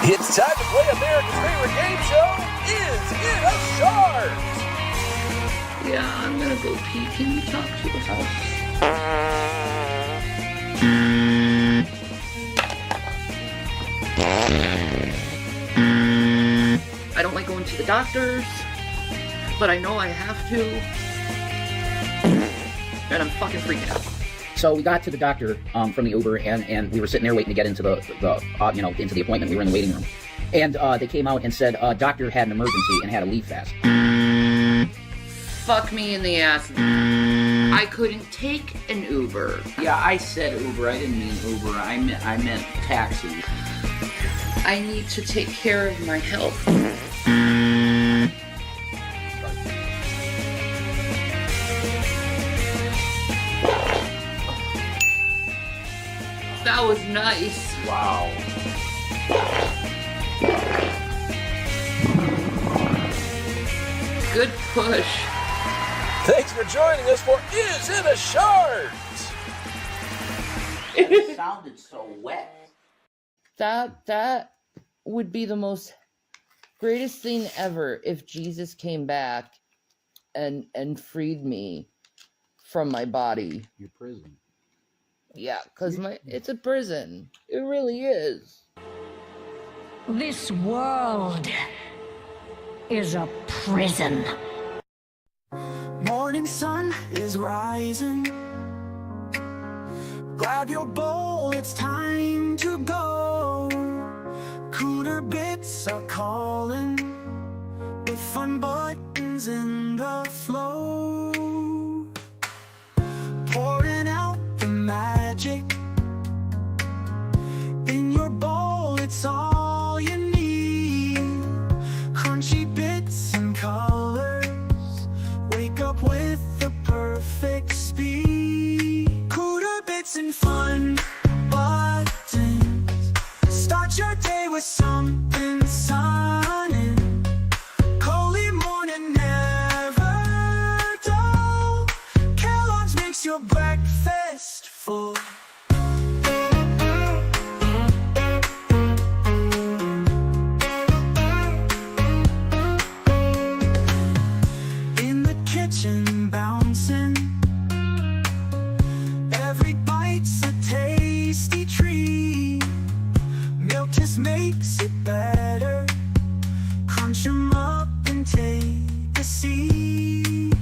It's time to play America's favorite game show, Is It a Shark? Yeah, I'm gonna go pee. Can you talk to the house? I don't like going to the doctors, but I know I have to. And I'm fucking freaking out. So we got to the doctor from the Uber, and we were sitting there waiting to get into into the appointment. We were in the waiting room, and they came out and said doctor had an emergency and had to leave fast. Fuck me in the ass. I couldn't take an Uber. Yeah, I said Uber. I didn't mean Uber. I meant taxi. I need to take care of my health. That was nice. Wow. Good push. Thanks for joining us for Is It a Shark? It sounded so wet. That would be the most greatest thing ever if Jesus came back and freed me from my body. Your prison. Yeah, because it's a prison. It really is. This world is a prison. Morning sun is rising. Grab your bowl, it's time to go. Cooler bits are calling, with fun buttons in the flow. Pouring out the magic in your bowl, it's all you need. Crunchy bits and colors, wake up with the perfect speed. Cooler bits and fun buttons, start your day with something sunny. Cozy morning, never dull. Kellogg's makes your breakfast full. In the kitchen bouncing, every bite's a tasty treat. Milk just makes it better. Crunch 'em up and take a seat.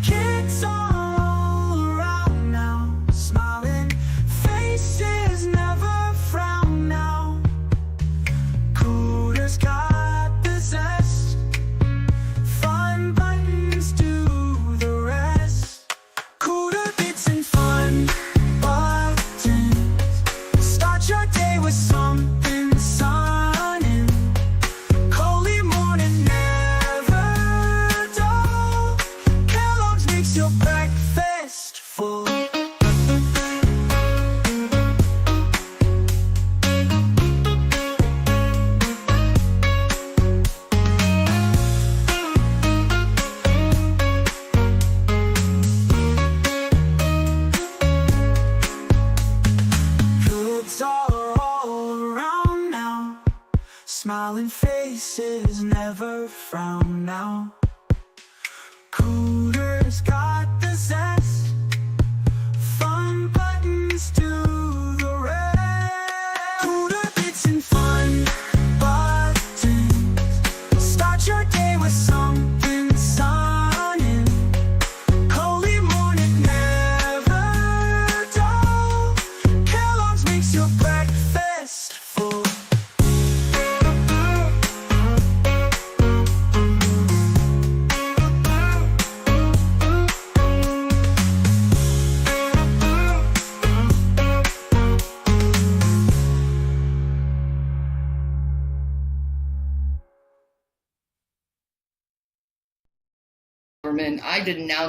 Kids all around now, smiling faces never frown now. Cooler's got the zest, fun buttons do the rest. Cooler bits and fun buttons, start your day with something sunny. Cozy morning, never dull. Kellogg's makes your breakfast full. Kids are all around now, smiling faces never frown now. Cooler's got the zest, fun buttons do the rest. Cooler bits and fun buttons, start your day with something sunny. Cozy morning, never dull. Kellogg's makes your breakfast full. I didn't now.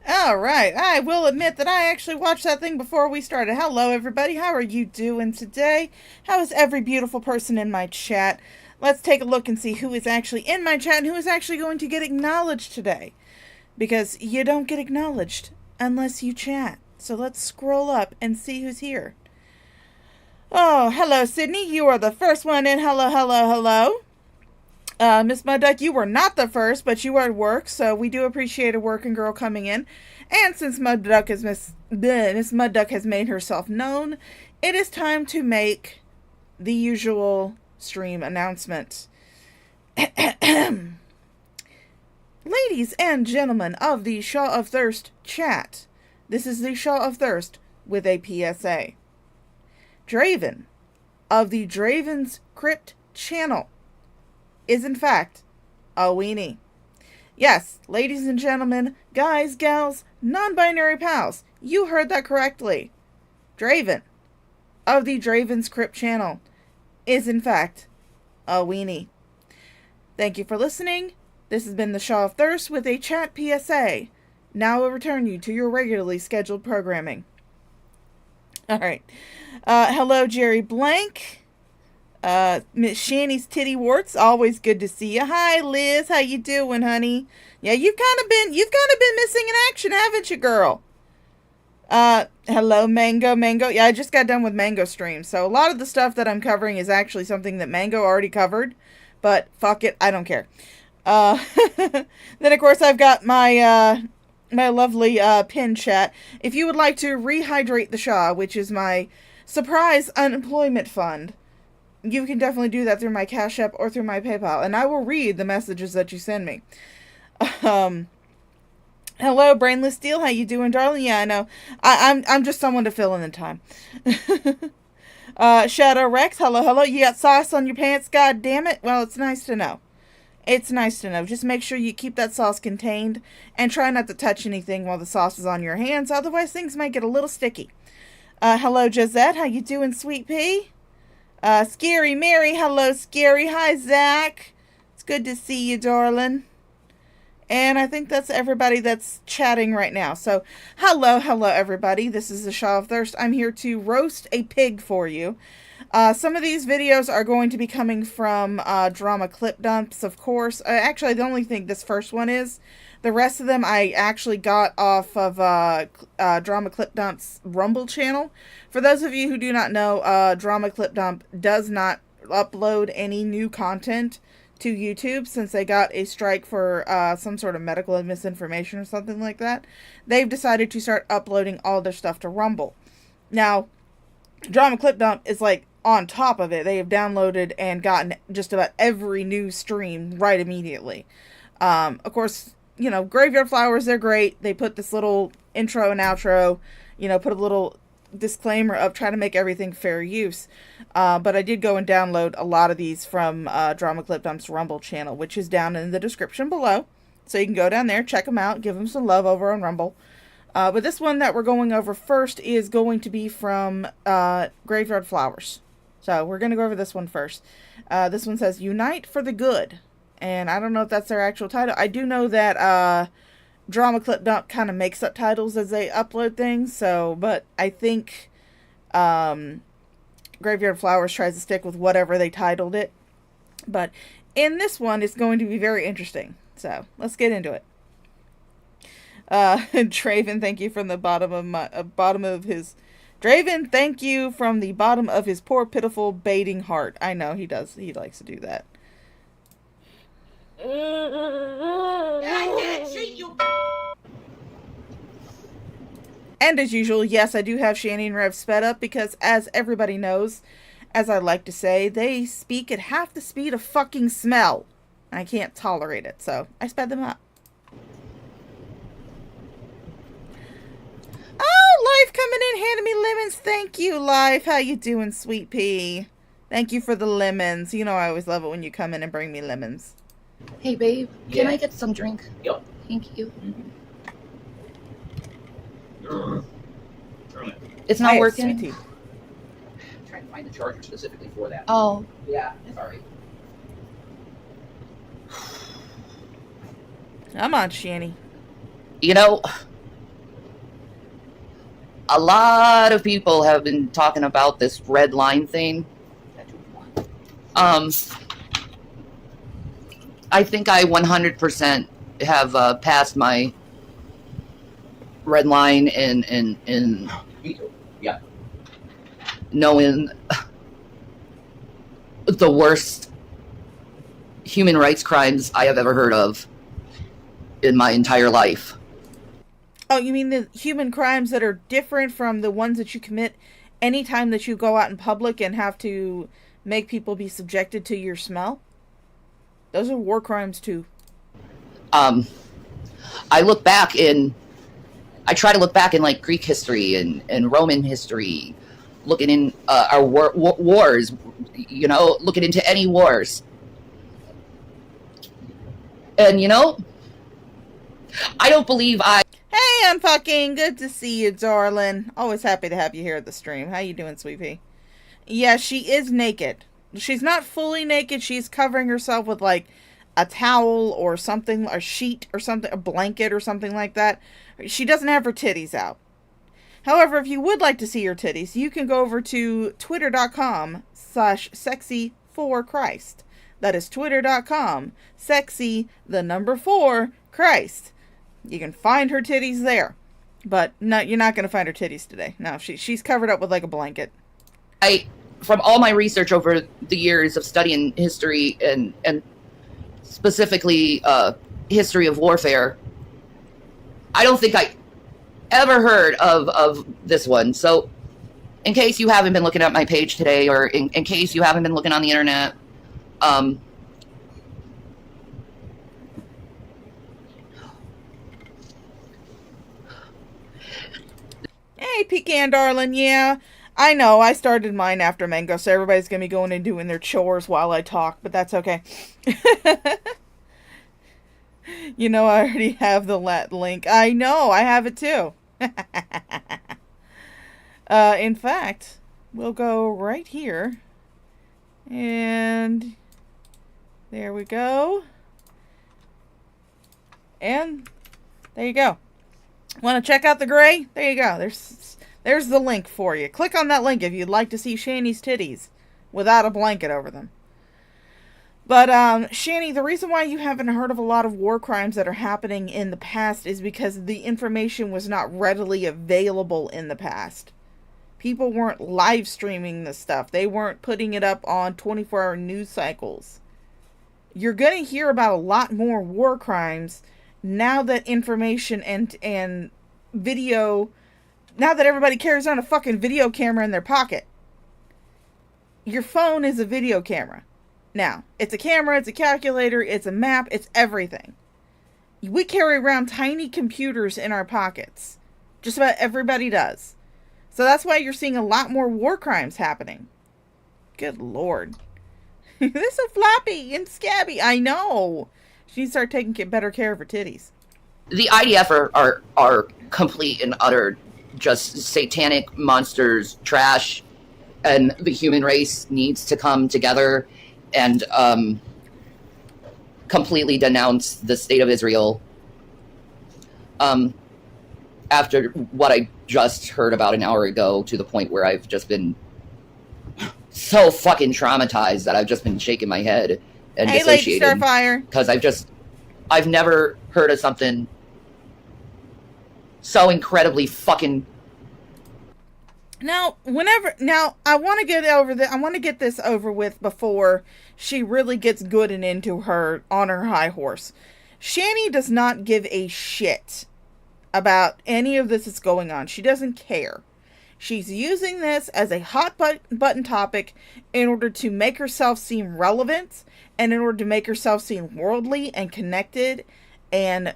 All right, I will admit that I actually watched that thing before we started. Hello, everybody. How are you doing today? How is every beautiful person in my chat? Let's take a look and see who is actually in my chat and who is actually going to get acknowledged today. Because you don't get acknowledged unless you chat. So let's scroll up and see who's here. Oh, hello, Sydney. You are the first one in. Hello, hello, hello. Miss Mudduck, you were not the first, but you are at work, so we do appreciate a working girl coming in. And since Miss Mudduck has made herself known, it is time to make the usual stream announcement. Ladies and gentlemen of the Shaw of Thirst chat, this is the Shaw of Thirst with a PSA. Draven of the Draven's Crypt channel is in fact a weenie. Yes, ladies and gentlemen, guys, gals, non-binary pals, you heard that correctly. Draven of the Draven's Crypt channel is in fact a weenie. Thank you for listening. This has been the Shaw of Thirst with a chat PSA. Now we'll return you to your regularly scheduled programming. Alright. Hello, Jerry Blank. Miss Shanny's Titty Warts, always good to see you. Hi, Liz. How you doing, honey? Yeah, you've kind of been missing in action, haven't you, girl? Hello, Mango. Yeah, I just got done with Mango stream, so a lot of the stuff that I'm covering is actually something that Mango already covered, but fuck it, I don't care. Then of course I've got my my lovely pin chat. If you would like to rehydrate the Shaw, which is my surprise unemployment fund, you can definitely do that through my CashApp or through my PayPal, and I will read the messages that you send me. Hello, Brainless Steel. How you doing, darling? Yeah, I know. I'm just someone to fill in the time. Shadow Rex. Hello. You got sauce on your pants? God damn it. Well, it's nice to know. It's nice to know. Just make sure you keep that sauce contained and try not to touch anything while the sauce is on your hands. Otherwise, things might get a little sticky. Hello, Josette. How you doing, Sweet Pea? Scary Mary. Hello, Scary. Hi, Zach. It's good to see you, darling. And I think that's everybody that's chatting right now. So, hello, everybody. This is the Shaw of Thirst. I'm here to roast a pig for you. Some of these videos are going to be coming from drama clip dumps, of course. Actually, the only thing this first one is. The rest of them I actually got off of Drama Clip Dump's Rumble channel. For those of you who do not know, Drama Clip Dump does not upload any new content to YouTube since they got a strike for some sort of medical misinformation or something like that. They've decided to start uploading all their stuff to Rumble. Now, Drama Clip Dump is like on top of it. They have downloaded and gotten just about every new stream right immediately. Of course, you know, Graveyard Flowers, they're great. They put this little intro and outro, you know, put a little disclaimer up, try to make everything fair use. But I did go and download a lot of these from Drama Clip Dump's Rumble channel, which is down in the description below. So you can go down there, check them out, give them some love over on Rumble. But this one that we're going over first is going to be from Graveyard Flowers. So we're going to go over this one first. This one says, Unite for the Good. And I don't know if that's their actual title. I do know that Drama Clip Dump kind of makes up titles as they upload things. So, but I think Graveyard Flowers tries to stick with whatever they titled it. But in this one, it's going to be very interesting. So let's get into it. Draven, thank you from the bottom of his... Draven, thank you from the bottom of his poor, pitiful, baiting heart. I know, he does. He likes to do that. And as usual, yes, I do have Shanny and Rev sped up because, as everybody knows, as I like to say, they speak at half the speed of fucking smell. I can't tolerate it, so I sped them up. Oh, Life coming in, handing me lemons. Thank you, Life. How you doing, Sweet Pea? Thank you for the lemons. You know I always love it when you come in and bring me lemons. Hey, babe, can I get some drink? Yep. Thank you. It's not working? I'm trying to find the charger specifically for that. Oh. Yeah, sorry. Come on, Shanny. You know, a lot of people have been talking about this red line thing. I think I 100% have passed my red line in Me too. Yeah. knowing the worst human rights crimes I have ever heard of in my entire life. Oh, you mean the human crimes that are different from the ones that you commit anytime that you go out in public and have to make people be subjected to your smell? Those are war crimes too. I try to look back in like Greek history and Roman history, looking in our wars, you know, looking into any wars. And, you know, I don't believe Hey, I'm fucking good to see you, darling. Always happy to have you here at the stream. How you doing, sweet pea? Yeah, she is naked. She's not fully naked. She's covering herself with, like, a towel or something, a sheet or something, a blanket or something like that. She doesn't have her titties out. However, if you would like to see her titties, you can go over to twitter.com/sexy4Christ. That is twitter.com/sexy4Christ. You can find her titties there. But no, you're not going to find her titties today. No, she's covered up with like a blanket. From all my research over the years of studying history and specifically history of warfare, I don't think I ever heard of this one. So in case you haven't been looking at my page today, or in case you haven't been looking on the internet, Hey, Pecan darling, yeah. I know, I started mine after Mango, so everybody's going to be going and doing their chores while I talk, but that's okay. You know, I already have the link. I know, I have it too. In fact, we'll go right here. And there we go. And there you go. Want to check out the gray? There you go. There's the link for you. Click on that link if you'd like to see Shani's titties without a blanket over them. But, Shani, the reason why you haven't heard of a lot of war crimes that are happening in the past is because the information was not readily available in the past. People weren't live streaming this stuff. They weren't putting it up on 24-hour news cycles. You're going to hear about a lot more war crimes now that information and video, now that everybody carries on a fucking video camera in their pocket. Your phone is a video camera. Now, it's a camera, it's a calculator, it's a map, it's everything. We carry around tiny computers in our pockets. Just about everybody does. So that's why you're seeing a lot more war crimes happening. Good lord. They're so floppy and scabby. I know. She needs to start taking better care of her titties. The IDF are complete and utter just satanic monsters, trash, and the human race needs to come together and completely denounce the state of Israel. After what I just heard about an hour ago, to the point where I've just been so fucking traumatized that I've just been shaking my head and dissociated. Lady Starfire. Because I've never heard of something so incredibly fucking. Now, I want to get this over with before she really gets good and into her on her high horse. Shani does not give a shit about any of this that's going on. She doesn't care. She's using this as a hot button topic in order to make herself seem relevant and in order to make herself seem worldly and connected and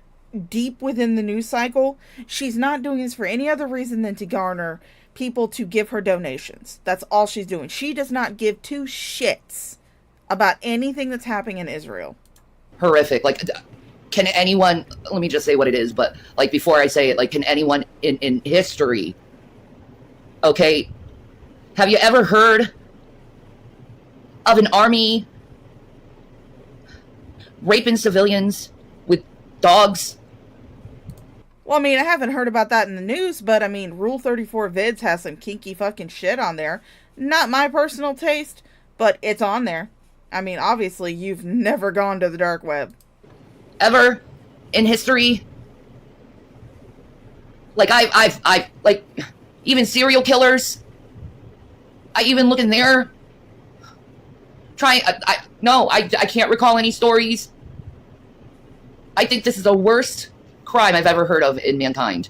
deep within the news cycle. She's not doing this for any other reason than to garner people to give her donations. That's all she's doing. She does not give two shits about anything that's happening in Israel. Horrific. Like, can anyone, let me just say what it is, but like before I say it, like, can anyone in history, okay, have you ever heard of an army raping civilians with dogs? Well, I mean, I haven't heard about that in the news, but I mean, Rule 34 Vids has some kinky fucking shit on there. Not my personal taste, but it's on there. I mean, obviously, you've never gone to the dark web. Ever in history? Like, I've like, even serial killers I even look in there. I can't recall any stories. I think this is the worst crime I've ever heard of in mankind.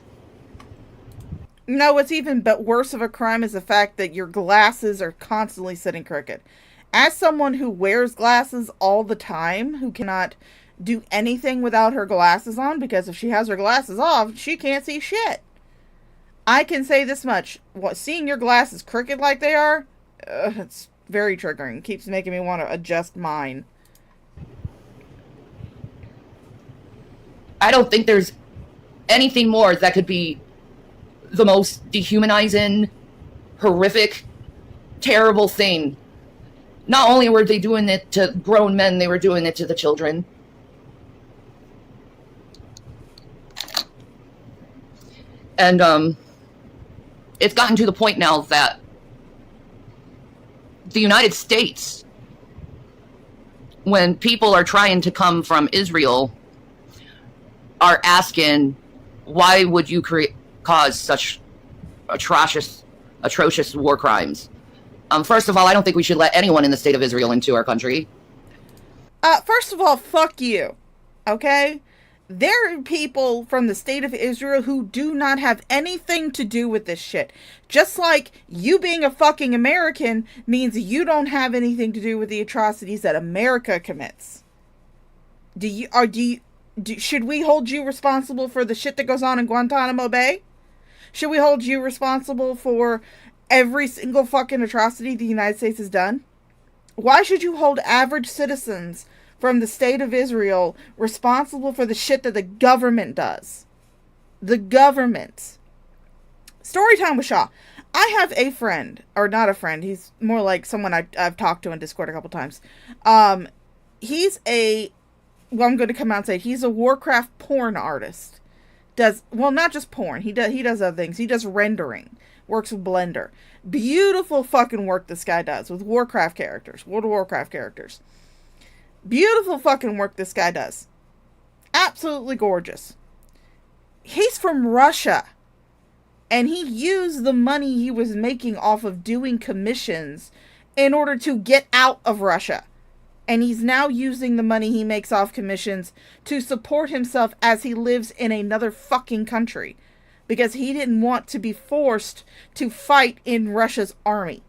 No, what's even but worse of a crime is the fact that your glasses are constantly sitting crooked. As someone who wears glasses all the time, who cannot do anything without her glasses on, because if she has her glasses off, she can't see shit. I can say this much. Seeing your glasses crooked like they are, it's very triggering. It keeps making me want to adjust mine. I don't think there's anything more that could be the most dehumanizing, horrific, terrible thing. Not only were they doing it to grown men, they were doing it to the children. And it's gotten to the point now that the United States, when people are trying to come from Israel, are asking, why would you cause such atrocious war crimes? First of all, I don't think we should let anyone in the state of Israel into our country. First of all, fuck you. Okay? There are people from the state of Israel who do not have anything to do with this shit. Just like you being a fucking American means you don't have anything to do with the atrocities that America commits. Should we hold you responsible for the shit that goes on in Guantanamo Bay? Should we hold you responsible for every single fucking atrocity the United States has done? Why should you hold average citizens from the state of Israel responsible for the shit that the government does? The government. Storytime with Shaw. I have a friend, or not a friend, he's more like someone I've talked to in Discord a couple times. He's I'm going to come out and say, he's a Warcraft porn artist. Not just porn, he does other things. He does rendering. Works with Blender. Beautiful fucking work this guy does with Warcraft characters. World of Warcraft characters. Beautiful fucking work this guy does. Absolutely gorgeous. He's from Russia. And he used the money he was making off of doing commissions in order to get out of Russia. And he's now using the money he makes off commissions to support himself as he lives in another fucking country. Because he didn't want to be forced to fight in Russia's army.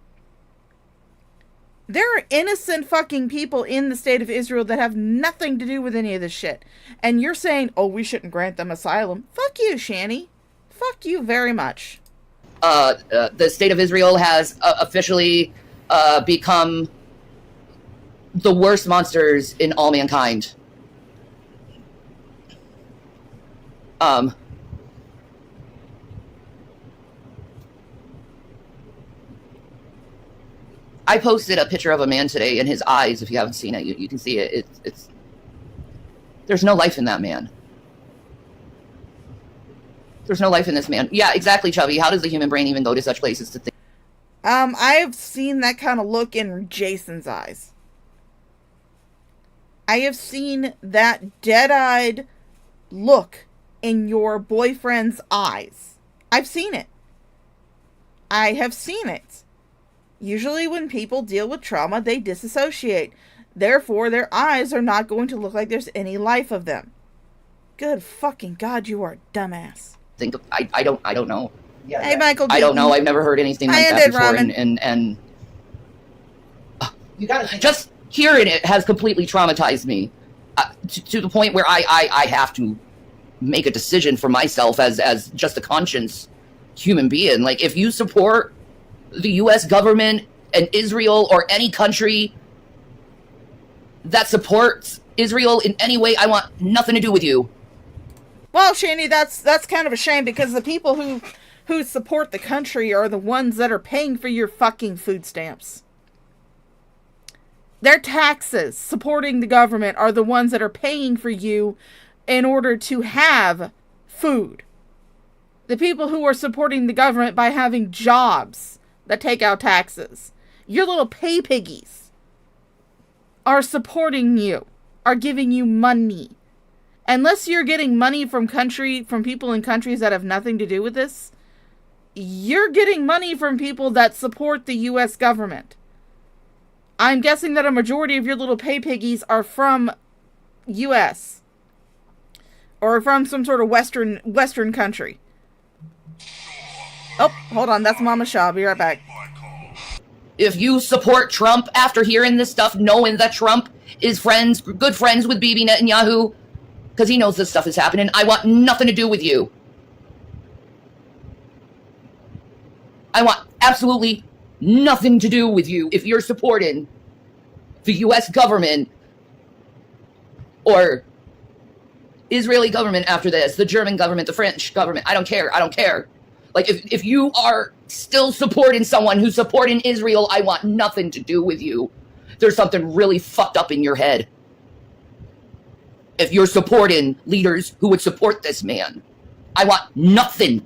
There are innocent fucking people in the state of Israel that have nothing to do with any of this shit. And you're saying, oh, we shouldn't grant them asylum. Fuck you, Shani. Fuck you very much. The state of Israel has officially become the worst monsters in all mankind. I posted a picture of a man today, and his eyes, if you haven't seen it, you can see it. It's there's no life in that man. There's no life in this man. Yeah, exactly, Chubby. How does the human brain even go to such places to think? I have seen that kind of look in Jason's eyes. I have seen that dead-eyed look in your boyfriend's eyes. I've seen it. I have seen it. Usually when people deal with trauma, they disassociate. Therefore, their eyes are not going to look like there's any life of them. Good fucking God, you are a dumbass. I don't know. Yeah, hey, Michael. I don't know. I've never heard anything like that before. And you gotta just hearing it has completely traumatized me to the point where I have to make a decision for myself as just a conscious human being. Like, if you support the U.S. government and Israel or any country that supports Israel in any way, I want nothing to do with you. Well, Shani, that's kind of a shame, because the people who support the country are the ones that are paying for your fucking food stamps. Their taxes supporting the government are the ones that are paying for you in order to have food. The people who are supporting the government by having jobs that take out taxes, your little pay piggies, are supporting you, are giving you money. Unless you're getting money from people in countries that have nothing to do with this, you're getting money from people that support the U.S. government. I'm guessing that a majority of your little pay piggies are from U.S. or from some sort of Western country. Oh, hold on. That's Mama Shaw. I'll be right back. If you support Trump after hearing this stuff, knowing that Trump is good friends with Bibi Netanyahu, because he knows this stuff is happening, I want nothing to do with you. I want absolutely nothing to do with you if you're supporting the U.S. government or Israeli government after this, the German government, the French government. I don't care. I don't care. Like, if you are still supporting someone who's supporting Israel, I want nothing to do with you. There's something really fucked up in your head. If you're supporting leaders who would support this man, I want nothing,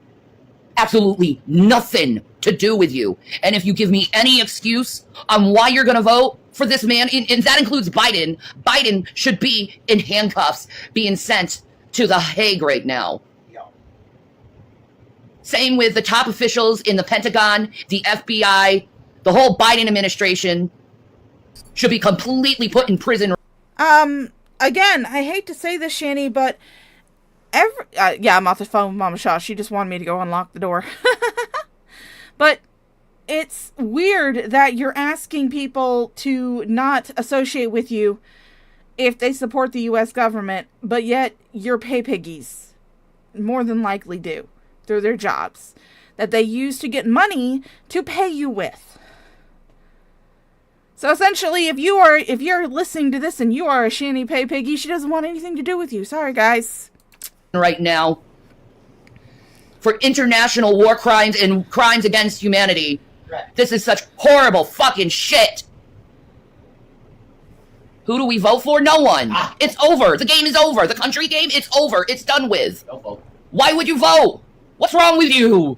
absolutely nothing to do with you. And if you give me any excuse on why you're going to vote for this man, and that includes Biden, Biden should be in handcuffs, being sent to The Hague right now. Same with the top officials in the Pentagon, the FBI, the whole Biden administration should be completely put in prison. Again, I hate to say this, Shani, but yeah, I'm off the phone with Mama Shaw. She just wanted me to go unlock the door. But it's weird that you're asking people to not associate with you if they support the U.S. government, but yet your pay piggies more than likely do through their jobs that they use to get money to pay you with. So essentially, if you're listening to this and you are a Shani pay piggy, she doesn't want anything to do with you. Sorry, guys. Right now, for international war crimes and crimes against humanity. Right. This is such horrible fucking shit. Who do we vote for? No one. It's over. The game is over. The country game, it's over. It's done with. Don't vote. Why would you vote? What's wrong with you?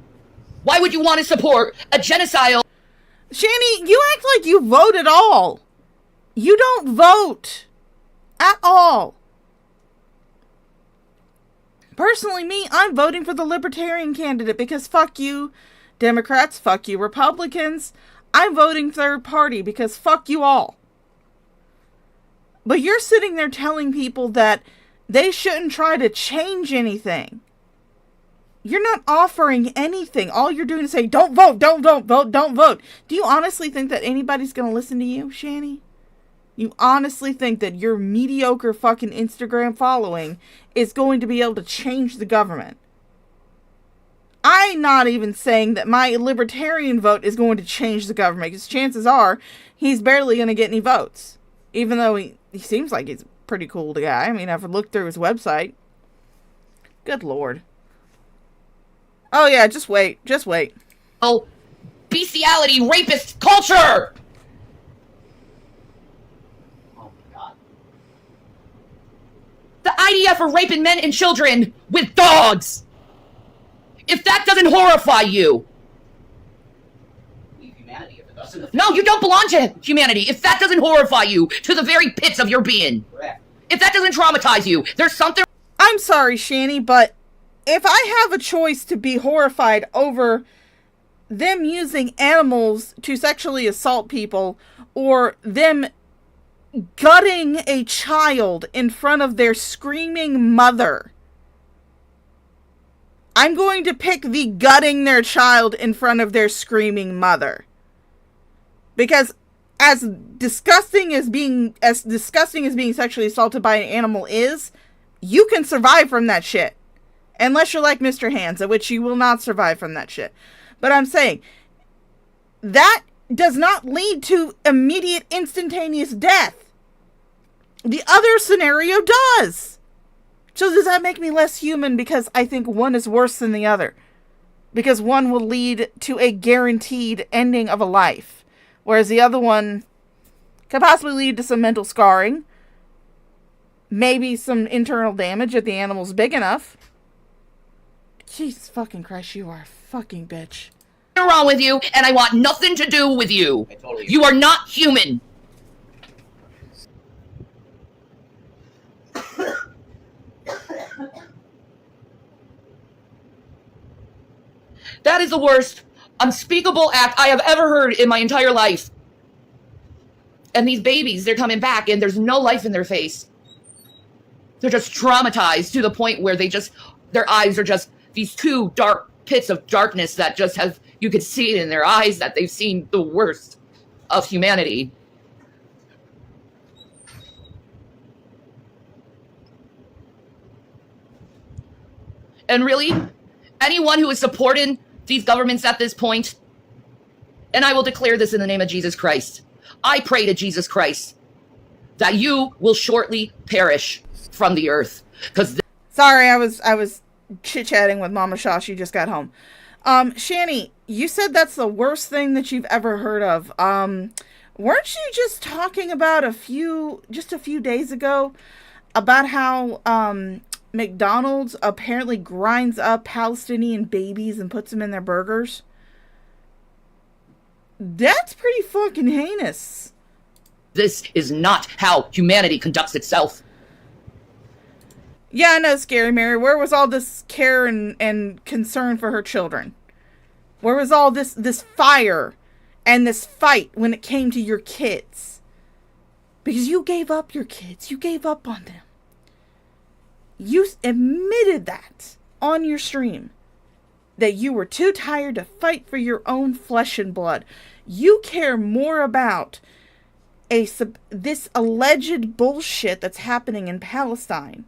Why would you want to support a genocidal? Shani, you act like you vote at all. You don't vote. At all. Personally, me, I'm voting for the Libertarian candidate because fuck you, Democrats, fuck you, Republicans. I'm voting third party because fuck you all. But you're sitting there telling people that they shouldn't try to change anything. You're not offering anything. All you're doing is say, don't vote, don't vote, vote, don't vote. Do you honestly think that anybody's going to listen to you, Shani? You honestly think that your mediocre fucking Instagram following is going to be able to change the government? I'm not even saying that my libertarian vote is going to change the government, because chances are he's barely going to get any votes. Even though he seems like he's a pretty cool guy. I mean, I've looked through his website. Good Lord. Oh yeah, just wait. Just wait. Oh, bestiality, rapist culture! Oh my God. The IDF are raping men and children with dogs! If that doesn't horrify you... Leave humanity if it doesn't. No, you don't belong to humanity. If that doesn't horrify you to the very pits of your being. Correct. If that doesn't traumatize you, there's something... I'm sorry, Shani, but if I have a choice to be horrified over them using animals to sexually assault people, or them gutting a child in front of their screaming mother, I'm going to pick the gutting their child in front of their screaming mother. Because as disgusting as being sexually assaulted by an animal is, you can survive from that shit. Unless you're like Mr. Hands, at which you will not survive from that shit. But I'm saying, that does not lead to immediate, instantaneous death. The other scenario does. So does that make me less human because I think one is worse than the other? Because one will lead to a guaranteed ending of a life, whereas the other one could possibly lead to some mental scarring, maybe some internal damage if the animal's big enough. Jesus fucking Christ, you are a fucking bitch. What's wrong with you, and I want nothing to do with you. You are not human. That is the worst unspeakable act I have ever heard in my entire life. And these babies, they're coming back and there's no life in their face. They're just traumatized to the point where their eyes are just these two dark pits of darkness that just have, you could see it in their eyes that they've seen the worst of humanity. And really, anyone who is supporting these governments at this point, and I will declare this in the name of Jesus Christ, I pray to Jesus Christ that you will shortly perish from the earth. Sorry, I was chit-chatting with Mama Shaw. She just got home. Shani, you said that's the worst thing that you've ever heard of. Weren't you just talking about just a few days ago about how McDonald's apparently grinds up Palestinian babies and puts them in their burgers? That's pretty fucking heinous. This is not how humanity conducts itself. Yeah, I know, Scary Mary. Where was all this care and concern for her children? Where was all this fire and this fight when it came to your kids? Because you gave up your kids. You gave up on them. You admitted that on your stream. That you were too tired to fight for your own flesh and blood. You care more about this alleged bullshit that's happening in Palestine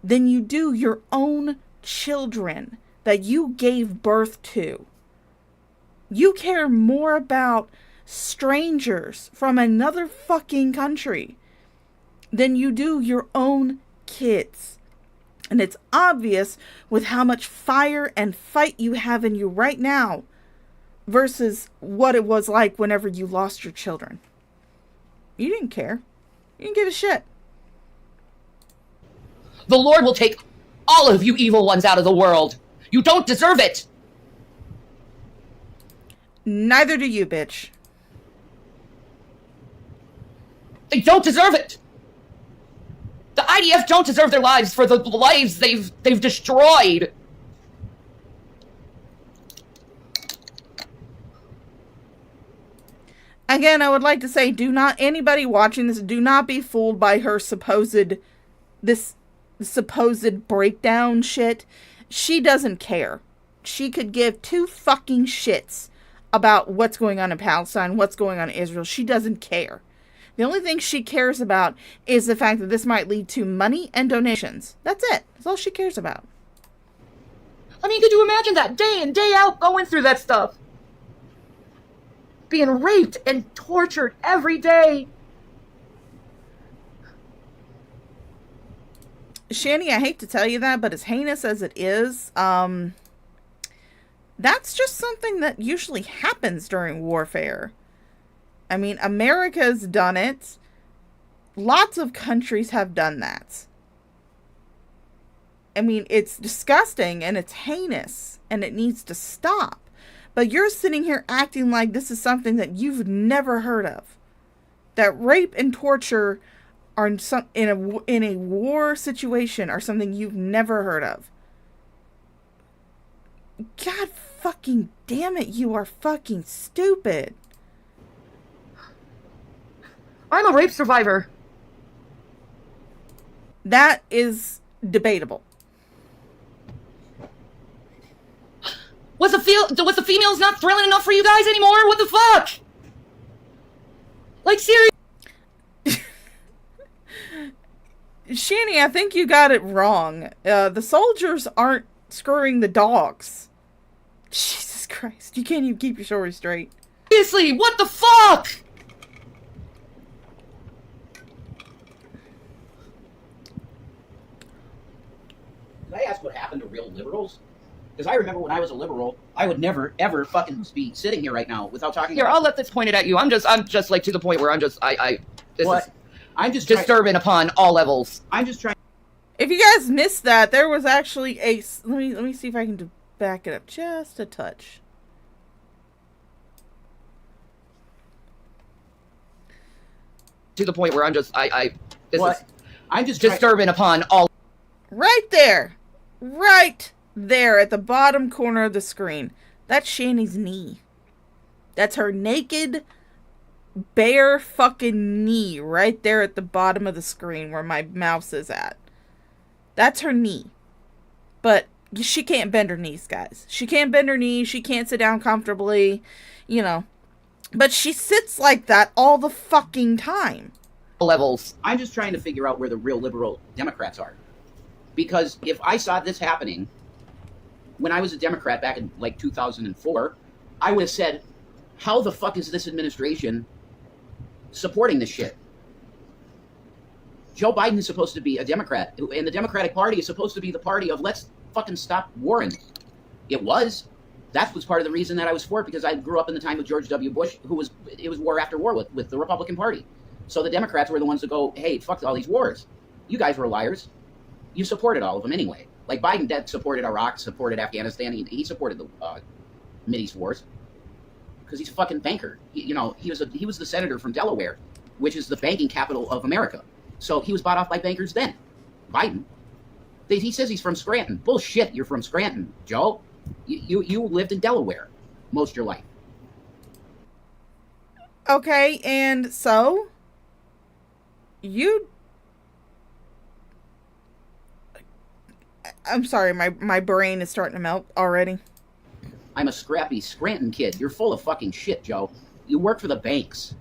than you do your own children that you gave birth to. You care more about strangers from another fucking country than you do your own kids. And it's obvious with how much fire and fight you have in you right now versus what it was like whenever you lost your children. You didn't care. You didn't give a shit. The Lord will take all of you evil ones out of the world. You don't deserve it. Neither do you, bitch. They don't deserve it. The IDF don't deserve their lives for the lives they've destroyed. Again, I would like to say, anybody watching this, do not be fooled by her supposed breakdown shit. She doesn't care. She could give two fucking shits about what's going on in Palestine, what's going on in Israel. She doesn't care. The only thing she cares about is the fact that this might lead to money and donations. That's it. That's all she cares about. I mean, could you imagine that day in, day out, going through that stuff? Being raped and tortured every day. Shani, I hate to tell you that, but as heinous as it is, that's just something that usually happens during warfare. I mean, America's done it. Lots of countries have done that. I mean, it's disgusting and it's heinous and it needs to stop. But you're sitting here acting like this is something that you've never heard of. That rape and torture are in a war situation are something you've never heard of. God fucking damn it, you are fucking stupid. I'm a rape survivor. That is debatable. Was the females not thrilling enough for you guys anymore? What the fuck? Like, seriously? Shani, I think you got it wrong. The soldiers aren't screwing the dogs. Jesus Christ, you can't even keep your story straight. Seriously, what the fuck? Can I ask what happened to real liberals? Because I remember when I was a liberal, I would never, ever fucking be sitting here right now without talking Here, about... I'll let this pointed at you. I'm just like to the point where this What? is I'm just disturbing upon all levels. I'm just trying... If you guys missed that, there was actually a... Let me see if I can back it up just a touch. To the point where this What? is I'm just disturbing upon all... Right there. Right there at the bottom corner of the screen. That's Shani's knee. That's her naked, bare fucking knee right there at the bottom of the screen where my mouse is at. That's her knee. But she can't bend her knees, guys. She can't bend her knees. She can't sit down comfortably, you know. But she sits like that all the fucking time. Levels. I'm just trying to figure out where the real liberal Democrats are. Because if I saw this happening when I was a Democrat back in like 2004, I would have said, how the fuck is this administration supporting this shit? Joe Biden is supposed to be a Democrat, and the Democratic Party is supposed to be the party of let's fucking stop warring. It was. That was part of the reason that I was for it, because I grew up in the time of George W. Bush, it was war after war with the Republican Party. So the Democrats were the ones to go, hey, fuck all these wars. You guys were liars. You supported all of them anyway. Like Biden supported Iraq, supported Afghanistan. He supported the Mideast wars because he's a fucking banker. He was the senator from Delaware, which is the banking capital of America. So he was bought off by bankers then. Biden. He says he's from Scranton. Bullshit, you're from Scranton, Joe. You lived in Delaware most of your life. Okay, and so I'm sorry, my brain is starting to melt already. I'm a scrappy Scranton kid. You're full of fucking shit, Joe. You work for the banks.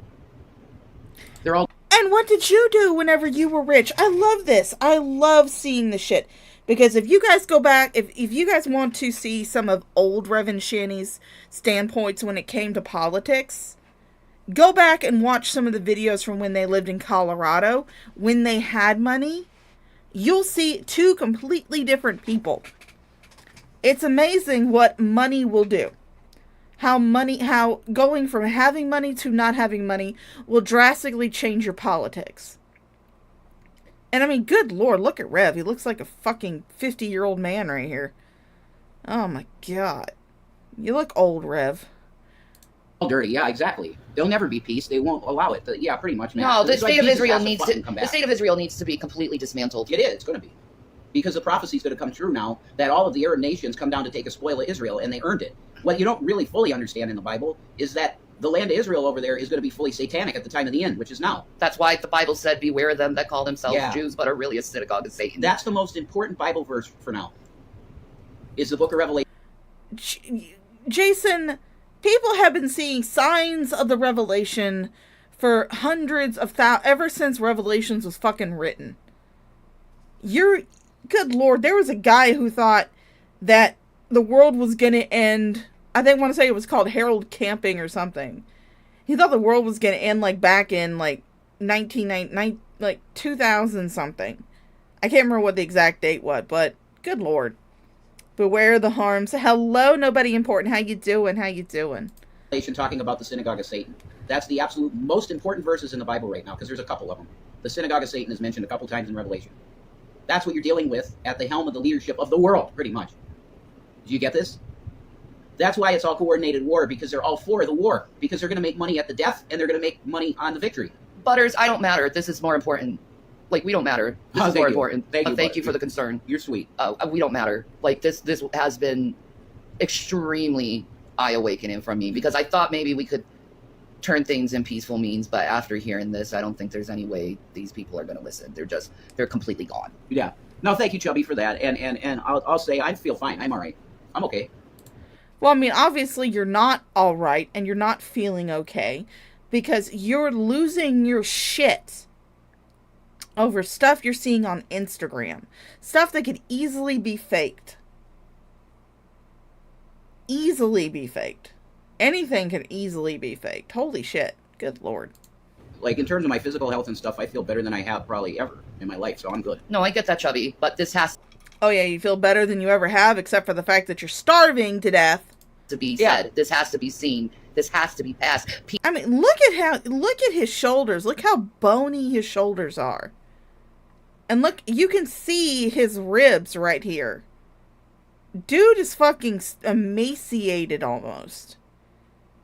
They're all... And what did you do whenever you were rich? I love this. I love seeing the shit. Because if you guys go back, if you guys want to see some of old Reverend Shani's standpoints when it came to politics, go back and watch some of the videos from when they lived in Colorado, when they had money. You'll see two completely different people. It's amazing what money will do. How going from having money to not having money will drastically change your politics. And I mean, good Lord, look at Rev. He looks like a fucking 50-year-old man right here. Oh my God. You look old, Rev. Dirty, yeah, exactly. There'll never be peace. They won't allow it. Yeah, pretty much, man. No, the It's like state of Jesus Israel has needs fucking to. come The back. state of Israel needs to be completely dismantled. It is. It's going to be. Because the prophecy is going to come true now that all of the Arab nations come down to take a spoil of Israel, and they earned it. What you don't really fully understand in the Bible is that the land of Israel over there is going to be fully satanic at the time of the end, which is now. That's why the Bible said, "Beware of them that call themselves Yeah. Jews, but are really a synagogue of Satan." That's the most important Bible verse for now. Is the book of Revelation. Jason, people have been seeing signs of the Revelation for hundreds of ever since Revelations was fucking written. Good Lord, there was a guy who thought that the world was going to end. I want to say it was called Harold Camping or something. He thought the world was going to end like back in like 2000 something. I can't remember what the exact date was, but good Lord. Beware the harms. Hello, nobody important. How you doing? Talking about the synagogue of Satan. That's the absolute most important verses in the Bible right now, because there's a couple of them. The synagogue of Satan is mentioned a couple times in Revelation. That's what you're dealing with at the helm of the leadership of the world, pretty much. Do you get this? That's why it's all coordinated war, because they're all for the war. Because they're going to make money at the death, and they're going to make money on the victory. Butters, I don't matter. This is more important. Like, we don't matter. This is more important. Thank you for the concern. You're sweet. We don't matter. Like, this has been extremely eye-awakening from me, because I thought maybe we could turn things in peaceful means, but after hearing this, I don't think there's any way these people are going to listen. They're completely gone. Yeah. No, thank you, Chubby, for that. And I'll say I feel fine. I'm all right. I'm okay. Well, I mean, obviously you're not all right, and you're not feeling okay, because you're losing your shit over stuff you're seeing on Instagram. Stuff that could easily be faked. Easily be faked. Anything can easily be faked. Holy shit. Good Lord. Like, in terms of my physical health and stuff, I feel better than I have probably ever in my life, so I'm good. No, I get that, Chubby, but this has Oh yeah, you feel better than you ever have, except for the fact that you're starving to death. to be said. This has to be seen. This has to be passed. I mean, look at his shoulders. Look how bony his shoulders are. And look, you can see his ribs right here. Dude is fucking emaciated almost.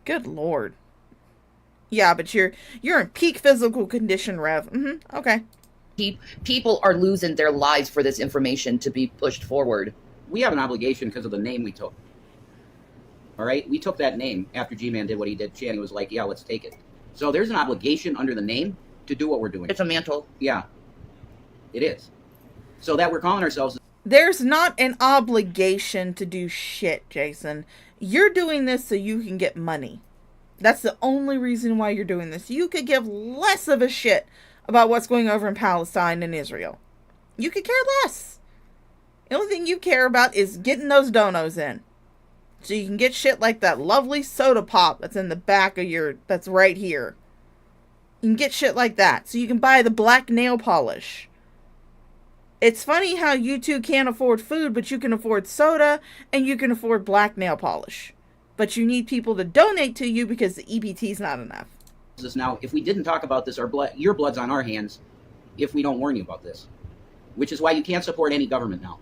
Good Lord. Yeah, but you're in peak physical condition, Rev. Okay. People are losing their lives for this information to be pushed forward. We have an obligation because of the name we took. All right, we took that name after G-Man did what he did. Channing was like, "Yeah, let's take it." So there's an obligation under the name to do what we're doing. It's a mantle. Yeah, it is. So that we're calling ourselves. There's not an obligation to do shit, Jason. You're doing this so you can get money. That's the only reason why you're doing this. You could give less of a shit about what's going over in Palestine and Israel. You could care less. The only thing you care about is getting those donos in. So you can get shit like that lovely soda pop that's in the back of that's right here. You can get shit like that. So you can buy the black nail polish. It's funny how you two can't afford food, but you can afford soda and you can afford black nail polish. But you need people to donate to you because the EBT is not enough. Now, if we didn't talk about this, your blood's on our hands if we don't warn you about this. Which is why you can't support any government now.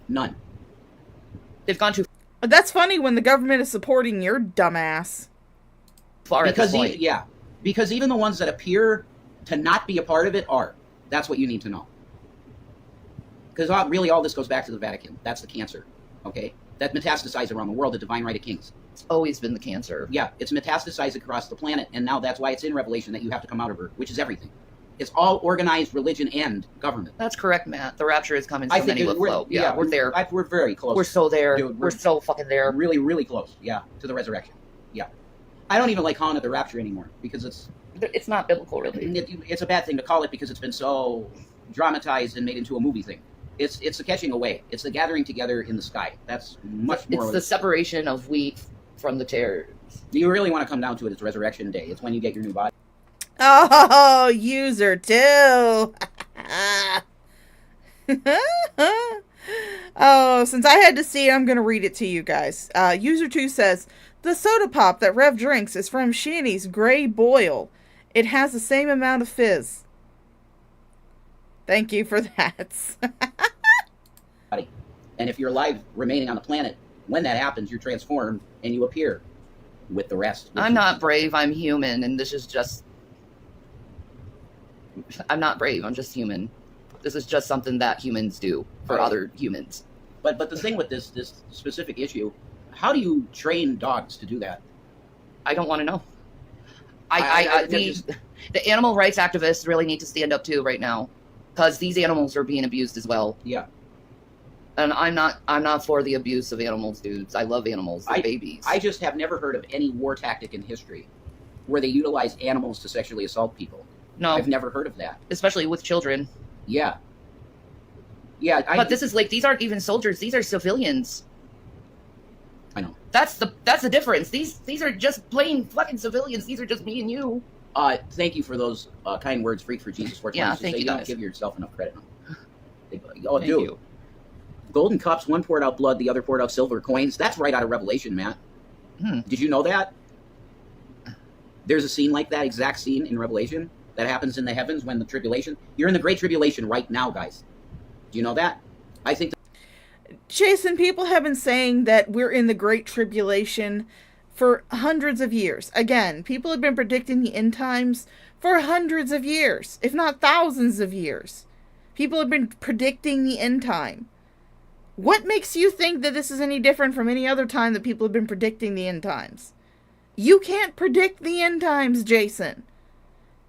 None. They've gone too That's funny when the government is supporting your dumbass. far at this point. Because even the ones that appear to not be a part of it are. That's what you need to know. Because really all this goes back to the Vatican. That's the cancer. Okay? That metastasized around the world, the divine right of kings. It's always been the cancer. Yeah, it's metastasized across the planet, and now that's why it's in Revelation that you have to come out of her, which is everything. It's all organized religion and government. That's correct, Matt. The rapture is coming so many will flow. Yeah, we're there. We're very close. We're so there. Dude, we're so fucking there. Really, really close. Yeah, to the resurrection. Yeah. I don't even like calling it the rapture anymore because It's not biblical, really. It's a bad thing to call it because it's been so dramatized and made into a movie thing. It's the catching away. It's the gathering together in the sky. That's much more. It's the separation of wheat from the tares. You really want to come down to it, it's Resurrection Day. It's when you get your new body. Oh, user 2. Oh, since I had to see it, I'm going to read it to you guys. User 2 says, the soda pop that Rev drinks is from Shanny's Grey Boil. It has the same amount of fizz. Thank you for that. And if you're alive, remaining on the planet, when that happens, you're transformed and you appear with the rest. I'm not brave, I'm human, and this is just... I'm not brave, I'm just human. This is just something that humans do for other humans. But the thing with this specific issue, how do you train dogs to do that? I don't want to know. The animal rights activists really need to stand up too right now, because these animals are being abused as well. Yeah. And I'm not for the abuse of animals, dudes. I love animals. They're babies. I just have never heard of any war tactic in history where they utilize animals to sexually assault people. No. I've never heard of that. Especially with children. Yeah. Yeah. But this is like, these aren't even soldiers. These are civilians. I know. That's the difference. These are just plain fucking civilians. These are just me and you. Thank you for those kind words, Freak for Jesus 420. Yeah, thank you, You guys. don't give yourself enough credit. Thank dude. you. Golden cups, one poured out blood, the other poured out silver coins. That's right out of Revelation, Matt. Did you know that? There's a scene like that, exact scene in Revelation that happens in the heavens when the tribulation. You're in the Great Tribulation right now, guys. Do you know that? I think. Jason, people have been saying that we're in the Great Tribulation for hundreds of years. Again, people have been predicting the end times for hundreds of years, if not thousands of years. People have been predicting the end time. What makes you think that this is any different from any other time that people have been predicting the end times? You can't predict the end times, Jason.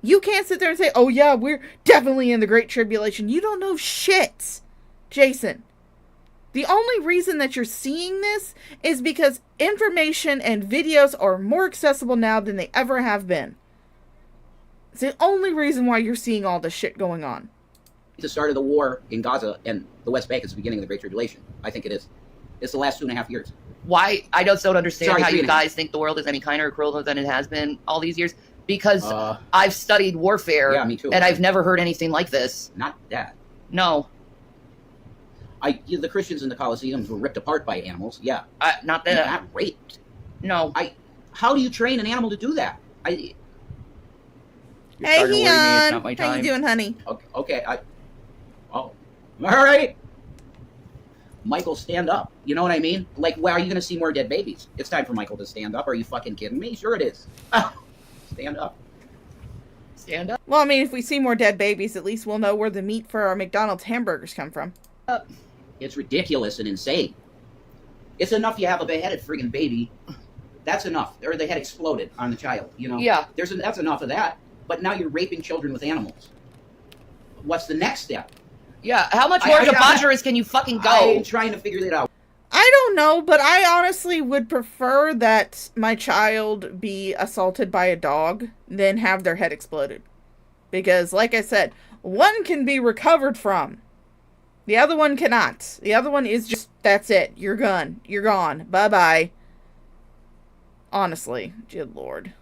You can't sit there and say, oh yeah, we're definitely in the Great Tribulation. You don't know shit, Jason. The only reason that you're seeing this is because information and videos are more accessible now than they ever have been. It's the only reason why you're seeing all this shit going on. The start of the war in Gaza and the West Bank is the beginning of the Great Tribulation. I think it is. It's the last 2.5 years. Why? I just don't understand Sorry, how you 3.5. guys think the world is any kinder or crueler than it has been all these years. Because I've studied warfare. Yeah, me too. And I've never heard anything like this. Not that. No. The Christians in the Colosseums were ripped apart by animals. Yeah. Not that. Not raped. No. How do you train an animal to do that? You're Hey, starting to worry me. It's Heon. not my How you time. doing, honey? Okay. All right. Michael, stand up. You know what I mean? Like, well, are you going to see more dead babies? It's time for Michael to stand up. Are you fucking kidding me? Sure it is. Stand up. Stand up. Well, I mean, if we see more dead babies, at least we'll know where the meat for our McDonald's hamburgers come from. It's ridiculous and insane. It's enough you have a beheaded friggin' baby. That's enough. Or the head exploded on the child, you know? Yeah. That's enough of that. But now you're raping children with animals. What's the next step? Yeah, how much more debaucherous can you fucking go? I'm trying to figure that out. I don't know, but I honestly would prefer that my child be assaulted by a dog than have their head exploded. Because, like I said, one can be recovered from. The other one cannot. The other one is just, that's it. You're gone. You're gone. Bye-bye. Honestly. Good Lord.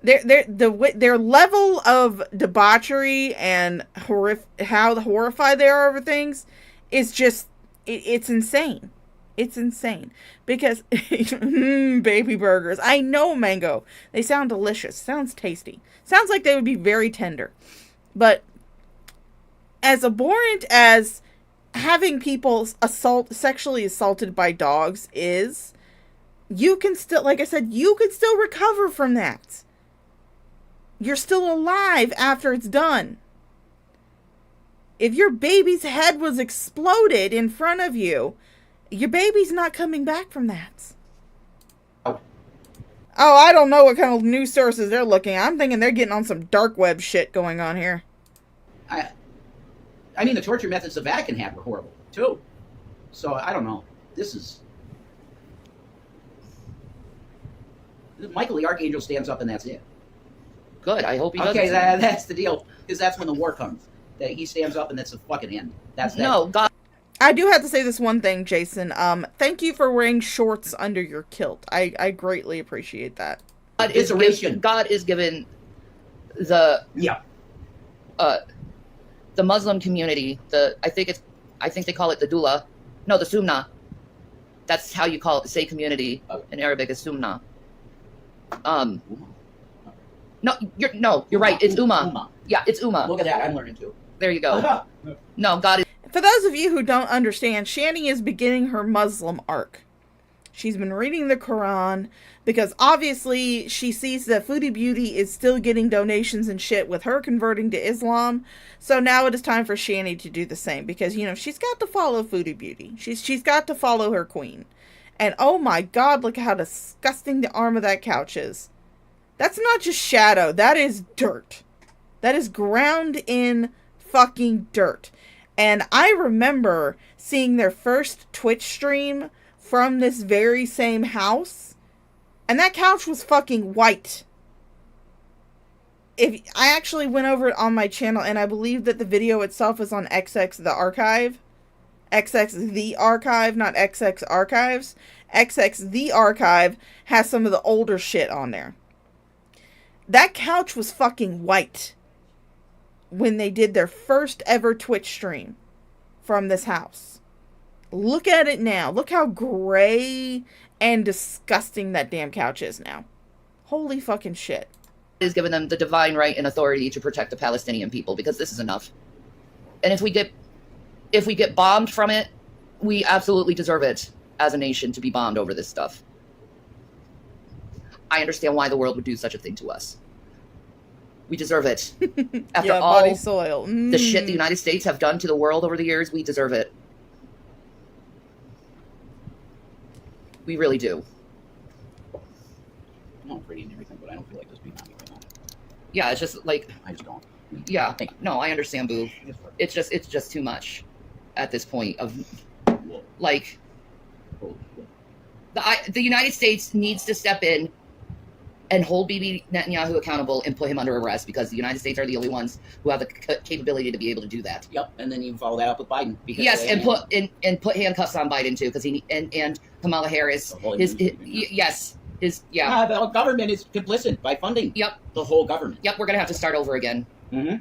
Their level of debauchery and how horrified they are over things is just, it's insane. It's insane. Because, baby burgers. I know, Mango. They sound delicious. Sounds tasty. Sounds like they would be very tender. But, as abhorrent as having people sexually assaulted by dogs is, you can still, like I said, you can still recover from that. You're still alive after it's done. If your baby's head was exploded in front of you, your baby's not coming back from that. Oh, I don't know what kind of news sources they're looking at. I'm thinking they're getting on some dark web shit going on here. I mean, the torture methods the Vatican had were horrible, too. So, I don't know. This is... Michael the Archangel stands up and that's it. Good, I hope he does. Okay, that's the deal. Because that's when the war comes. That he stands up and that's the fucking end. That's that. No, God. I do have to say this one thing, Jason. Thank you for wearing shorts under your kilt. I greatly appreciate that. God is given the the Muslim community, I think they call it the Dula. No, the Sumna. That's how you call it, say community in Arabic is Sumna. No, you're right. It's Ummah. Yeah, it's Ummah. Look at that. I'm learning too. There you go. No, God is... For those of you who don't understand, Shani is beginning her Muslim arc. She's been reading the Quran because obviously she sees that Foodie Beauty is still getting donations and shit with her converting to Islam. So now it is time for Shani to do the same because, you know, she's got to follow Foodie Beauty. She's got to follow her queen. And oh my God, look how disgusting the arm of that couch is. That's not just shadow. That is dirt. That is ground in fucking dirt. And I remember seeing their first Twitch stream from this very same house. And that couch was fucking white. I actually went over it on my channel, and I believe that the video itself is on XX The Archive. XX The Archive, not XX Archives. XX The Archive has some of the older shit on there. That couch was fucking white when they did their first ever Twitch stream from this house. Look at it now. Look how gray and disgusting that damn couch is now. Holy fucking shit. Is given them the divine right and authority to protect the Palestinian people because this is enough. And if we get bombed from it, we absolutely deserve it as a nation to be bombed over this stuff. I understand why the world would do such a thing to us. We deserve it. After all body soil. the shit the United States have done to the world over the years, we deserve it. We really do. I'm all pretty and everything, but I don't feel like this being on me right now. Yeah, it's just like... I just don't. Yeah, no, I understand, Boo. It's just too much at this point of... Like... The United States needs to step in and hold Bibi Netanyahu accountable and put him under arrest because the United States are the only ones who have the capability to be able to do that. Yep, and then you follow that up with Biden. Because yes, and put handcuffs on Biden too because and Kamala Harris. The whole government is complicit by funding. Yep, the whole government. Yep, we're gonna have to start over again. Mm-hmm.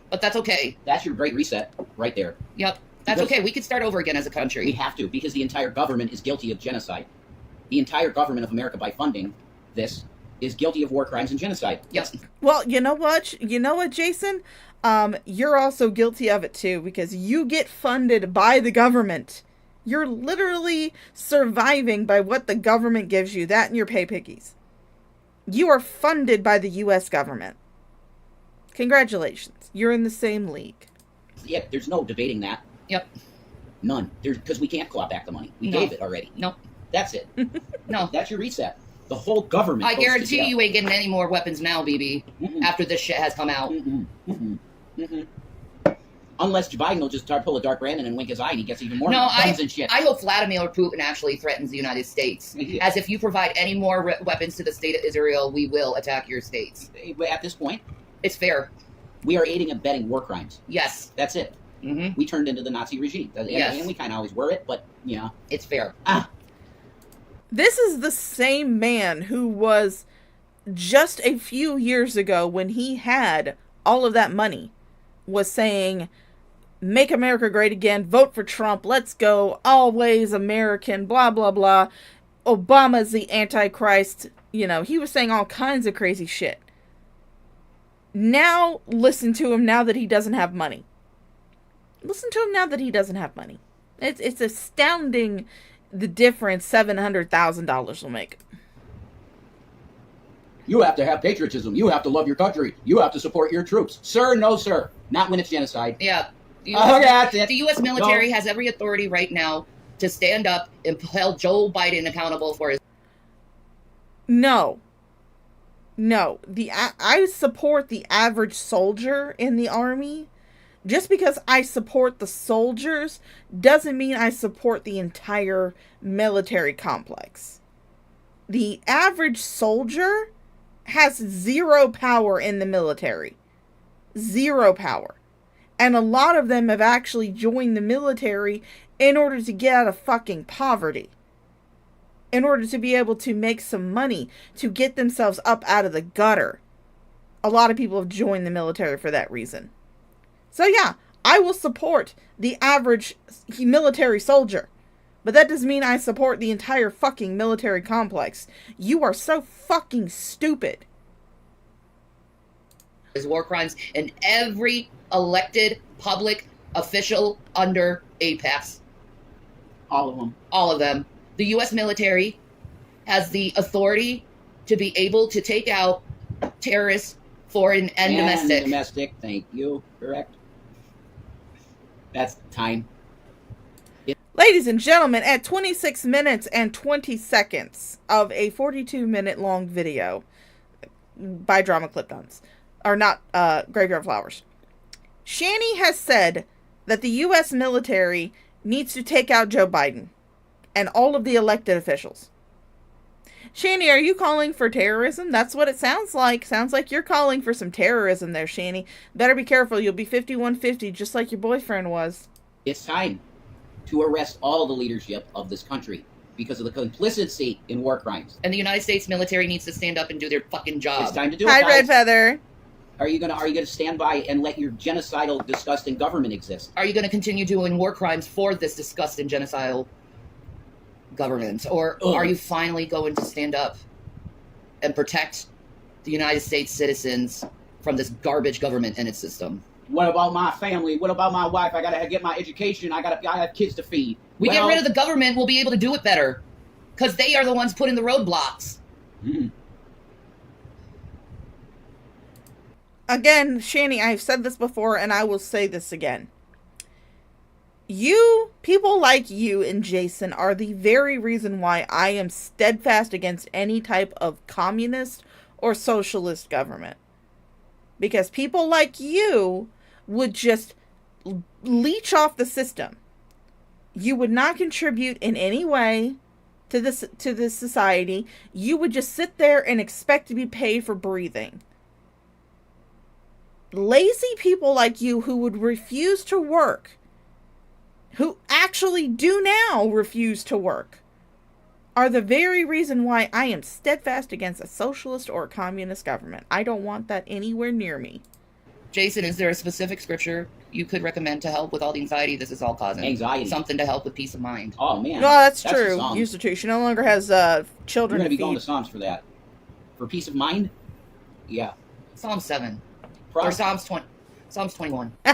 But that's okay. That's your great reset right there. Yep, that's okay. We can start over again as a country. We have to because the entire government is guilty of genocide. The entire government of America, by funding this, is guilty of war crimes and genocide. Yes. Well, you know what? You know what, Jason? You're also guilty of it too because you get funded by the government. You're literally surviving by what the government gives you, that and your pay pickies. You are funded by the U.S. government. Congratulations. You're in the same league. Yeah, there's no debating that. Yep. None. Because we can't claw back the money. We No. gave it already. No. That's it. No. That's your reset. The whole government. I goes to guarantee jail. you ain't getting any more weapons now, BB, Mm-mm. after this shit has come out. Mm-mm. Mm-mm. Mm-mm. Unless Joe Biden will just start pull a Dark Brandon and wink his eye and he gets even more No, guns and shit. I hope Vladimir Putin actually threatens the United States. Yeah. As if you provide any more weapons to the state of Israel, we will attack your states. At this point, It's fair. we are aiding and abetting war crimes. Yes. That's it. Mm-hmm. We turned into the Nazi regime. Yes. And we kind of always were it, but, It's fair. This is the same man who was just a few years ago, when he had all of that money, was saying, make America great again, vote for Trump, let's go, always American, blah, blah, blah. Obama's the Antichrist. He was saying all kinds of crazy shit. Now, listen to him now that he doesn't have money. Listen to him now that he doesn't have money. It's astounding the difference $700,000 will make. You have to have patriotism. You have to love your country. You have to support your troops. Sir, no, sir. Not when it's genocide. Yeah. The That's it. The U.S. military has every authority right now to stand up and hold Joe Biden accountable for his... No. I support the average soldier in the army. Just because I support the soldiers doesn't mean I support the entire military complex. The average soldier has zero power in the military. Zero power. And a lot of them have actually joined the military in order to get out of fucking poverty. In order to be able to make some money, to get themselves up out of the gutter. A lot of people have joined the military for that reason. So yeah, I will support the average military soldier. But that doesn't mean I support the entire fucking military complex. You are so fucking stupid. his war crimes, and every elected public official under Apex. All of them. All of them. The U.S. military has the authority to be able to take out terrorists, foreign and domestic. Domestic, thank you. Correct. That's time. Ladies and gentlemen, at 26 minutes and 20 seconds of a 42-minute long video by Drama Clip-Dons, or not, Graveyard Flowers, Shani has said that the U.S. military needs to take out Joe Biden and all of the elected officials. Shani, are you calling for terrorism? That's what it sounds like. Sounds like you're calling for some terrorism there, Shani. Better be careful. You'll be 5150 just like your boyfriend was. It's time to arrest all the leadership of this country because of the complicity in war crimes. And the United States military needs to stand up and do their fucking job. It's time to do it, Hi, guys. Red Feather. Are you gonna stand by and let your genocidal, disgusting government exist? Are you going to continue doing war crimes for this disgusting genocidal government? Or are you finally going to stand up and protect the United States citizens from this garbage government and its system? What about my family? What about my wife? I gotta get my education. I have kids to feed. We get rid of the government, we'll be able to do it better. Because they are the ones putting the roadblocks. Mm-hmm. Again, Shani, I've said this before and I will say this again. You, people like you and Jason, are the very reason why I am steadfast against any type of communist or socialist government. Because people like you would just leech off the system. You would not contribute in any way to this society. You would just sit there and expect to be paid for breathing. Lazy people like you who would refuse to work, who actually do now refuse to work, are the very reason why I am steadfast against a socialist or a communist government. I don't want that anywhere near me. Jason, is there a specific scripture you could recommend to help with all the anxiety this is all causing? Anxiety. Something to help with peace of mind. Oh, man. No, that's the true. Psalms. Used to. She no longer has children We're going to to be going to feed. Psalms for that. For peace of mind? Yeah. Psalm 7. Pro- Or Psalms 20. Psalms 21. Hyun,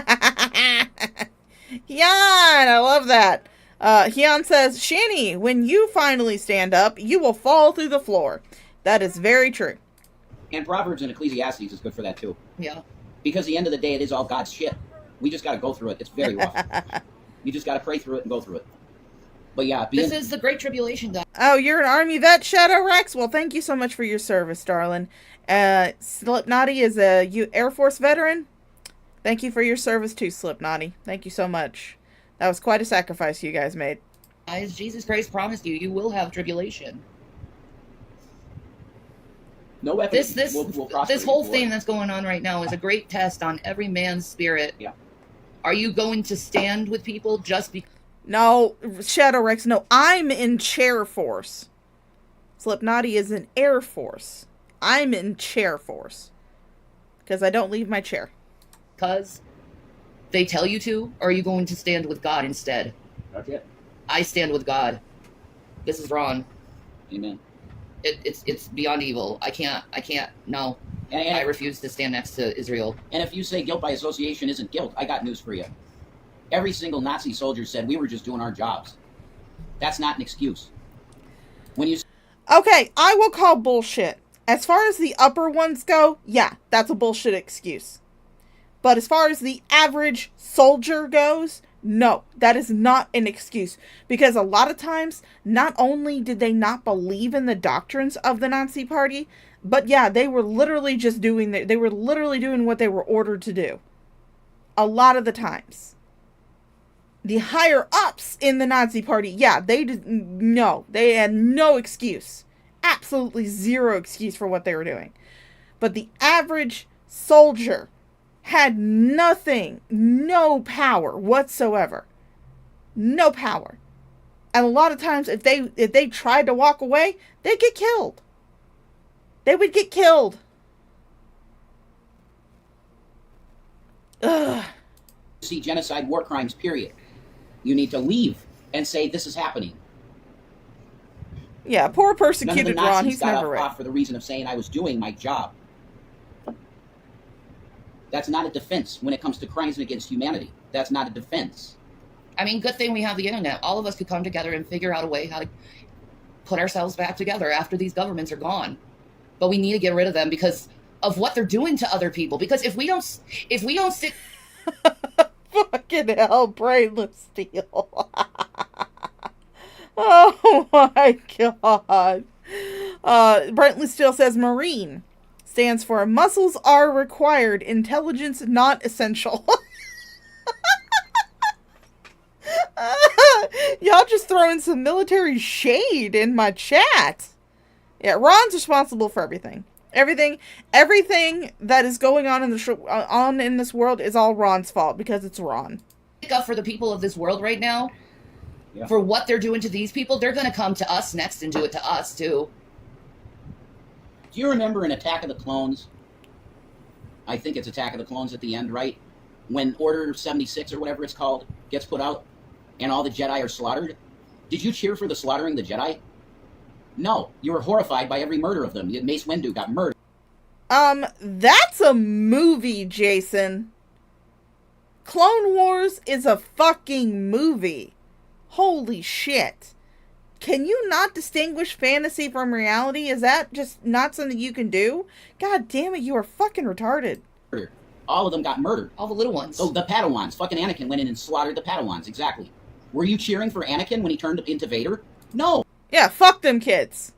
I love that. Hyun says, Shani, when you finally stand up, you will fall through the floor. That is very true. And Proverbs and Ecclesiastes is good for that, too. Yeah. Because at the end of the day, it is all God's shit. We just got to go through it. It's very rough. You just got to pray through it and go through it. But yeah, This is the Great Tribulation, guys. Oh, you're an Army vet, Shadow Rex? Well, thank you so much for your service, darling. Slipknotty is a Air Force veteran. Thank you for your service too, Slipknotty. Thank you so much. That was quite a sacrifice you guys made. Guys, Jesus Christ promised you, you will have tribulation. no weapon This will prosper this whole you. thing that's going on right now is a great test on every man's spirit. Yeah. Are you going to stand with people just because? No, Shadow Rex, no. I'm in Chair Force. Slipknotty is in Air Force. I'm in Chair Force. Because I don't leave my chair. Because they tell you to, or are you going to stand with God instead? That's it. I stand with God. This is wrong. Amen. It's beyond evil. I can't, no. And I refuse to stand next to Israel. And if you say guilt by association isn't guilt, I got news for you. Every single Nazi soldier said we were just doing our jobs. That's not an excuse. When you Okay, I will call bullshit. As far as the upper ones go, yeah, that's a bullshit excuse. But as far as the average soldier goes, no, that is not an excuse. Because a lot of times, not only did they not believe in the doctrines of the Nazi Party, but yeah, they were literally just doing they were literally doing what they were ordered to do. A lot of the times. The higher ups in the Nazi Party, yeah, they had no excuse. Absolutely zero excuse for what they were doing. But the average soldier had nothing, no power whatsoever. No power. And a lot of times if they tried to walk away, they'd get killed. They would get killed. Ugh. see genocide, war crimes, period, you need to leave and say this is happening. Yeah, poor None of persecuted the Ron. Nazis He's got never off right. for the reason of saying I was doing my job. That's not a defense when it comes to crimes against humanity. That's not a defense. I mean, good thing we have the internet. All of us could come together and figure out a way how to put ourselves back together after these governments are gone. But we need to get rid of them because of what they're doing to other people. Because if we don't sit... Fucking hell, brainless steel. Oh my god. Brainless steel says Marine stands for muscles are required, intelligence not essential. Y'all just throwing some military shade in my chat. Yeah, Ron's responsible for everything. Everything that is going on in in this world is all Ron's fault because it's Ron. Pick up for the people of this world right now. Yeah. For what they're doing to these people, they're going to come to us next and do it to us too. Do you remember in Attack of the Clones? I think it's Attack of the Clones at the end, right? When Order 76 or whatever it's called gets put out and all the Jedi are slaughtered. Did you cheer for the slaughtering of the Jedi? No. You were horrified by every murder of them. Mace Windu got murdered. That's a movie, Jason. Clone Wars is a fucking movie. Holy shit. Can you not distinguish fantasy from reality? Is that just not something you can do? God damn it, you are fucking retarded. All of them got murdered. All the little ones. Oh, the Padawans. Fucking Anakin went in and slaughtered the Padawans. Exactly. Were you cheering for Anakin when he turned into Vader? No. Yeah, fuck them kids.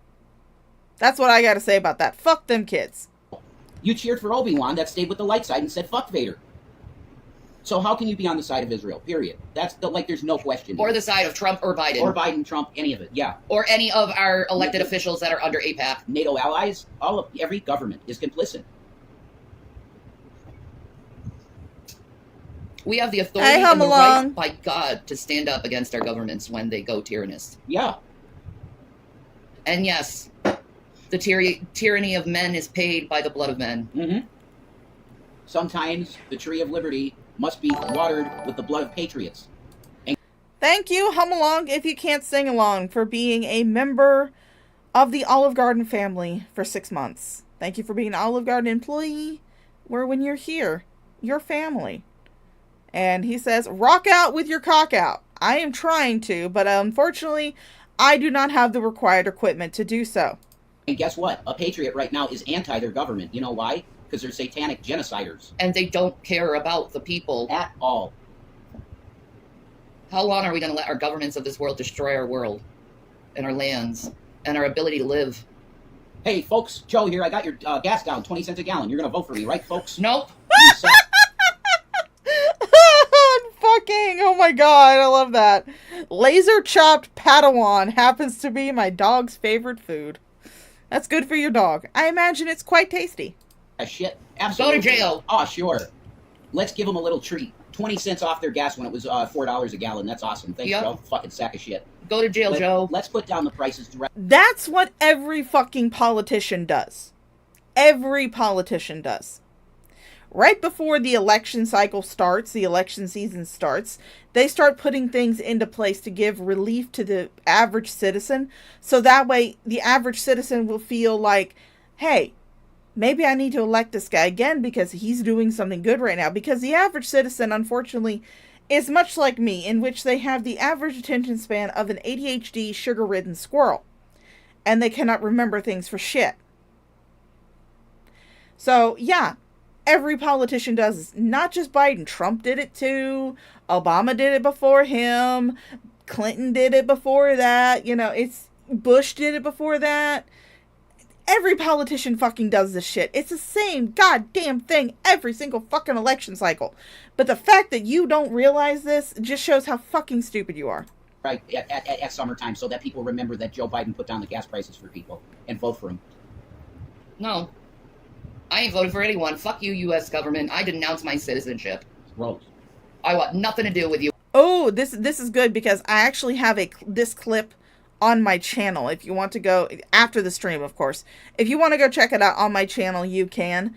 That's what I gotta say about that. Fuck them kids. You cheered for Obi-Wan that stayed with the light side and said fuck Vader. So how can you be on the side of Israel? Period. That's there's no question. Or the side of Trump or Biden. Or Biden, Trump, any of it. Yeah. Or any of our elected officials that are under APAC. NATO allies, every government is complicit. We have the authority Hey, and the Hum-along. right by God to stand up against our governments when they go tyrannous. Yeah. And yes, the tyranny of men is paid by the blood of men. Mm-hmm. Sometimes the tree of liberty must be watered with the blood of patriots. Thank you, Hum Along, if you can't sing along, for being a member of the Olive Garden family for 6 months. Thank you for being an Olive Garden employee, where when you're here, you're family. And he says, rock out with your cock out. I am trying to, but unfortunately, I do not have the required equipment to do so. And guess what? A patriot right now is anti their government. You know why? Because they're satanic genociders. And they don't care about the people. At all. How long are we going to let our governments of this world destroy our world and our lands and our ability to live? Hey, folks, Joe here. I got your gas down, 20 cents a gallon. You're going to vote for me, right, folks? Nope. You suck. Fucking, oh my god, I love that. Laser chopped Padawan happens to be my dog's favorite food. That's good for your dog. I imagine it's quite tasty. Shit. Absolutely. Go to jail. Oh, sure. Let's give them a little treat. 20 cents off their gas when it was $4 a gallon. That's awesome. Thanks, Yep. Joe. Fucking sack of shit. Go to jail, Joe. Let's put down the prices direct. That's what every fucking politician does. Every politician does. Right before the election cycle starts, the election season starts, they start putting things into place to give relief to the average citizen. So that way the average citizen will feel like, hey, maybe I need to elect this guy again because he's doing something good right now. Because the average citizen, unfortunately, is much like me, in which they have the average attention span of an ADHD sugar-ridden squirrel. And they cannot remember things for shit. So, yeah, every politician does this. Not just Biden. Trump did it too. Obama did it before him. Clinton did it before that. You know, it's Bush did it before that. Every politician fucking does this shit. It's the same goddamn thing every single fucking election cycle. But the fact that you don't realize this just shows how fucking stupid you are. Right at summertime so that people remember that Joe Biden put down the gas prices for people and vote for him. No. I ain't voted for anyone. Fuck you, U.S. government. I denounce my citizenship. Roach. I want nothing to do with you. Oh, this is good because I actually have this clip on my channel. If you want to go after the stream, of course. If you want to go check it out on my channel, you can.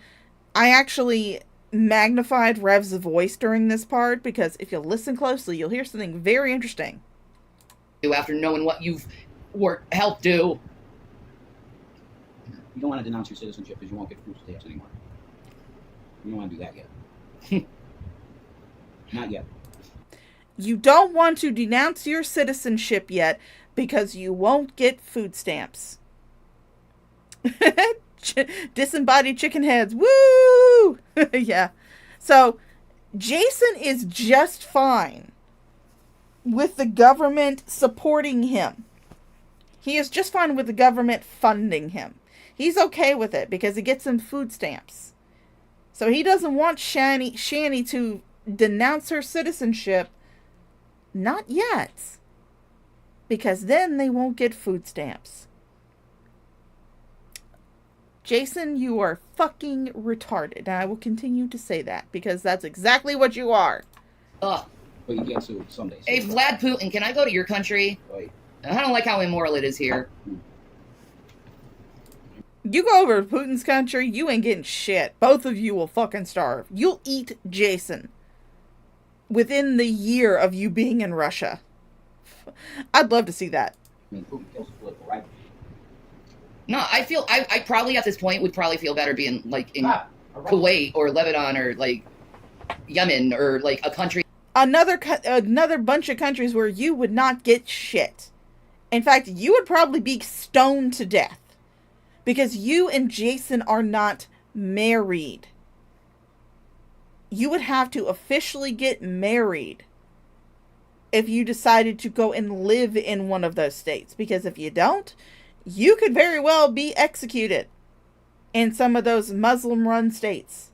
I actually magnified Rev's voice during this part because if you listen closely, you'll hear something very interesting. After knowing what you've helped do. You don't want to denounce your citizenship because you won't get food stamps anymore. You don't want to do that yet. Not yet. You don't want to denounce your citizenship yet because you won't get food stamps. Disembodied chicken heads. Woo! Yeah. So, Jason is just fine with the government supporting him. He is just fine with the government funding him. He's okay with it because he gets some food stamps. So he doesn't want Shanny to denounce her citizenship. Not yet. Because then they won't get food stamps. Jason, you are fucking retarded. And I will continue to say that because that's exactly what you are. Ugh. But you get sued someday. Hey, Vlad Putin, can I go to your country? Right. I don't like how immoral it is here. You go over to Putin's country, you ain't getting shit. Both of you will fucking starve. You'll eat Jason within the year of you being in Russia. I'd love to see that. I mean, Putin kills political rivals. No, I probably at this point would probably feel better being like in Kuwait or Lebanon or like Yemen or like a country. Another bunch of countries where you would not get shit. In fact, you would probably be stoned to death. Because you and Jason are not married. You would have to officially get married if you decided to go and live in one of those states. Because if you don't, you could very well be executed in some of those Muslim-run states.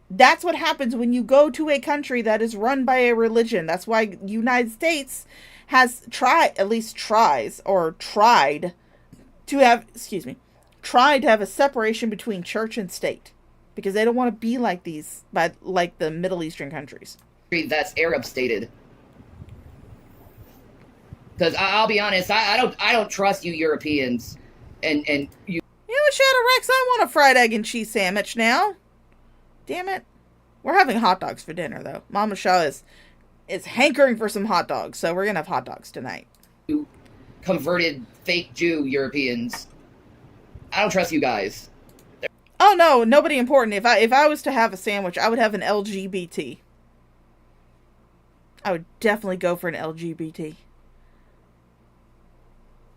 That's what happens when you go to a country that is run by a religion. That's why the United States has tried to have a separation between church and state because they don't want to be like like the Middle Eastern countries. That's Arab stated. Because I'll be honest, I don't trust you Europeans, and you. You know what, Shadow Rex? I want a fried egg and cheese sandwich now. Damn it, we're having hot dogs for dinner though. Mama Shaw is hankering for some hot dogs, so we're gonna have hot dogs tonight. You converted fake Jew Europeans. I don't trust you guys. Oh no, nobody important. If I was to have a sandwich, I would have an LGBT. I would definitely go for an LGBT.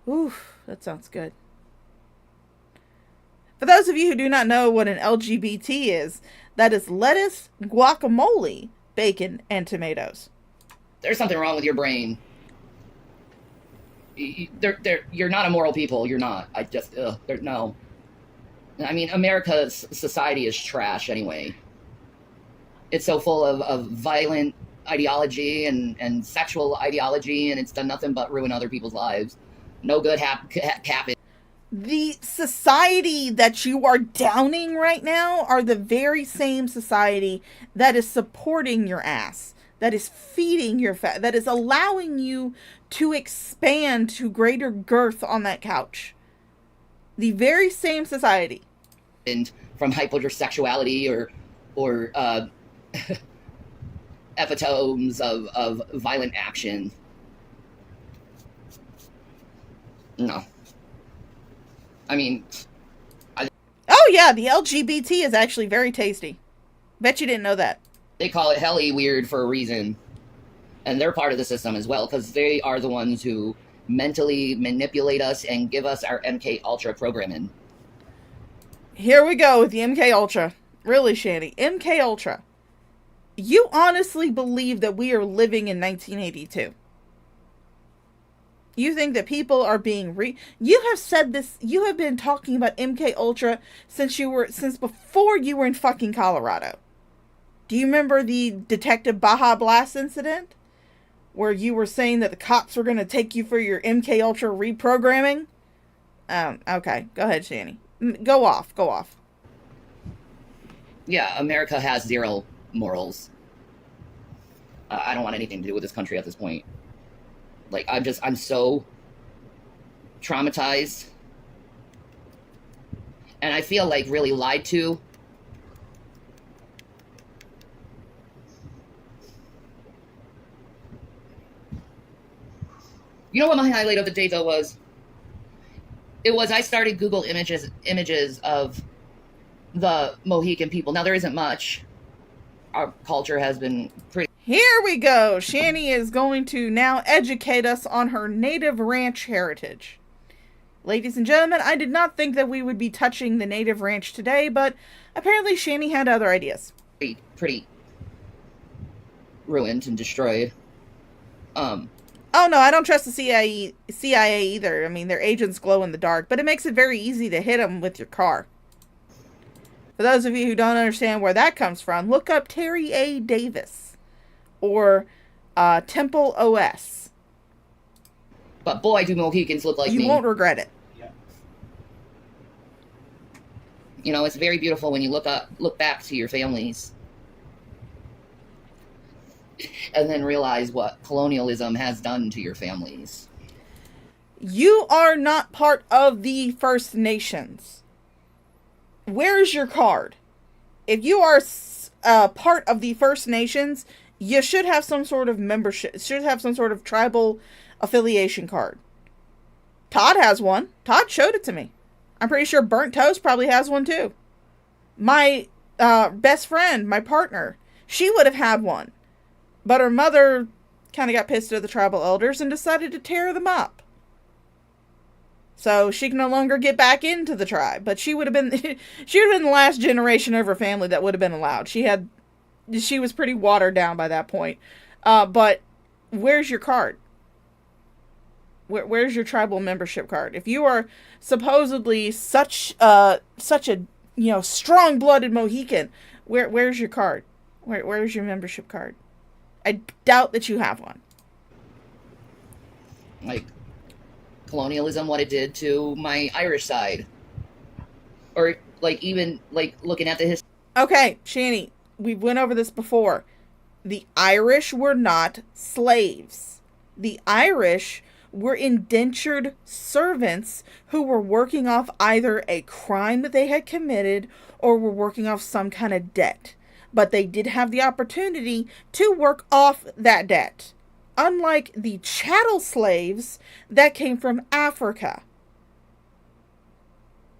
Oof, that sounds good. For those of you who do not know what an LGBT is, that is lettuce, guacamole, bacon, and tomatoes. there's something wrong with your brain. You're not a moral people. You're not. I just, no. I mean, America's society is trash anyway. It's so full of violent ideology and sexual ideology, and it's done nothing but ruin other people's lives. No good happen. The society that you are downing right now are the very same society that is supporting your ass, that is feeding your fat, that is allowing you to expand to greater girth on that couch. The very same society. And from hypersexuality or epitomes of violent action. No. I mean, oh yeah, the LGBT is actually very tasty. Bet you didn't know that. They call it helly weird for a reason. And they're part of the system as well, because they are the ones who mentally manipulate us and give us our MK Ultra programming. Here we go with the MK Ultra. Really, Shanny. MK Ultra. You honestly believe that we are living in 1982? You think that people are being you have said this, you have been talking about MK Ultra since before you were in fucking Colorado. Do you remember the Detective Baja Blast incident? Where you were saying that the cops were going to take you for your MK Ultra reprogramming? Okay. Go ahead, Shanny. Go off. Yeah, America has zero morals. I don't want anything to do with this country at this point. Like, I'm so traumatized. And I feel like really lied to. You know what my highlight of the day, though, was? It was I started Google images of the Mohican people. Now, there isn't much. Our culture has been pretty... Here we go. Shanny is going to now educate us on her native ranch heritage. Ladies and gentlemen, I did not think that we would be touching the native ranch today, but apparently Shanny had other ideas. Pretty ruined and destroyed. Oh no, I don't trust the CIA either. I mean, their agents glow in the dark, but it makes it very easy to hit them with your car. For those of you who don't understand where that comes from, look up Terry A. Davis or Temple OS. But boy, do Mohicans look like me. You won't regret it. You know, it's very beautiful when you look back to your families. And then realize what colonialism has done to your families. You are not part of the First Nations. Where's your card? If you are part of the First Nations, you should have some sort of membership, should have some sort of tribal affiliation card. Todd has one. Todd showed it to me. I'm pretty sure Burnt Toast probably has one too. My best friend, my partner, she would have had one. But her mother kind of got pissed at the tribal elders and decided to tear them up. So she can no longer get back into the tribe. But she would have been the last generation of her family that would have been allowed. She was pretty watered down by that point. But where's your card? Where's your tribal membership card? If you are supposedly such a strong-blooded Mohican, where's your card? Where's your membership card? I doubt that you have one. Like, colonialism, what it did to my Irish side. Or, like, even, like, looking at the history. Okay, Shanny, we went over this before. The Irish were not slaves. The Irish were indentured servants who were working off either a crime that they had committed or were working off some kind of debt. But they did have the opportunity to work off that debt. Unlike the chattel slaves that came from Africa.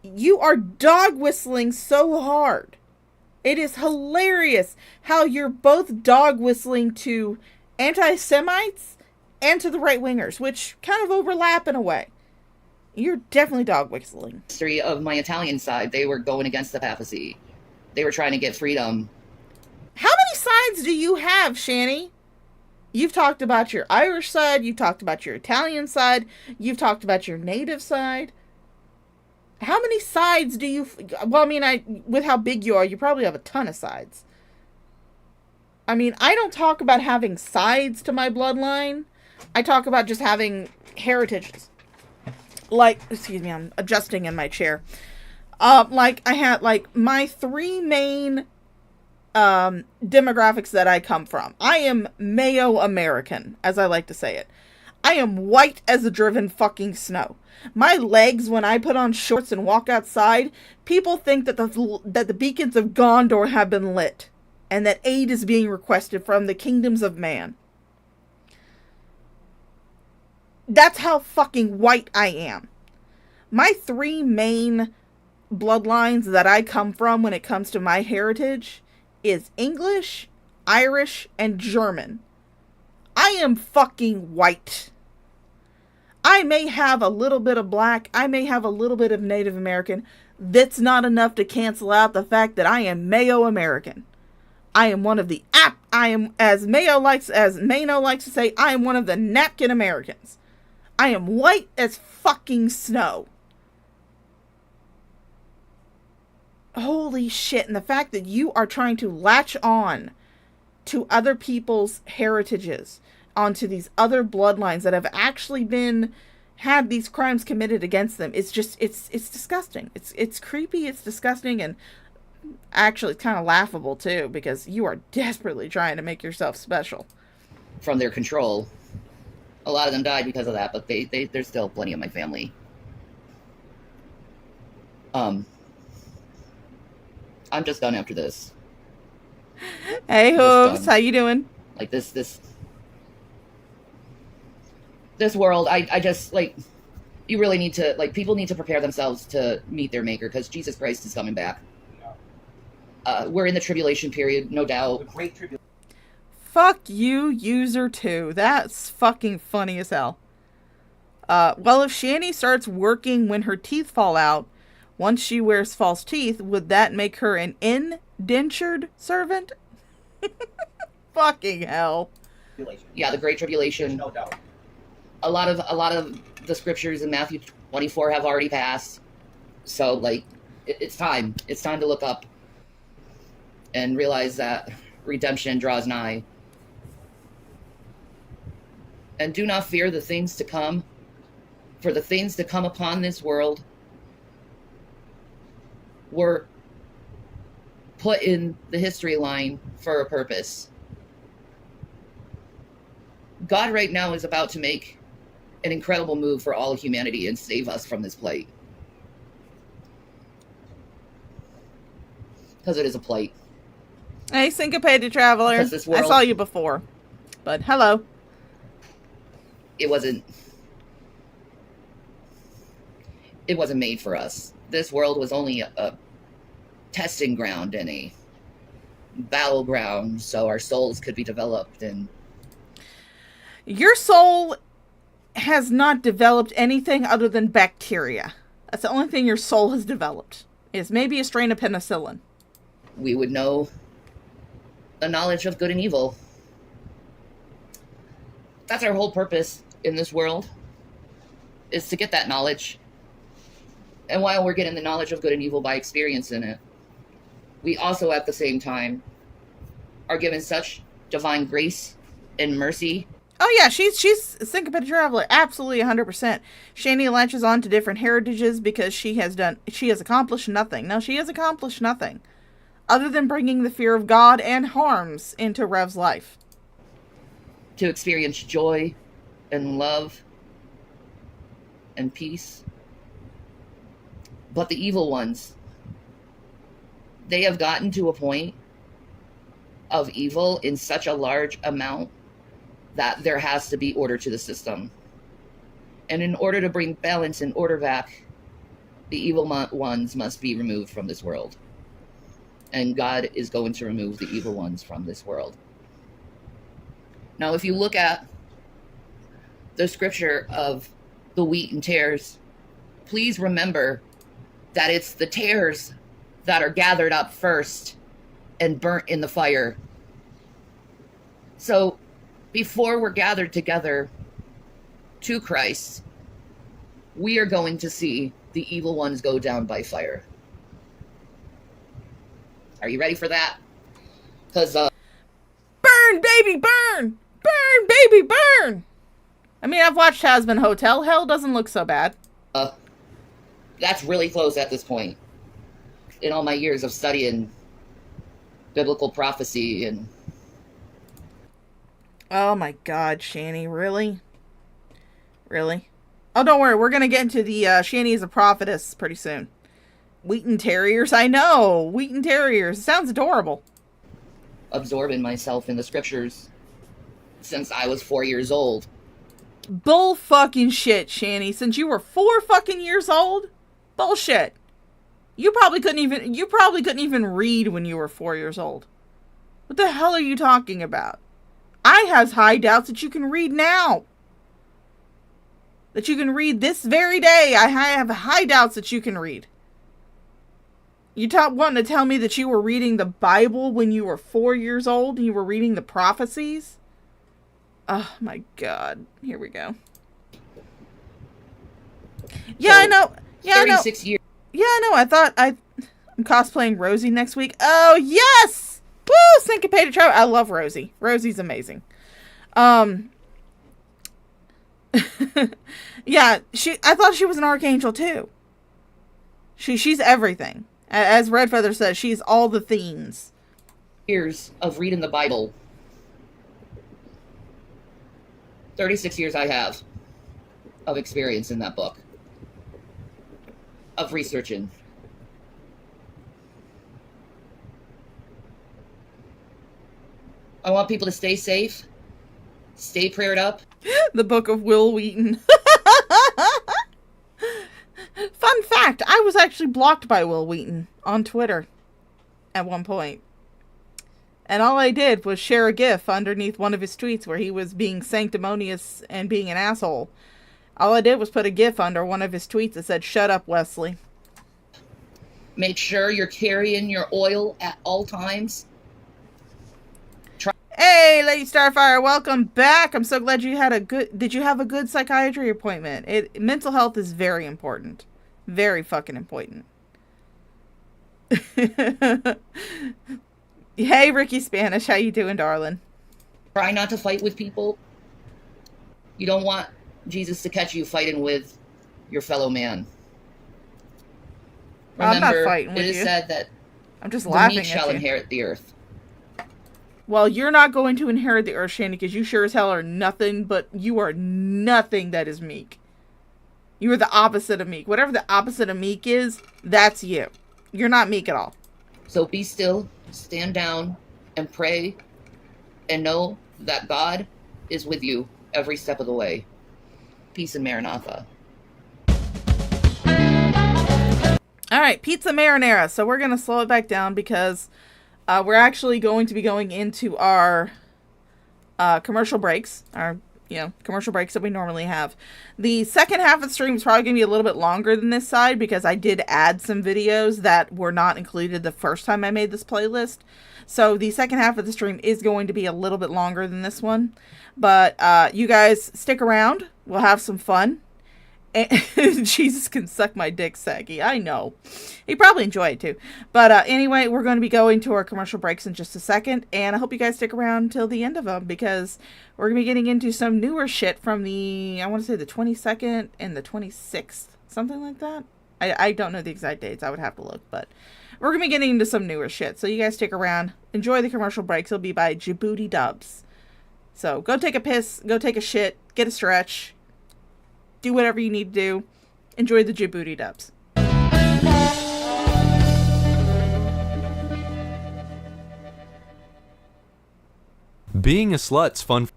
You are dog whistling so hard. It is hilarious how you're both dog whistling to anti-Semites and to the right-wingers, which kind of overlap in a way. You're definitely dog whistling. History of my Italian side, they were going against the papacy. They were trying to get freedom. How many sides do you have, Shanny? You've talked about your Irish side. You've talked about your Italian side. You've talked about your native side. How many sides do you... Well, I mean, with how big you are, you probably have a ton of sides. I mean, I don't talk about having sides to my bloodline. I talk about just having heritages. Like, excuse me, I'm adjusting in my chair. Like, I had, like, my 3 main demographics that I come from. I am Mayo American, as I like to say it. I am white as the driven fucking snow. My legs, when I put on shorts and walk outside, people think that the beacons of Gondor have been lit, and that aid is being requested from the kingdoms of man. That's how fucking white I am. My 3 main bloodlines that I come from when it comes to my heritage is English, Irish, and German. I am fucking white. I may have a little bit of black, I may have a little bit of Native American. That's not enough to cancel out the fact that I am Mayo American. I am one of the I am, as Mayo likes to say, I am one of the napkin Americans. I am white as fucking snow. Holy shit, and the fact that you are trying to latch on to other people's heritages, onto these other bloodlines that have actually had these crimes committed against them, it's just, it's disgusting. It's creepy, it's disgusting, and actually it's kind of laughable too, because you are desperately trying to make yourself special. From their control. A lot of them died because of that, but there's still plenty of my family. I'm just done after this. Hey, Hooves, how you doing? Like, this world, I just, like, you really need to, like, people need to prepare themselves to meet their maker, because Jesus Christ is coming back. We're in the tribulation period, no doubt. The great tribulation. Fuck you, user 2. That's fucking funny as hell. Well, if Shani starts working when her teeth fall out, once she wears false teeth, would that make her an indentured servant? Fucking hell. Yeah, the Great Tribulation. No doubt. A lot of the scriptures in Matthew 24 have already passed. So, like, it's time. It's time to look up and realize that redemption draws nigh. And do not fear the things to come, for the things to come upon this world were put in the history line for a purpose. God right now is about to make an incredible move for all of humanity and save us from this plight. Because it is a plight. Hey, syncopated traveler. This world, I saw you before. But hello. It wasn't made for us. This world was only a testing ground and a battleground so our souls could be developed. And your soul has not developed anything other than bacteria. That's the only thing your soul has developed. Is maybe a strain of penicillin. We would know the knowledge of good and evil. That's our whole purpose in this world, is to get that knowledge. And while we're getting the knowledge of good and evil by experiencing it, we also at the same time are given such divine grace and mercy. Oh yeah, she's a syncopated traveler, absolutely 100%. Shani latches on to different heritages because she has accomplished nothing. No, she has accomplished nothing other than bringing the fear of God and harms into Rev's life. To experience joy and love and peace. But the evil ones, they have gotten to a point of evil in such a large amount that there has to be order to the system. And in order to bring balance and order back, the evil ones must be removed from this world. And God is going to remove the evil ones from this world. Now, if you look at the scripture of the wheat and tares, please remember that it's the tares that are gathered up first and burnt in the fire. So, before we're gathered together to Christ, we are going to see the evil ones go down by fire. Are you ready for that? Because, Burn, baby, burn! Burn, baby, burn! I mean, I've watched Hazbin Hotel. Hell doesn't look so bad. that's really close at this point. In all my years of studying biblical prophecy and... Oh my god, Shani, really? Really? Oh, don't worry, we're gonna get into the Shani is a prophetess pretty soon. Wheaton Terriers, I know! Wheaton Terriers, it sounds adorable. absorbing myself in the scriptures since I was 4 years old. Bull fucking shit, Shani. Since you were 4 fucking years old? Bullshit. You probably couldn't even read when you were 4 years old. What the hell are you talking about? I have high doubts that you can read now. That you can read this very day. I have high doubts that you can read. You wanting to tell me that you were reading the Bible when you were 4 years old and you were reading the prophecies? Oh my god. Here we go. Yeah, So, I know. Yeah, I know. 36 years. Yeah, I know. I thought I'm cosplaying Rosie next week. Oh, yes! Woo! Syncopated Trevor. I love Rosie. Rosie's amazing. Yeah, I thought she was an archangel too. She's everything. As Red Feather says, she's all the themes. Years of reading the Bible. 36 years I have of experience in that book. Of researching. I want people to stay safe. Stay prayed up. The Book of Will Wheaton. Fun fact, I was actually blocked by Will Wheaton on Twitter at one point. And all I did was share a GIF underneath one of his tweets where he was being sanctimonious and being an asshole. All I did was put a GIF under one of his tweets that said, "Shut up, Wesley." Make sure you're carrying your oil at all times. Hey, Lady Starfire, welcome back. I'm so glad you had did you have a good psychiatry appointment? Mental health is very important. Very fucking important. Hey, Ricky Spanish, how you doing, darling? Try not to fight with people. You don't want Jesus to catch you fighting with your fellow man. Remember, I'm not fighting with it is you. said that I'm just the laughing meek shall at you. inherit the earth. Well, you're not going to inherit the earth, Shani, because you sure as hell are nothing, but you are nothing that is meek. You are the opposite of meek. Whatever the opposite of meek is, that's you. You're not meek at all. So be still, stand down, and pray, and know that God is with you every step of the way. Peace and Maranatha. All right, pizza marinara. So we're going to slow it back down because we're actually going to be going into our commercial breaks, commercial breaks that we normally have. The second half of the stream is probably going to be a little bit longer than this side because I did add some videos that were not included the first time I made this playlist. So the second half of the stream is going to be a little bit longer than this one. But you guys stick around. We'll have some fun. And Jesus can suck my dick, Saggy. I know. He probably enjoy it too. But anyway, we're going to be going to our commercial breaks in just a second. And I hope you guys stick around until the end of them because we're going to be getting into some newer shit from the 22nd and the 26th. Something like that. I don't know the exact dates. I would have to look. But we're going to be getting into some newer shit. So you guys stick around. Enjoy the commercial breaks. It'll be by Djibouti Dubs. So go take a piss. Go take a shit. Get a stretch. Do whatever you need to do. Enjoy the Djibouti Dubs. Being a slut's fun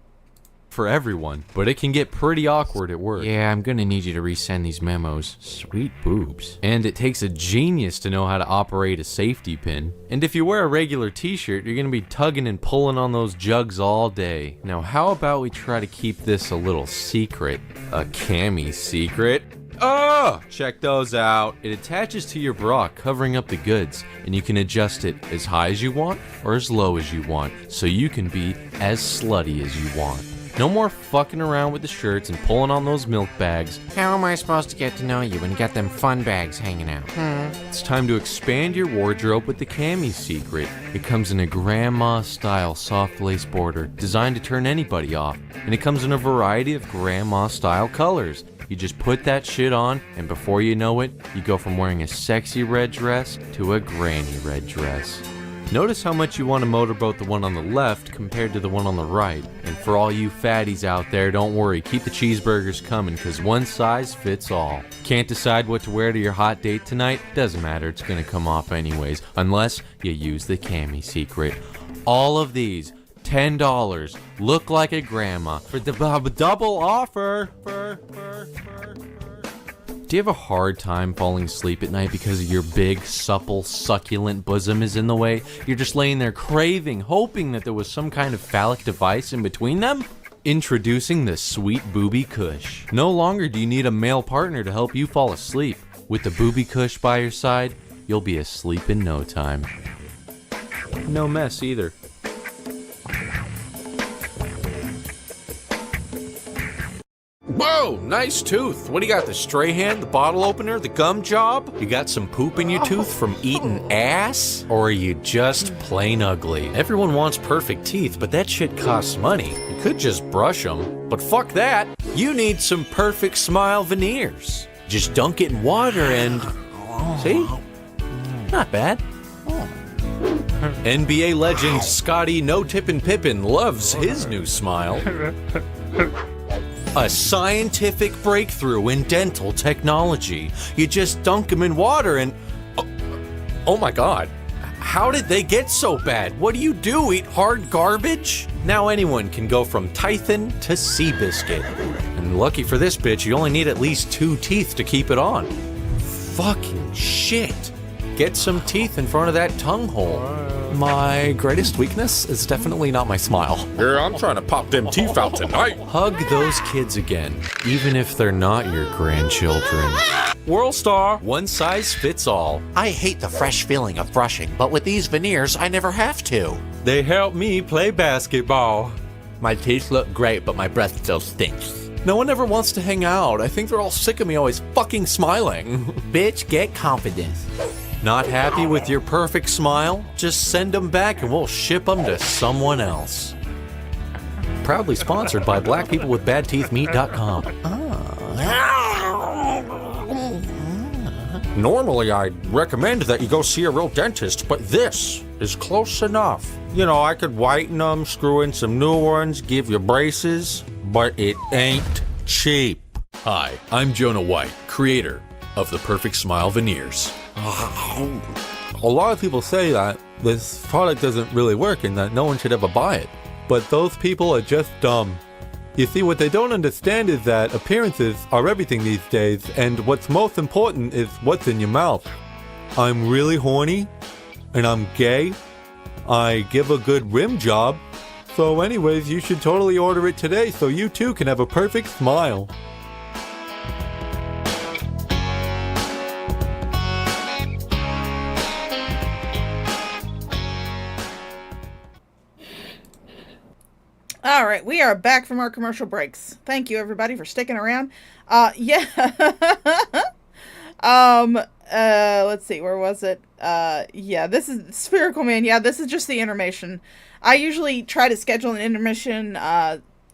for everyone, but it can get pretty awkward at work. Yeah, I'm gonna need you to resend these memos. Sweet boobs. And it takes a genius to know how to operate a safety pin. And if you wear a regular t-shirt, you're gonna be tugging and pulling on those jugs all day. Now, how about we try to keep this a little secret? A cami secret? Oh! Check those out. It attaches to your bra, covering up the goods, and you can adjust it as high as you want or as low as you want, so you can be as slutty as you want. No more fucking around with the shirts and pulling on those milk bags. How am I supposed to get to know you when you got them fun bags hanging out? It's time to expand your wardrobe with the Cami Secret. It comes in a grandma-style soft lace border designed to turn anybody off. And it comes in a variety of grandma-style colors. You just put that shit on, and before you know it, you go from wearing a sexy red dress to a granny red dress. Notice how much you want to motorboat the one on the left compared to the one on the right. And for all you fatties out there, don't worry, keep the cheeseburgers coming, because one size fits all. Can't decide what to wear to your hot date tonight? Doesn't matter, it's gonna come off anyways, unless you use the Cami Secret. All of these, $10, look like a grandma, for the double offer. Do you have a hard time falling asleep at night because your big, supple, succulent bosom is in the way? You're just laying there craving, hoping that there was some kind of phallic device in between them? Introducing the Sweet Booby Kush. No longer do you need a male partner to help you fall asleep. With the Booby Kush by your side, you'll be asleep in no time. No mess either. Whoa, nice tooth. What do you got, the stray hand, the bottle opener, the gum job? You got some poop in your tooth from eating ass? Or are you just plain ugly? Everyone wants perfect teeth, but that shit costs money. You could just brush them, but fuck that. You need some perfect smile veneers. Just dunk it in water and... See? Not bad. NBA legend Scotty No Tippin' Pippin loves his new smile. A scientific breakthrough in dental technology. You just dunk them in water and... Oh my god. How did they get so bad? What do? Eat hard garbage? Now anyone can go from Tython to Seabiscuit. And lucky for this bitch, you only need at least 2 teeth to keep it on. Fucking shit. Get some teeth in front of that tongue hole. My greatest weakness is definitely not my smile. Yeah, I'm trying to pop them teeth out tonight. Hug those kids again, even if they're not your grandchildren. World Star, one size fits all. I hate the fresh feeling of brushing, but with these veneers, I never have to. They help me play basketball. My teeth look great, but my breath still stinks. No one ever wants to hang out. I think they're all sick of me always fucking smiling. Bitch, get confidence. Not happy with your perfect smile? Just send them back and we'll ship them to someone else. Proudly sponsored by blackpeoplewithbadteethmeat.com. Normally, I'd recommend that you go see a real dentist, but this is close enough. You know, I could whiten them, screw in some new ones, give you braces, but it ain't cheap. Hi, I'm Jonah White, creator of the Perfect Smile Veneers. A lot of people say that this product doesn't really work and that no one should ever buy it. But those people are just dumb. You see, what they don't understand is that appearances are everything these days, and what's most important is what's in your mouth. I'm really horny, and I'm gay. I give a good rim job. So anyways, you should totally order it today so you too can have a perfect smile. All right, we are back from our commercial breaks. Thank you, everybody, for sticking around. Yeah. Let's see, where was it? Yeah, this is Spherical Man. Yeah, this is just the intermission. I usually try to schedule an intermission,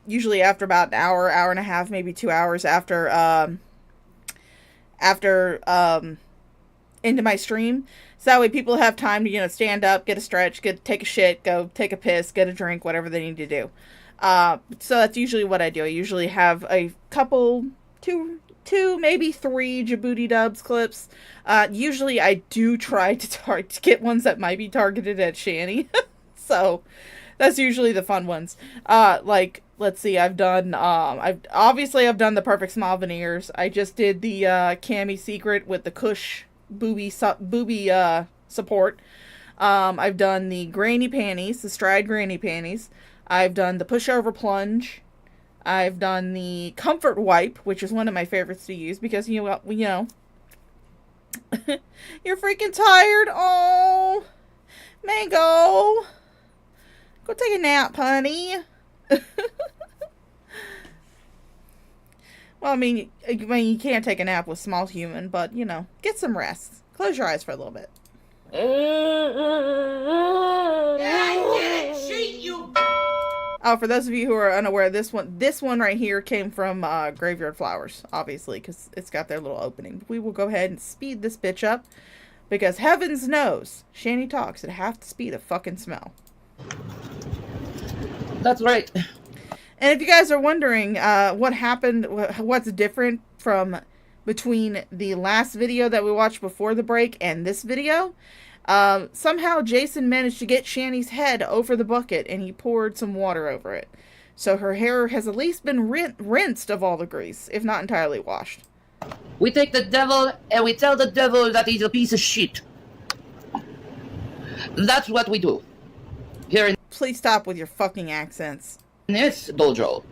usually after about an hour, hour and a half, maybe 2 hours after into my stream. So that way people have time to, stand up, get a stretch, take a shit, go take a piss, get a drink, whatever they need to do. So that's usually what I do. I usually have a couple, two, maybe 3 Djibouti Dubs clips. Usually I do try to get ones that might be targeted at Shani. So that's usually the fun ones. Let's see, I've done the Perfect Smile Veneers. I just did the Cami Secret with the Kush booby support. I've done the granny panties, the stride granny panties. I've done the pushover plunge. I've done the comfort wipe, which is one of my favorites to use because you're freaking tired. Oh, Mango, go take a nap, honey. Well, I mean, you can't take a nap with small human, but, you know, get some rest. Close your eyes for a little bit. Oh, for those of you who are unaware, this one right here came from Graveyard Flowers, obviously, because it's got their little opening. We will go ahead and speed this bitch up, because heavens knows, Shanny talks at half the speed of fucking smell. That's right. And if you guys are wondering what happened, what's different from between the last video that we watched before the break and this video, somehow Jason managed to get Shanny's head over the bucket and he poured some water over it. So her hair has at least been rinsed of all the grease, if not entirely washed. We take the devil and we tell the devil that he's a piece of shit. That's what we do. Here in Please stop with your fucking accents. this dojo.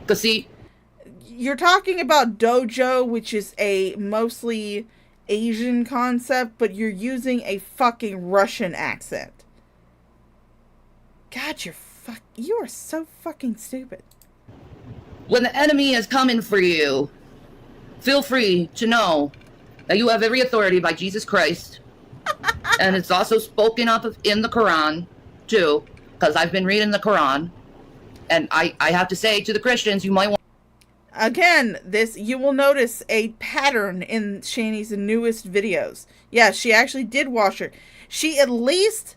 Cause see, You're talking about dojo, which is a mostly Asian concept, but you're using a fucking Russian accent. God, you are so fucking stupid. when the enemy is coming for you, feel free to know that you have every authority by Jesus Christ. And it's also spoken of in the Quran, too, because I've been reading the Quran. And I have to say to the Christians, you might want... Again, you will notice a pattern in Shanny's newest videos. Yeah, she actually did wash her. She at least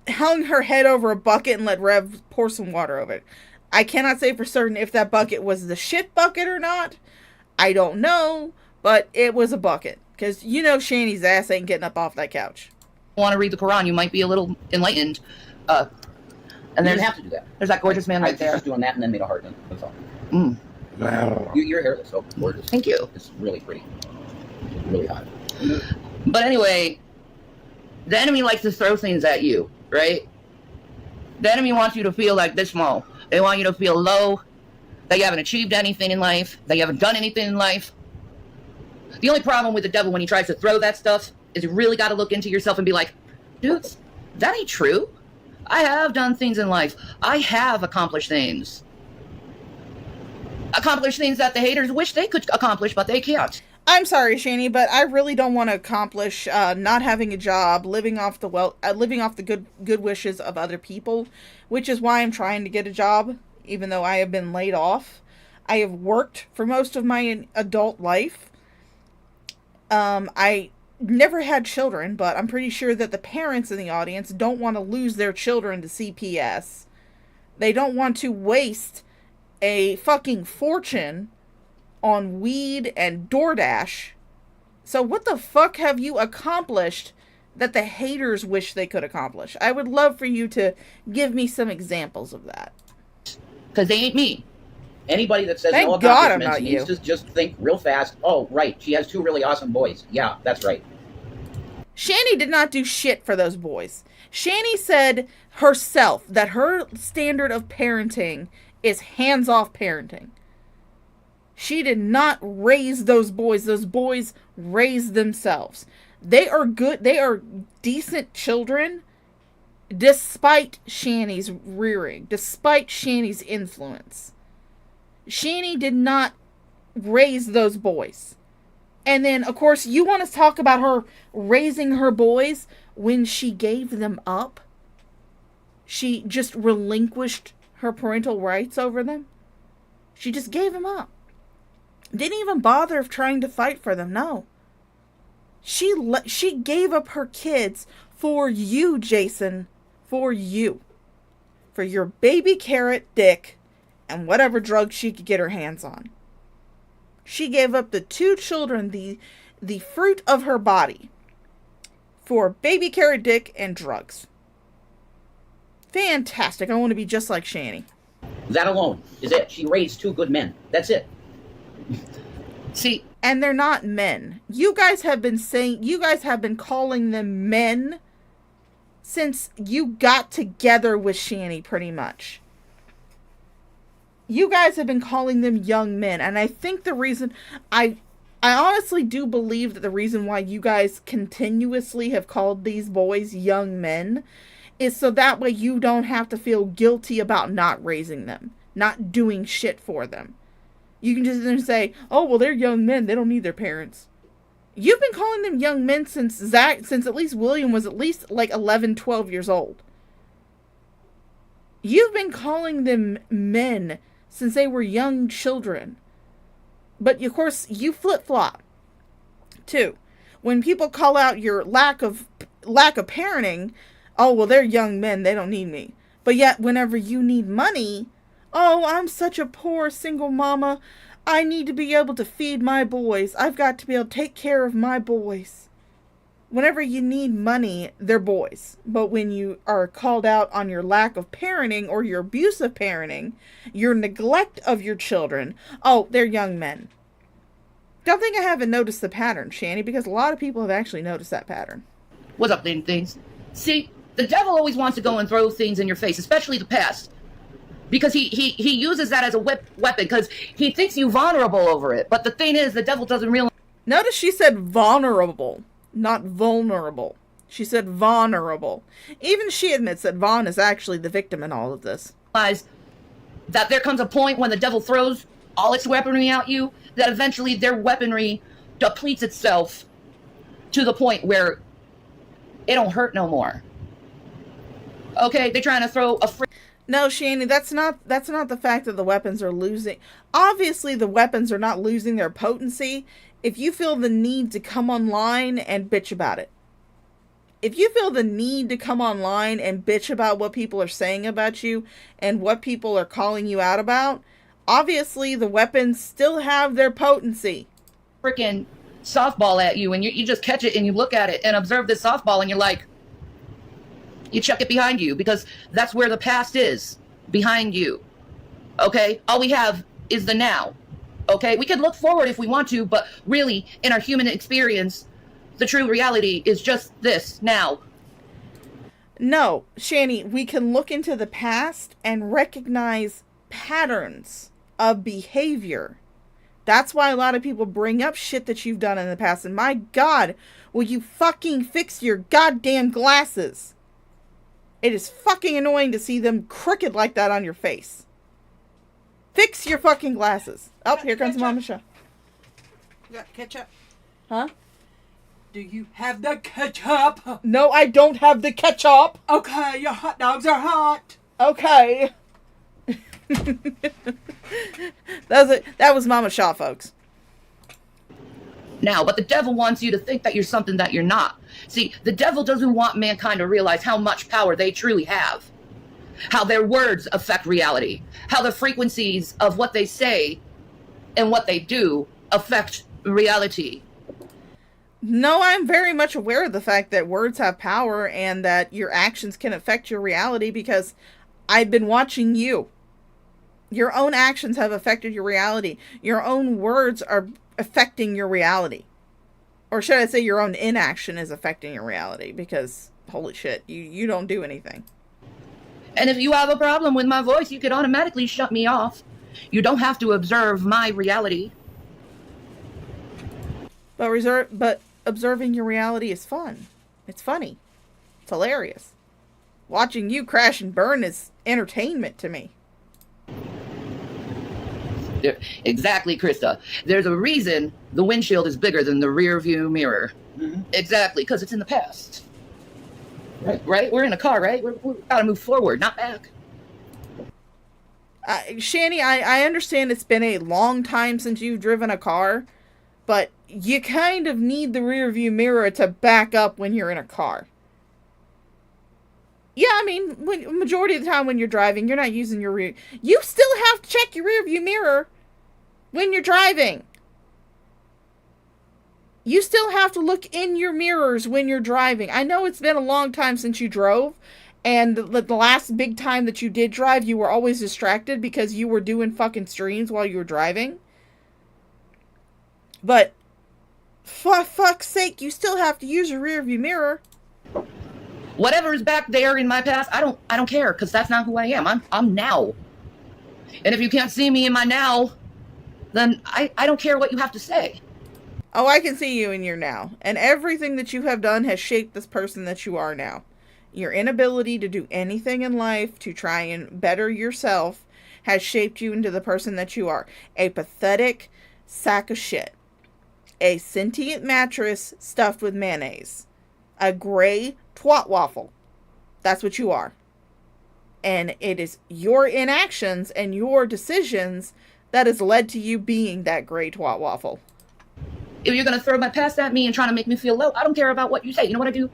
hung her head over a bucket and let Rev pour some water over it. I cannot say for certain if that bucket was the shit bucket or not. I don't know, but it was a bucket. Because you know Shanny's ass ain't getting up off that couch. Want to read the Quran, you might be a little enlightened. And You there's, didn't have to do that. there's that gorgeous man I right there. just doing that and then made a heart. That's all. Mm. Your hair looks so gorgeous. Thank you. It's really pretty. Really hot. But anyway, the enemy likes to throw things at you, right? The enemy wants you to feel like this small. They want you to feel low, that you haven't achieved anything in life, that you haven't done anything in life. The only problem with the devil when he tries to throw that stuff is you really got to look into yourself and be like, dudes, that ain't true. I have done things in life. I have accomplished things. Accomplished things that the haters wish they could accomplish, but they can't. I'm sorry, Shanny, but I really don't want to accomplish not having a job, living off the good wishes of other people, which is why I'm trying to get a job, even though I have been laid off. I have worked for most of my adult life. I never had children, but I'm pretty sure that the parents in the audience don't want to lose their children to CPS. They don't want to waste a fucking fortune on weed and DoorDash. So what the fuck have you accomplished that the haters wish they could accomplish? I would love for you to give me some examples of that. Because they ain't me. Anybody that says Thank no God I'm accomplishments not needs you. to just think real fast. Oh, right, she has two really awesome boys. Yeah, that's right. Shanny did not do shit for those boys. Shanny said herself that her standard of parenting is hands-off parenting. She did not raise those boys. Those boys raised themselves. They are good. They are decent children despite Shanny's rearing, despite Shanny's influence. Shanny did not raise those boys. And then, of course, you want to talk about her raising her boys when she gave them up? She just relinquished her parental rights over them? She just gave them up. Didn't even bother of trying to fight for them, no. She gave up her kids for you, Jason. For you. For your baby carrot dick and whatever drugs she could get her hands on. She gave up the two children, the fruit of her body, for baby carrot dick and drugs. Fantastic. I want to be just like Shanny. That alone is it. She raised two good men. That's it. See, and they're not men. You guys have been calling them men since you got together with Shanny, pretty much. You guys have been calling them young men, and I think the reason, I honestly do believe that the reason why you guys continuously have called these boys young men is so that way you don't have to feel guilty about not raising them, not doing shit for them. You can just then say, oh, well, they're young men. They don't need their parents. You've been calling them young men since at least William was at least like 11, 12 years old. You've been calling them men since they were young children. But, of course, you flip-flop, too. When people call out your lack of parenting, oh, well, they're young men. They don't need me. But yet, whenever you need money, oh, I'm such a poor single mama. I need to be able to feed my boys. I've got to be able to take care of my boys. Whenever you need money, they're boys. But when you are called out on your lack of parenting or your abusive parenting, your neglect of your children, oh, they're young men. Don't think I haven't noticed the pattern, Shanny, because a lot of people have actually noticed that pattern. What's up, things? See, the devil always wants to go and throw things in your face, especially the past. Because he uses that as a weapon because he thinks you vulnerable over it. But the thing is, the devil doesn't realize... Notice she said vulnerable, not vulnerable. She said vulnerable. Even she admits that Vaughn is actually the victim in all of this. That there comes a point when the devil throws all its weaponry at you, that eventually their weaponry depletes itself to the point where it don't hurt no more. Okay, they're trying to throw a... No, Shanny, that's not the fact that the weapons are losing. Obviously, the weapons are not losing their potency if you feel the need to come online and bitch about it. If you feel the need to come online and bitch about what people are saying about you and what people are calling you out about, obviously the weapons still have their potency. Freaking softball at you, and you just catch it and you look at it and observe this softball and you're like... You chuck it behind you because that's where the past is, behind you. Okay? All we have is the now. Okay? We can look forward if we want to, but really, in our human experience, the true reality is just this, now. No, Shanny, we can look into the past and recognize patterns of behavior. That's why a lot of people bring up shit that you've done in the past. And my God, will you fucking fix your goddamn glasses? It is fucking annoying to see them crooked like that on your face. Fix your fucking glasses. Oh, here comes Mama Shaw. You got ketchup? Huh? Do you have the ketchup? No, I don't have the ketchup. Okay, your hot dogs are hot. Okay. That was Mama Shaw, folks. Now, but the devil wants you to think that you're something that you're not. See, the devil doesn't want mankind to realize how much power they truly have. How their words affect reality. How the frequencies of what they say and what they do affect reality. No, I'm very much aware of the fact that words have power and that your actions can affect your reality because I've been watching you. Your own actions have affected your reality. Your own words are affecting your reality. Or should I say your own inaction is affecting your reality because, holy shit, you don't do anything. And if you have a problem with my voice, you could automatically shut me off. You don't have to observe my reality. But observing your reality is fun. It's funny. It's hilarious. Watching you crash and burn is entertainment to me. Exactly, Krista. There's a reason the windshield is bigger than the rear view mirror. Mm-hmm. Exactly, because it's in the past. Right? We're in a car, right? We gotta move forward, not back. Shanny, I understand it's been a long time since you've driven a car, but you kind of need the rear view mirror to back up when you're in a car. Yeah, I mean, majority of the time when you're driving, you're not using your rear... You still have to check your rear view mirror when you're driving. You still have to look in your mirrors when you're driving. I know it's been a long time since you drove, and the last big time that you did drive, you were always distracted because you were doing fucking streams while you were driving. But, for fuck's sake, you still have to use your rear view mirror. Whatever's back there in my past, I don't care, because that's not who I am. I'm now. And if you can't see me in my now, then I don't care what you have to say. Oh, I can see you in your now. And everything that you have done has shaped this person that you are now. Your inability to do anything in life to try and better yourself has shaped you into the person that you are. A pathetic sack of shit. A sentient mattress stuffed with mayonnaise. A gray twat waffle. That's what you are. And it is your inactions and your decisions that has led to you being that gray twat waffle. If you're going to throw my past at me and trying to make me feel low, I don't care about what you say. You know what I do?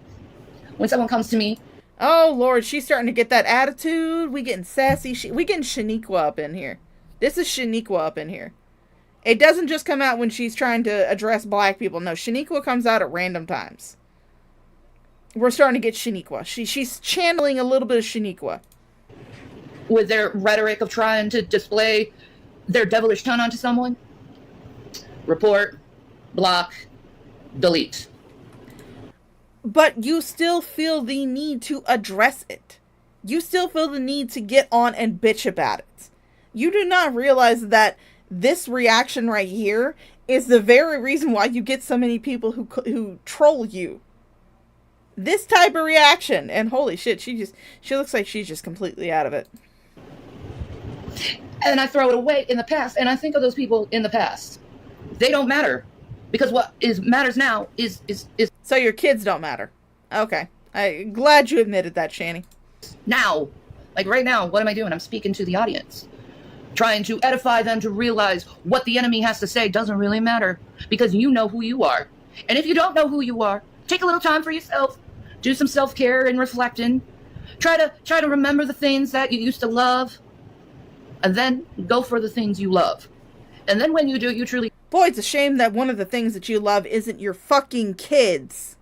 When someone comes to me. Oh, Lord, she's starting to get that attitude. We getting sassy. We getting Shaniqua up in here. This is Shaniqua up in here. It doesn't just come out when she's trying to address black people. No, Shaniqua comes out at random times. We're starting to get Shaniqua. She's channeling a little bit of Shaniqua. With their rhetoric of trying to display their devilish tone onto someone. Report, block, delete. But you still feel the need to address it. You still feel the need to get on and bitch about it. You do not realize that this reaction right here is the very reason why you get so many people who troll you. This type of reaction, and holy shit, she looks like she's just completely out of it. And I throw it away in the past, and I think of those people in the past. They don't matter, because what matters now is. So your kids don't matter. Okay, I'm glad you admitted that, Shani. Now, like right now, what am I doing? I'm speaking to the audience, trying to edify them to realize what the enemy has to say doesn't really matter, because you know who you are. And if you don't know who you are, take a little time for yourself, do some self-care and reflecting, try to remember the things that you used to love, and then go for the things you love. And then when you do, you truly... Boy, it's a shame that one of the things that you love isn't your fucking kids.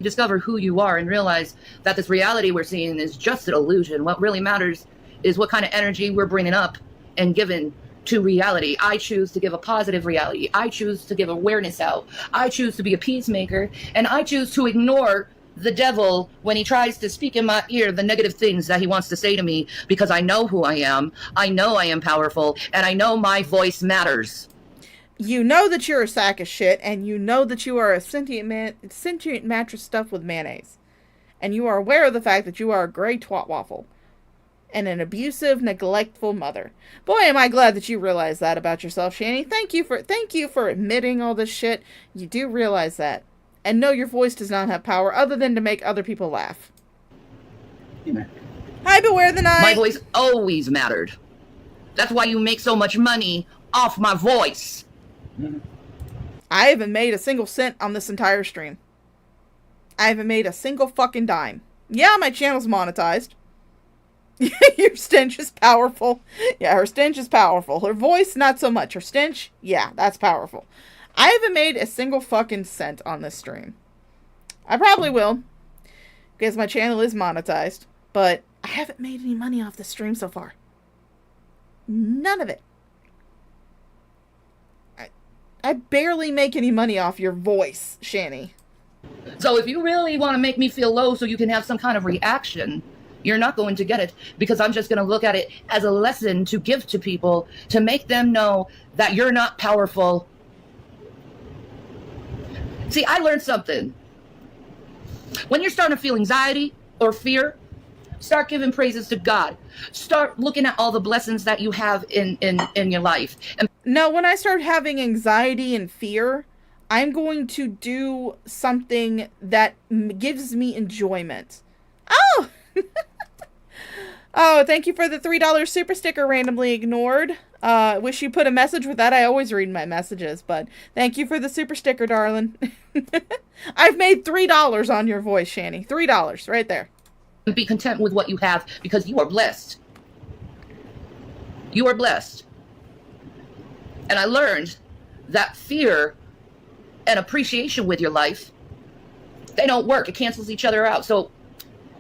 Discover who you are and realize that this reality we're seeing is just an illusion. What really matters is what kind of energy we're bringing up and giving to reality. I choose to give a positive reality. I choose to give awareness out. I choose to be a peacemaker. And I choose to ignore the devil when he tries to speak in my ear the negative things that he wants to say to me, because I know who I am. I know I am powerful, and I know my voice matters. You know that you're a sack of shit, and you know that you are a sentient mattress stuffed with mayonnaise. And you are aware of the fact that you are a gray twat waffle. And an abusive, neglectful mother. Boy, am I glad that you realize that about yourself, Shani. Thank you for admitting all this shit. You do realize that. And no, your voice does not have power other than to make other people laugh. Amen. Hi, Beware the Night. My voice always mattered. That's why you make so much money off my voice. Mm-hmm. I haven't made a single cent on this entire stream. I haven't made a single fucking dime. Yeah, my channel's monetized. Your stench is powerful. Yeah, her stench is powerful. Her voice, not so much. Her stench, yeah, that's powerful. I haven't made a single fucking cent on this stream. I probably will, because my channel is monetized, but I haven't made any money off the stream so far. None of it. I barely make any money off your voice, Shani. So if you really want to make me feel low so you can have some kind of reaction, you're not going to get it, because I'm just going to look at it as a lesson to give to people to make them know that you're not powerful. See, I learned something. When you're starting to feel anxiety or fear, start giving praises to God. Start looking at all the blessings that you have in your life. And no, when I start having anxiety and fear, I'm going to do something that gives me enjoyment. Oh! Oh, thank you for the $3 super sticker randomly ignored. Wish you put a message with that. I always read my messages, but thank you for the super sticker, darling. I've made $3 on your voice, Shani. $3 right there. be content with what you have, because you are blessed. You are blessed. And I learned that fear and appreciation with your life, they don't work. It cancels each other out. So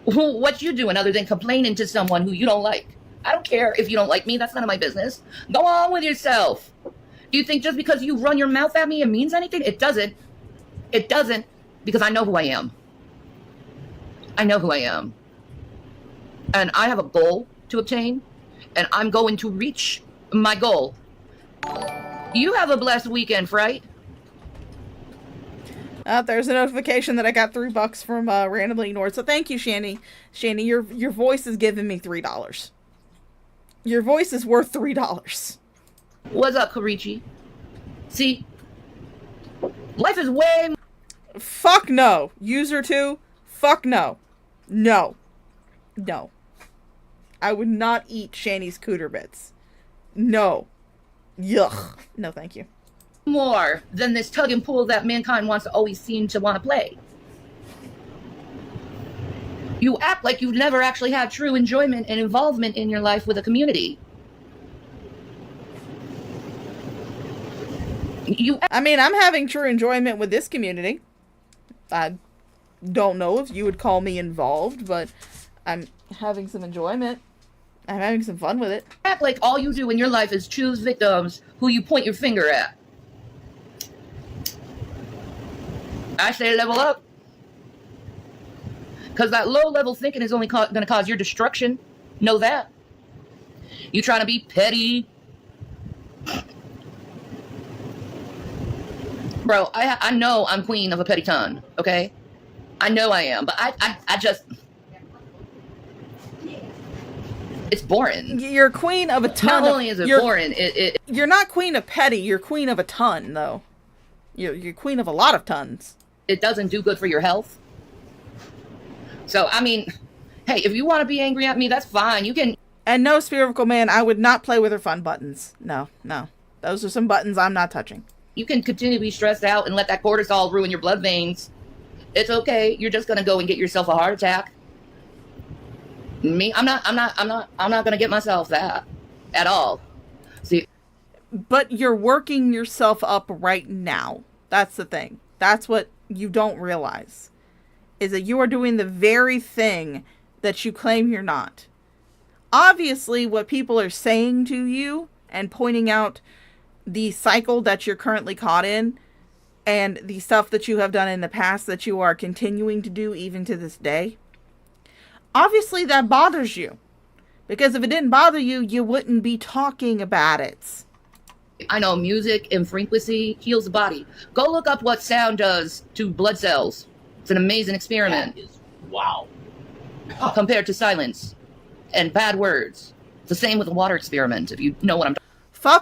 what you doing other than complaining to someone who you don't like? I don't care if you don't like me. That's none of my business. Go on with yourself. Do you think just because you run your mouth at me it means anything? It doesn't. It doesn't, because I know who I am. I know who I am. And I have a goal to obtain, and I'm going to reach my goal. You have a blessed weekend, right? There's a notification that I got $3 from randomly ignored. So thank you, Shani. Shani, your voice is giving me $3. Your voice is worth $3. What's up, Karichi? See, life is way... Fuck no. User 2, fuck no. No. No. I would not eat Shani's cooter bits. No. Yuck. No, thank you. more than this tug and pull that mankind wants to always seem to want to play. You act like you've never actually had true enjoyment and involvement in your life with a community. I mean, I'm having true enjoyment with this community. I don't know if you would call me involved, but I'm having some enjoyment. I'm having some fun with it. Act like all you do in your life is choose victims who you point your finger at. I say level up. Because that low-level thinking is only going to cause your destruction. Know that. You trying to be petty. Bro, I know I'm queen of a petty ton, okay? I know I am, but I just... It's boring. You're queen of a ton. Not only is it boring, you're not queen of petty, you're queen of a ton, though. You're queen of a lot of tons. It doesn't do good for your health. So, I mean, hey, if you want to be angry at me, that's fine. You can... And no, Spherical Man, I would not play with her fun buttons. No, no. Those are some buttons I'm not touching. You can continue to be stressed out and let that cortisol ruin your blood veins. It's okay. You're just going to go and get yourself a heart attack. Me, I'm not going to get myself that at all. See, but you're working yourself up right now. That's the thing. That's what you don't realize. Is that you are doing the very thing that you claim you're not. Obviously, what people are saying to you and pointing out the cycle that you're currently caught in and the stuff that you have done in the past that you are continuing to do even to this day, obviously that bothers you. Because if it didn't bother you, you wouldn't be talking about it. I know music and frequency heals the body. Go look up what sound does to blood cells. It's an amazing experiment. That is, wow. Compared to silence and bad words. It's the same with the water experiment, if you know what I'm talking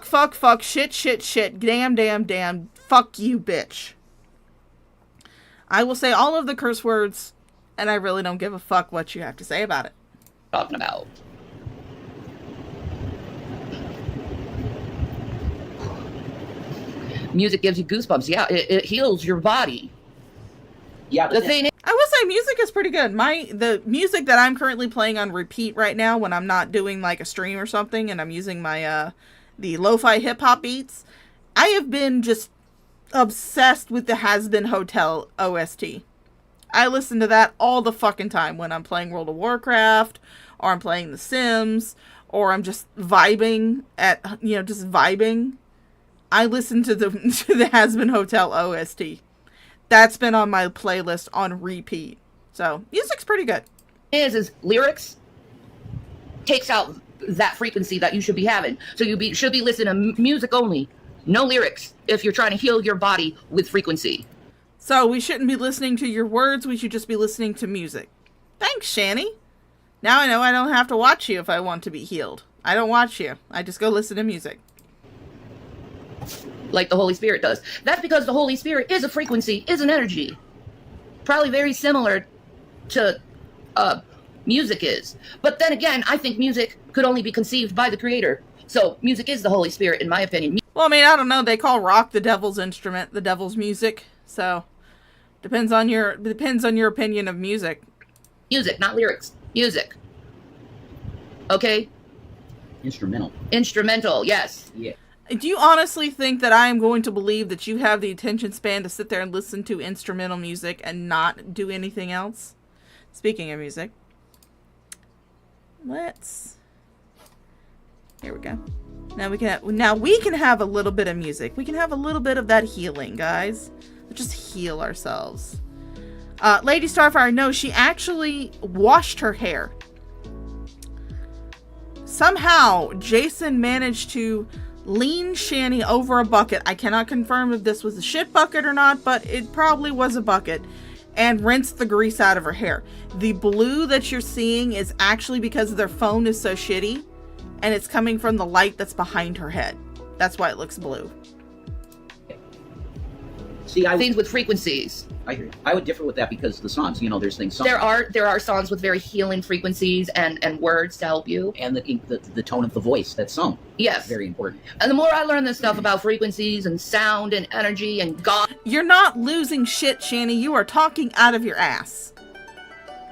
about. Fuck, shit, damn, fuck you, bitch. I will say all of the curse words, and I really don't give a fuck what you have to say about it. Talking about. Music gives you goosebumps. Yeah, it heals your body. Yeah, the thing is, I will say music is pretty good. The music that I'm currently playing on repeat right now when I'm not doing like a stream or something and I'm using my the lo-fi hip-hop beats, I have been just obsessed with the Has Been Hotel OST. I listen to that all the fucking time when I'm playing World of Warcraft or I'm playing The Sims or I'm just vibing just vibing. I listen to the Has Been Hotel OST. That's been on my playlist on repeat. So, music's pretty good. Is lyrics takes out that frequency that you should be having. So you should be listening to music only. No lyrics if you're trying to heal your body with frequency. So we shouldn't be listening to your words. We should just be listening to music. Thanks, Shani. Now I know I don't have to watch you if I want to be healed. I don't watch you. I just go listen to music. Like the Holy Spirit does. That's because the Holy Spirit is a frequency, is an energy. Probably very similar to music is. But then again, I think music could only be conceived by the Creator. So music is the Holy Spirit, in my opinion. Well, I mean, I don't know. They call rock the devil's instrument, the devil's music. So depends on your opinion of music. Music, not lyrics. Music. Okay? Instrumental, yes. Yeah. Do you honestly think that I am going to believe that you have the attention span to sit there and listen to instrumental music and not do anything else? Speaking of music, here we go. Now we can have a little bit of music. We can have a little bit of that healing, guys. Let's just heal ourselves. Lady Starfire, no, she actually washed her hair. Somehow, Jason managed to lean Shani over a bucket. I cannot confirm if this was a shit bucket or not, but it probably was a bucket. And rinsed the grease out of her hair. The blue that you're seeing is actually because their phone is so shitty and it's coming from the light that's behind her head. That's why it looks blue. See, things with frequencies. I hear you. I would differ with that because the songs, there's things. There are songs with very healing frequencies and words to help you. And the tone of the voice that's sung. Yes. Very important. And the more I learn this stuff about frequencies and sound and energy and God. You're not losing shit, Shani. You are talking out of your ass.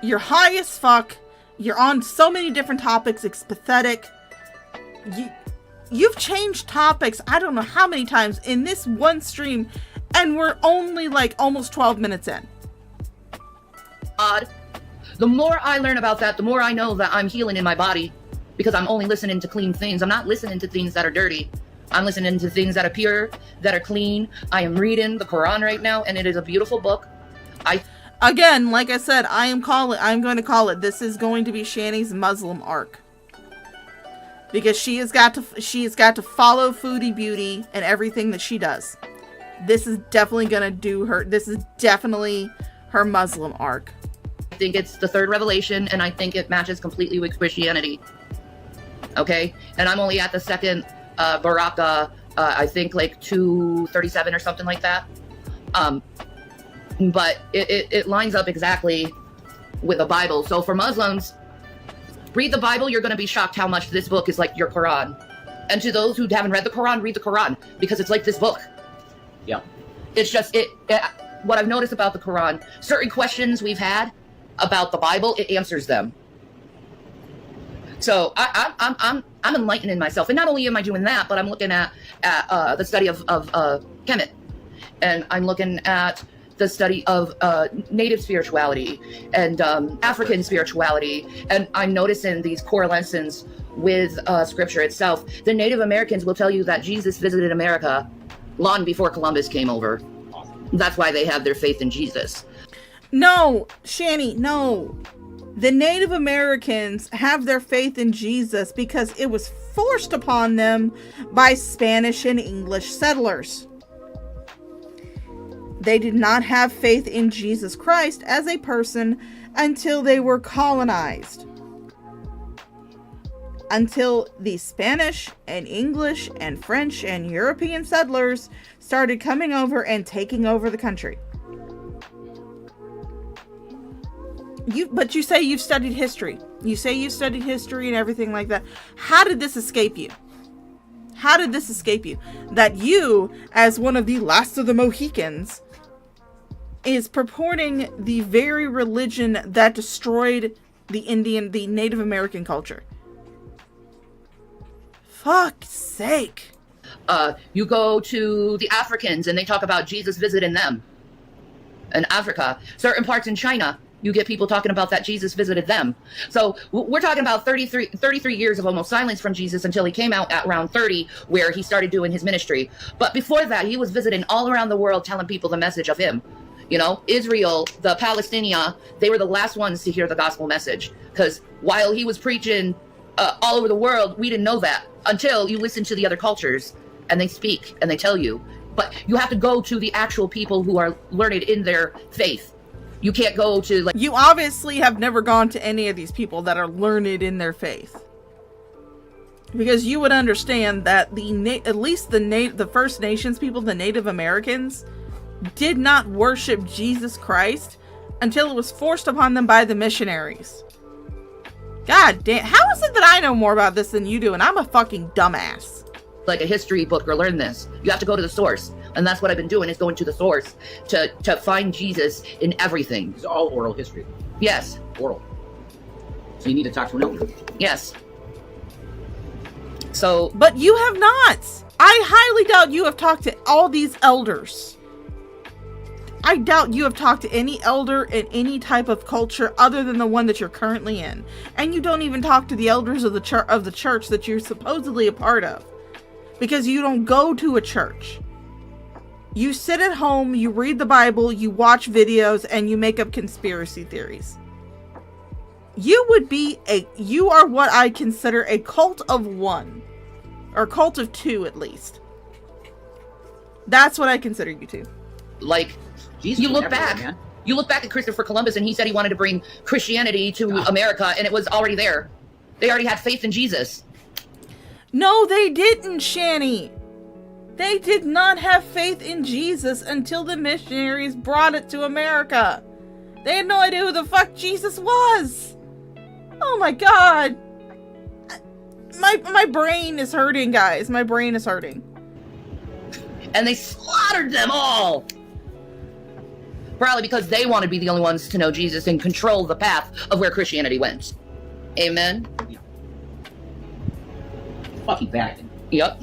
You're high as fuck. You're on so many different topics. It's pathetic. You've changed topics I don't know how many times in this one stream, and we're only like almost 12 minutes in. God. The more I learn about that, the more I know that I'm healing in my body, because I'm only listening to clean things. I'm not listening to things that are dirty. I'm listening to things that are pure, that are clean. I am reading the Quran right now, and it is a beautiful book. Again, like I said, I'm going to call it. This is going to be Shani's Muslim arc, because she has got to follow Foodie Beauty and everything that she does. This is definitely gonna do her. This is definitely her Muslim arc. I think it's the third revelation, and I think it matches completely with Christianity. Okay, and I'm only at the second Baraka. I think like 237 or something like that. But it lines up exactly with the Bible. So for Muslims, read the Bible. You're gonna be shocked how much this book is like your Quran. And to those who haven't read the Quran, read the Quran, because it's like this book. Yeah. It's just what I've noticed about the Quran, certain questions we've had about the Bible, it answers them. So I'm enlightening myself, and not only am I doing that, but I'm looking at the study of Kemet, and I'm looking at the study of native spirituality and African spirituality, and I'm noticing these correlations with scripture itself. The Native Americans will tell you that Jesus visited America long before Columbus came over. That's why they have their faith in Jesus. No, Shani, no. The Native Americans have their faith in Jesus because it was forced upon them by Spanish and English settlers. They did not have faith in Jesus Christ as a person until they were colonized. Until the Spanish and English and French and European settlers started coming over and taking over the country. But you say you've studied history. You say you've studied history and everything like that. How did this escape you? How did this escape you? That you, as one of the last of the Mohicans, is purporting the very religion that destroyed the Native American culture. Fuck's sake. You go to the Africans and they talk about Jesus visiting them in Africa. Certain parts in China, you get people talking about that Jesus visited them. So we're talking about 33 years of almost silence from Jesus until he came out at around 30, where he started doing his ministry. But before that, he was visiting all around the world, telling people the message of him. Israel, the Palestinians, they were the last ones to hear the gospel message. Because while he was preaching all over the world, we didn't know that until you listen to the other cultures and they speak and they tell you. But you have to go to the actual people who are learned in their faith. You can't go to You obviously have never gone to any of these people that are learned in their faith, because you would understand that at least the First Nations people, the Native Americans, did not worship Jesus Christ until it was forced upon them by the missionaries. God damn, how is it that I know more about this than you do, and I'm a fucking dumbass? Like a history book or learn this. You have to go to the source. And that's what I've been doing, is going to the source to find Jesus in everything. It's all oral history. Yes. Oral. So you need to talk to an elder. Yes. So. But you have not. I highly doubt you have talked to all these elders. I doubt you have talked to any elder in any type of culture other than the one that you're currently in. And you don't even talk to the elders of the church that you're supposedly a part of, because you don't go to a church. You sit at home, you read the Bible, you watch videos, and you make up conspiracy theories. You are what I consider a cult of one, or cult of two at least. That's what I consider you to. You look back. You look back at Christopher Columbus, and he said he wanted to bring Christianity to America, and it was already there. They already had faith in Jesus. No, they didn't, Shanny. They did not have faith in Jesus until the missionaries brought it to America. They had no idea who the fuck Jesus was. Oh my god. My brain is hurting, guys. My brain is hurting. And they slaughtered them all! Probably because they wanted to be the only ones to know Jesus and control the path of where Christianity went. Amen? Yeah. Fucking Vatican. Yep.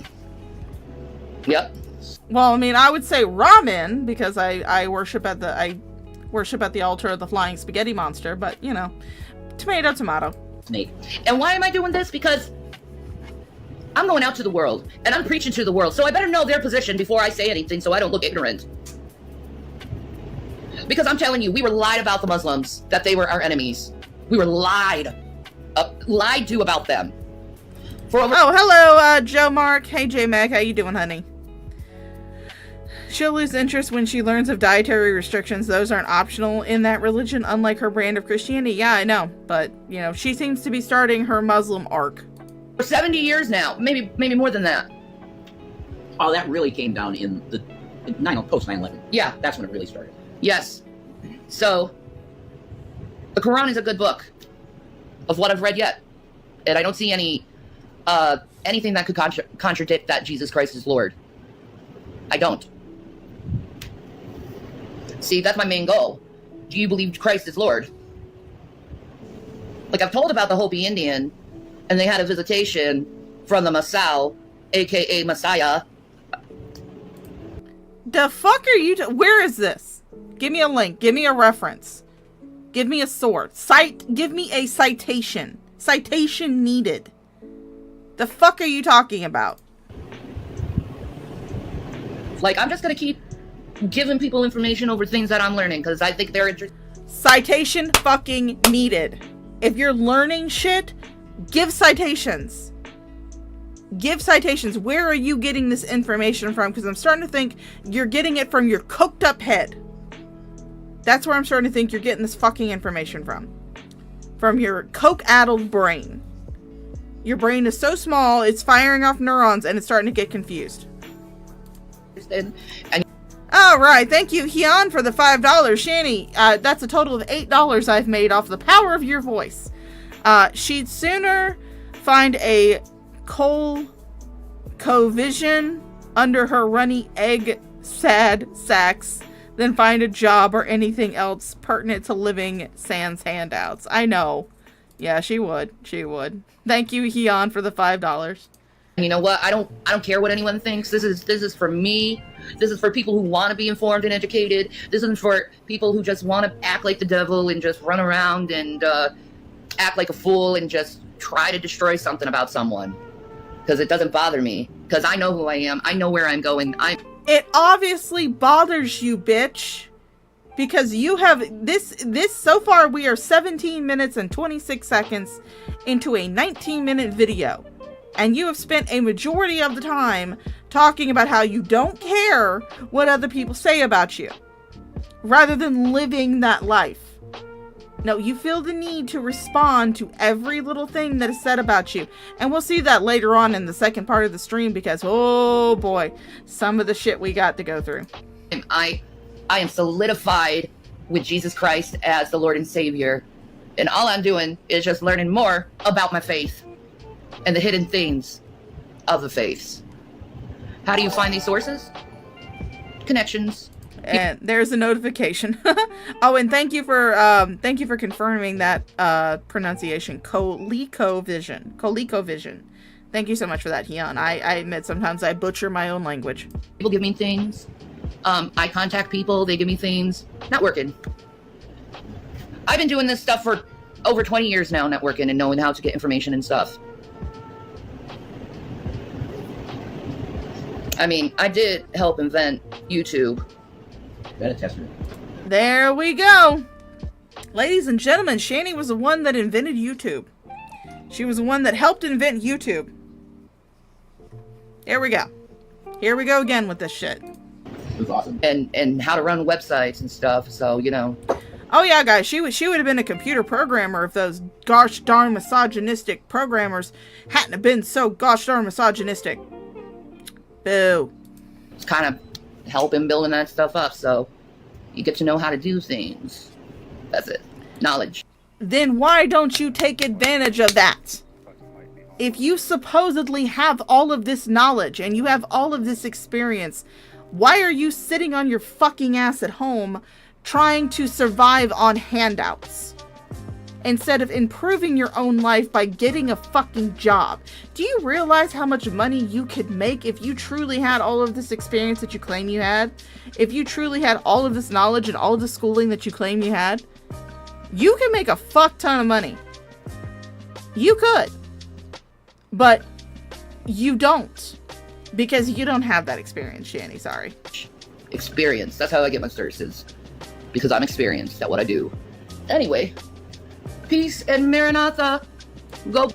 Yep. Well, I mean, I would say ramen because I worship at the altar of the flying spaghetti monster, but you know, tomato, tomato. Snake. And why am I doing this? Because I'm going out to the world, and I'm preaching to the world, so I better know their position before I say anything so I don't look ignorant. Because I'm telling you, we were lied about the Muslims, that they were our enemies. We were lied to about them. Oh, hello, Joe Mark. Hey, J Mac, how you doing, honey? She'll lose interest when she learns of dietary restrictions. Those aren't optional in that religion, unlike her brand of Christianity. Yeah, I know, but, you know, she seems to be starting her Muslim arc. For 70 years now, maybe more than that. Oh, that really came down in the post 9/11. Yeah. That's when it really started. Yes. So, the Quran is a good book of what I've read yet. And I don't see anything that could contradict that Jesus Christ is Lord. I don't. See, that's my main goal. Do you believe Christ is Lord? Like, I've told about the Hopi Indian, and they had a visitation from the Masao, aka Messiah. The fuck are you where is this? Give me a link. Give me a reference. Give me a source. Give me a citation. Citation needed. The fuck are you talking about? Like, I'm just gonna keep giving people information over things that I'm learning, because I think they're interesting. Citation fucking needed. If you're learning shit, give citations. Give citations. Where are you getting this information from? Because I'm starting to think you're getting it from your coked up head. That's where I'm starting to think you're getting this fucking information from. From your coke-addled brain. Your brain is so small, it's firing off neurons, and it's starting to get confused. Alright, thank you, Hyun, for the $5. Shanny, that's a total of $8 I've made off the power of your voice. She'd sooner find a CoVision under her runny egg sad sacks than find a job or anything else pertinent to living sans handouts. I know. Yeah, she would. She would. Thank you, Hyun, for the $5. You know what? I don't care what anyone thinks. This is for me. This is for people who want to be informed and educated. This isn't for people who just want to act like the devil and just run around and act like a fool and just try to destroy something about someone. Because it doesn't bother me. Because I know who I am. I know where I'm going. It obviously bothers you, bitch. Because you have this so far we are 17 minutes and 26 seconds into a 19-minute video. And you have spent a majority of the time talking about how you don't care what other people say about you, rather than living that life. No, you feel the need to respond to every little thing that is said about you. And we'll see that later on in the second part of the stream because, oh boy, some of the shit we got to go through. I am solidified with Jesus Christ as the Lord and Savior. And all I'm doing is just learning more about my faith and the hidden things of the faiths. How do you find these sources? Connections. And there's a notification. Oh, and thank you for confirming that pronunciation. ColecoVision. ColecoVision. Thank you so much for that, Hyun. I admit sometimes I butcher my own language. People give me things. I contact people. They give me things. Networking. I've been doing this stuff for over 20 years now, networking and knowing how to get information and stuff. I mean, I did help invent YouTube. Beta tester. There we go. Ladies and gentlemen, Shani was the one that invented YouTube. She was the one that helped invent YouTube. There we go. Here we go again with this shit. It was awesome. And how to run websites and stuff, so, you know. Oh yeah, guys, she would have been a computer programmer if those gosh darn misogynistic programmers hadn't have been so gosh darn misogynistic. Boo. It's kind of helping building that stuff up, so you get to know how to do things. That's it. Knowledge. Then why don't you take advantage of that? If you supposedly have all of this knowledge and you have all of this experience, why are you sitting on your fucking ass at home trying to survive on handouts instead of improving your own life by getting a fucking job? Do you realize how much money you could make if you truly had all of this experience that you claim you had? If you truly had all of this knowledge and all of the schooling that you claim you had? You can make a fuck ton of money. You could. But you don't. Because you don't have that experience, Shanny, sorry. Experience. That's how I get my services. Because I'm experienced at what I do. Anyway. Peace and Maranatha. Go.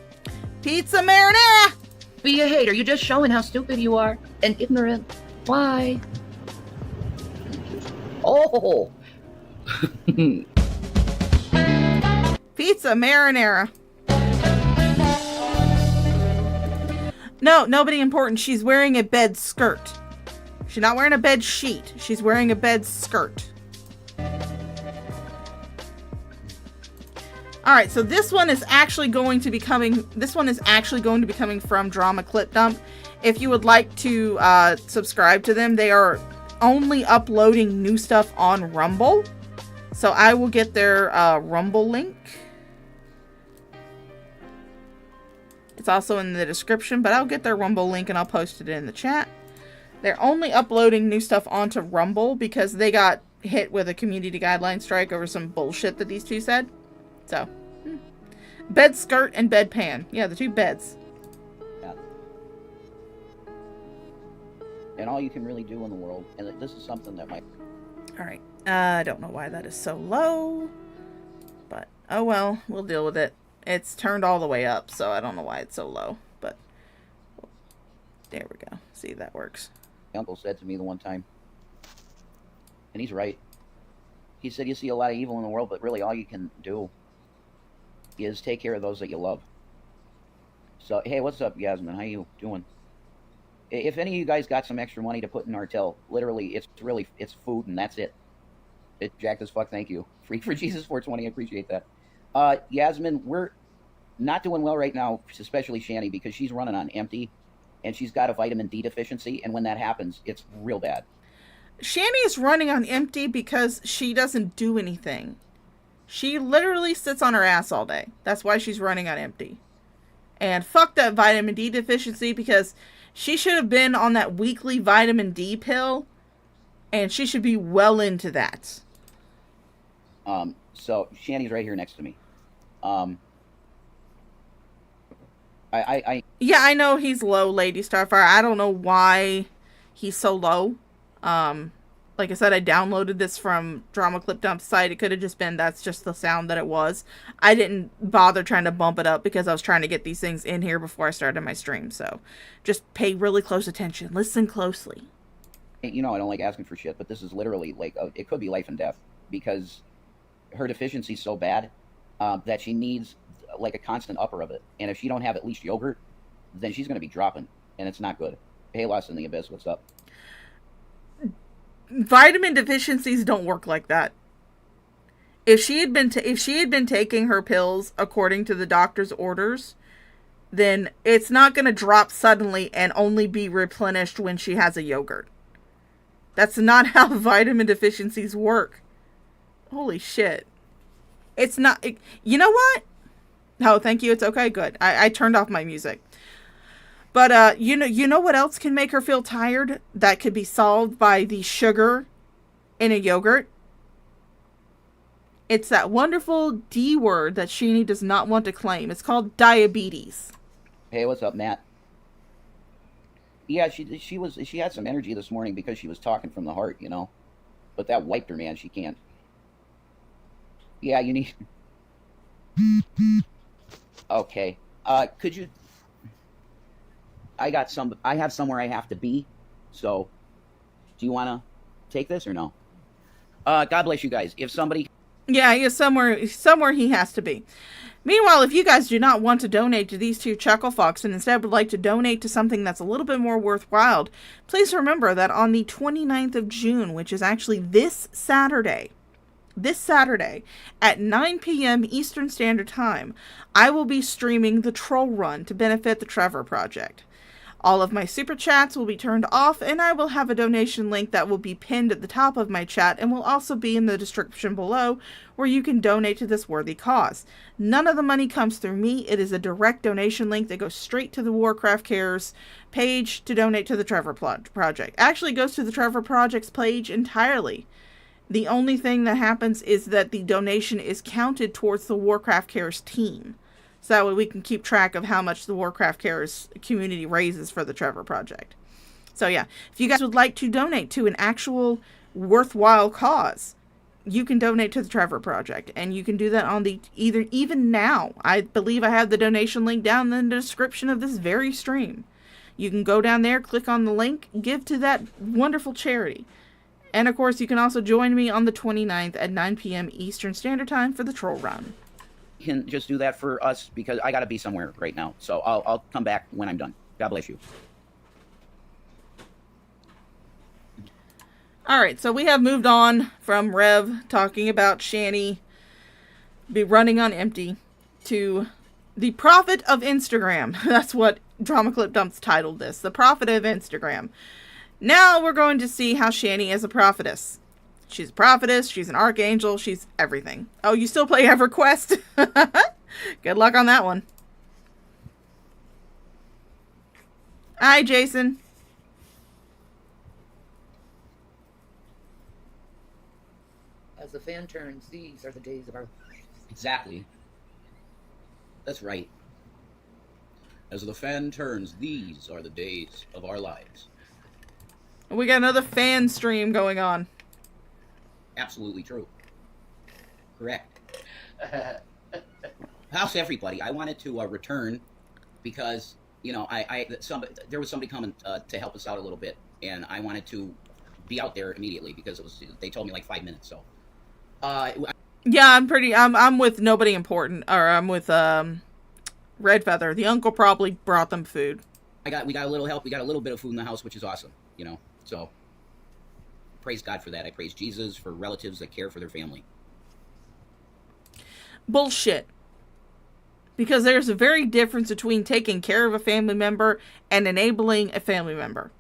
Pizza marinara! Be a hater. You're just showing how stupid you are. And ignorant. Why? Oh. Pizza marinara. No, nobody important. She's wearing a bed skirt. She's not wearing a bed sheet. She's wearing a bed skirt. Alright, so this one is actually going to be coming from Drama Clip Dump. If you would like to subscribe to them, they are only uploading new stuff on Rumble. So I will get their Rumble link. It's also in the description, but I'll get their Rumble link and I'll post it in the chat. They're only uploading new stuff onto Rumble because they got hit with a community guideline strike over some bullshit that these two said. So, bed skirt and bedpan. Yeah, the two beds. Yeah. And all you can really do in the world, and this is something that might... Alright, I don't know why that is so low, but oh well, we'll deal with it. It's turned all the way up, so I don't know why it's so low, but there we go. See if that works. My uncle said to me the one time, and he's right. He said, you see a lot of evil in the world, but really all you can do is take care of those that you love. So, hey, what's up, Yasmin? How you doing? If any of you guys got some extra money to put in our till, literally, it's food and that's it. Jacked as fuck, thank you. Free for Jesus 420, I appreciate that. Yasmin, we're not doing well right now, especially Shani, because she's running on empty, and she's got a vitamin D deficiency, and when that happens, it's real bad. Shani is running on empty because she doesn't do anything. She literally sits on her ass all day. That's why she's running on empty. And fuck that vitamin D deficiency, because she should have been on that weekly vitamin D pill, and she should be well into that. So Shani's right here next to me. Yeah, I know he's low, Lady Starfire. I don't know why he's so low. Like I said, I downloaded this from Drama Clip Dump site. It could have just been that's just the sound that it was. I didn't bother trying to bump it up because I was trying to get these things in here before I started my stream. So just pay really close attention. Listen closely. You know, I don't like asking for shit, but this is literally like, it could be life and death, because her deficiency is so bad that she needs like a constant upper of it. And if she don't have at least yogurt, then she's going to be dropping, and it's not good. Hey, Lost in the Abyss, what's up? Vitamin deficiencies don't work like that. If she had been taking her pills according to the doctor's orders, then it's not going to drop suddenly and only be replenished when she has a yogurt. That's not how vitamin deficiencies work. Holy shit. It's not... You know what? Oh, thank you. It's okay. Good. I turned off my music. But, you know what else can make her feel tired? That could be solved by the sugar in a yogurt. It's that wonderful D word that Sheeny does not want to claim. It's called diabetes. Hey, what's up, Matt? Yeah, she had some energy this morning because she was talking from the heart, you know. But that wiped her, man. She can't. Yeah, you need... Okay. Could you... I have somewhere I have to be, so do you want to take this or no? God bless you guys. If somebody... Yeah, he is somewhere he has to be. Meanwhile, if you guys do not want to donate to these two chuckle fucks and instead would like to donate to something that's a little bit more worthwhile, please remember that on the 29th of June, which is actually this Saturday at 9 p.m. Eastern Standard Time, I will be streaming the Troll Run to benefit the Trevor Project. All of my super chats will be turned off, and I will have a donation link that will be pinned at the top of my chat and will also be in the description below where you can donate to this worthy cause. None of the money comes through me. It is a direct donation link that goes straight to the Warcraft Cares page to donate to the Trevor Project. Actually goes to the Trevor Project's page entirely. The only thing that happens is that the donation is counted towards the Warcraft Cares team. So that way we can keep track of how much the Warcraft Cares community raises for the Trevor Project. So yeah, if you guys would like to donate to an actual worthwhile cause, you can donate to the Trevor Project. And you can do that on the even now. I believe I have the donation link down in the description of this very stream. You can go down there, click on the link, give to that wonderful charity. And of course, you can also join me on the 29th at 9 p.m. Eastern Standard Time for the Troll Run. Can just do that for us because I got to be somewhere right now. So I'll come back when I'm done. God bless you. All right, so we have moved on from Rev talking about Shani be running on empty to the prophet of Instagram. That's what Drama Clip Dumps titled this, the prophet of Instagram. Now we're going to see how Shani is a prophetess. She's a prophetess, she's an archangel, she's everything. Oh, you still play EverQuest? Good luck on that one. Hi, Jason. As the fan turns, these are the days of our lives. Exactly. That's right. As the fan turns, these are the days of our lives. We got another fan stream going on. Absolutely true. Correct. How's everybody? I wanted to return because, you know, there was somebody coming to help us out a little bit, and I wanted to be out there immediately because they told me like 5 minutes. So, yeah, I'm with nobody important, or I'm with Red Feather. The uncle probably brought them food. we got a little help. We got a little bit of food in the house, which is awesome. You know, so. Praise God for that. I praise Jesus for relatives that care for their family. Bullshit. Because there's a very difference between taking care of a family member and enabling a family member.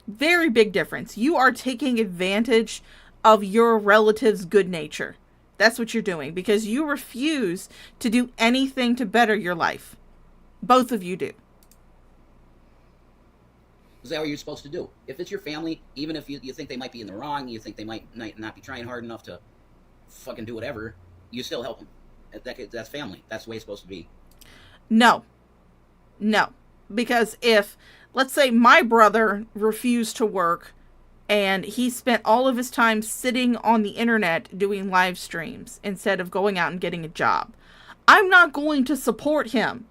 Very big difference. You are taking advantage of your relative's good nature. That's what you're doing because you refuse to do anything to better your life. Both of you do. Is that what you're supposed to do? If it's your family, even if you think they might be in the wrong, you think they might not be trying hard enough to fucking do whatever, you still help them. That's family. That's the way it's supposed to be. No. Because if, let's say my brother refused to work and he spent all of his time sitting on the internet doing live streams instead of going out and getting a job, I'm not going to support him.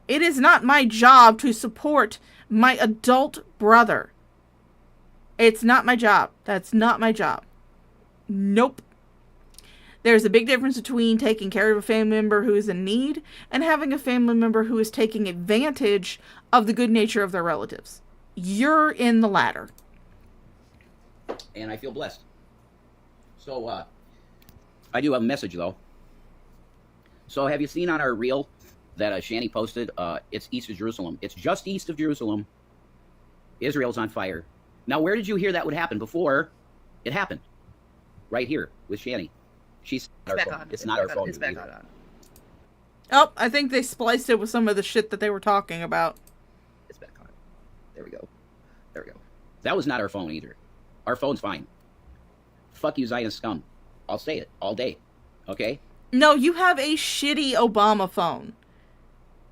It is not my job to support my adult brother. It's not my job. That's not my job. Nope. There's a big difference between taking care of a family member who is in need and having a family member who is taking advantage of the good nature of their relatives. You're in the latter. And I feel blessed. So, I do have a message, though. So, have you seen on our reel that Shani posted? It's east of Jerusalem. It's just east of Jerusalem. Israel's on fire. Now, where did you hear that would happen before it happened? Right here with Shani. She's back on. It's not our phone. It's back on. Oh, I think they spliced it with some of the shit that they were talking about. It's back on. There we go. That was not our phone either. Our phone's fine. Fuck you, Zionist scum. I'll say it all day. Okay? No, you have a shitty Obama phone.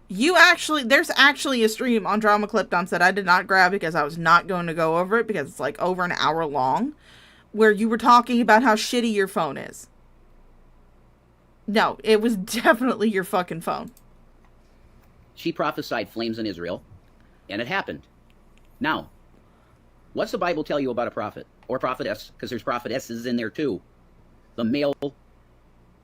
There's actually a stream on Drama Clip Dumps that I did not grab because I was not going to go over it because it's like over an hour long, where you were talking about how shitty your phone is. No, it was definitely your fucking phone. She prophesied flames in Israel, and it happened. Now, what's the Bible tell you about a prophet? Or prophetess, because there's prophetesses in there too. the male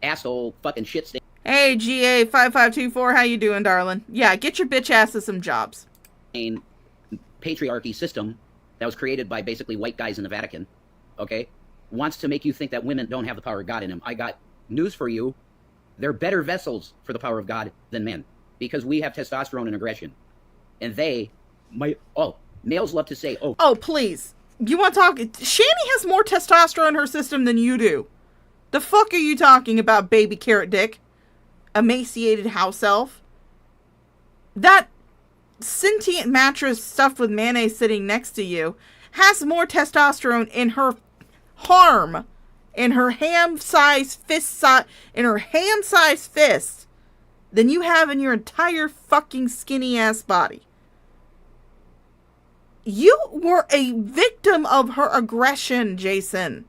asshole fucking shit stain. Hey, GA5524, how you doing, darling? Yeah, get your bitch ass to some jobs. Patriarchy system that was created by basically white guys in the Vatican, okay, wants to make you think that women don't have the power of God in them. I got news for you. They're better vessels for the power of God than men, because we have testosterone and aggression. And males love to say, oh, please. You want to talk? Shani has more testosterone in her system than you do. The fuck are you talking about, baby carrot dick? Emaciated house elf? That sentient mattress stuffed with mayonnaise sitting next to you has more testosterone in her harm, in her ham-sized fist, than you have in your entire fucking skinny-ass body. You were a victim of her aggression, Jason.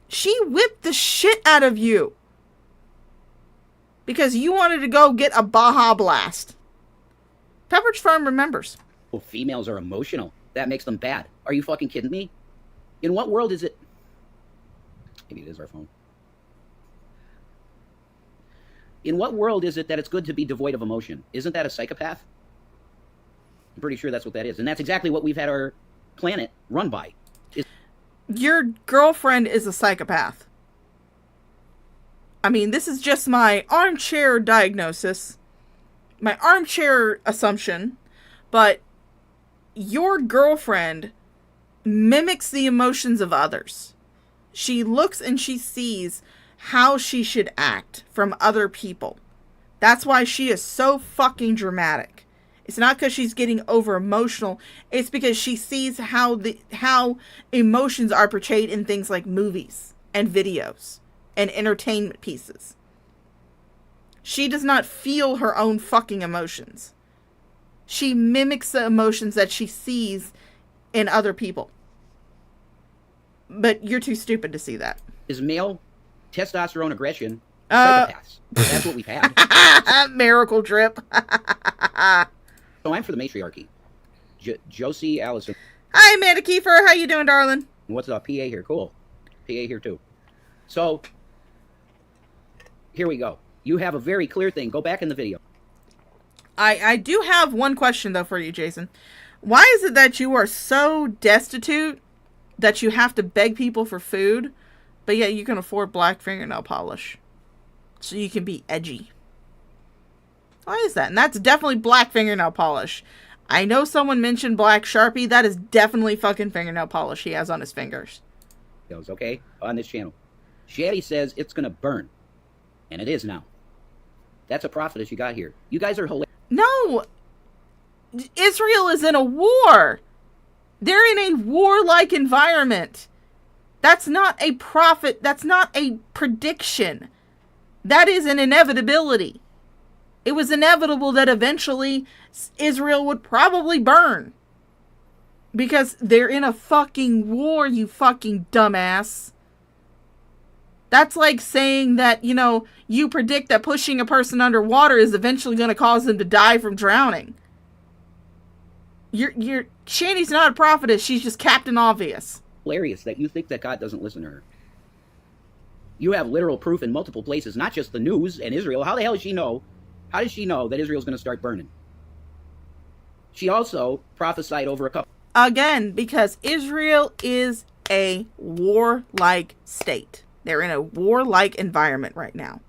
She whipped the shit out of you because you wanted to go get a Baja Blast. Pepperidge Farm remembers. Females are emotional. That makes them bad. Are you fucking kidding me? In what world is it? Maybe it is our phone. In what world is it that it's good to be devoid of emotion? Isn't that a psychopath? I'm pretty sure that's what that is. And that's exactly what we've had our planet run by. Your girlfriend is a psychopath. I mean, this is just my armchair diagnosis, my armchair assumption, but your girlfriend mimics the emotions of others. She looks and she sees how she should act from other people. That's why she is so fucking dramatic. It's not because she's getting over emotional. It's because she sees how emotions are portrayed in things like movies and videos and entertainment pieces. She does not feel her own fucking emotions. She mimics the emotions that she sees in other people. But you're too stupid to see that. Is male testosterone aggression psychopaths? That's what we've had. Miracle drip. So I'm for the matriarchy. Josie Allison. Hi, Amanda Kiefer. How you doing, darling? What's up? PA here. Cool. PA here, too. So, here we go. You have a very clear thing. Go back in the video. I do have one question, though, for you, Jason. Why is it that you are so destitute that you have to beg people for food, but yet you can afford black fingernail polish so you can be edgy? Why is that? And that's definitely black fingernail polish. I know someone mentioned black Sharpie. That is definitely fucking fingernail polish he has on his fingers. Okay? On this channel. Shaddy says it's going to burn. And it is now. That's a prophetess you got here. You guys are hilarious. No! Israel is in a war. They're in a warlike environment. That's not a prophet. That's not a prediction. That is an inevitability. It was inevitable that eventually Israel would probably burn. Because they're in a fucking war, you fucking dumbass. That's like saying that, you predict that pushing a person underwater is eventually going to cause them to die from drowning. Shani's not a prophetess, she's just Captain Obvious. Hilarious that you think that God doesn't listen to her. You have literal proof in multiple places, not just the news and Israel. How the hell does she know? How does she know that Israel's going to start burning? She also prophesied over a couple. Again, because Israel is a warlike state. They're in a warlike environment right now.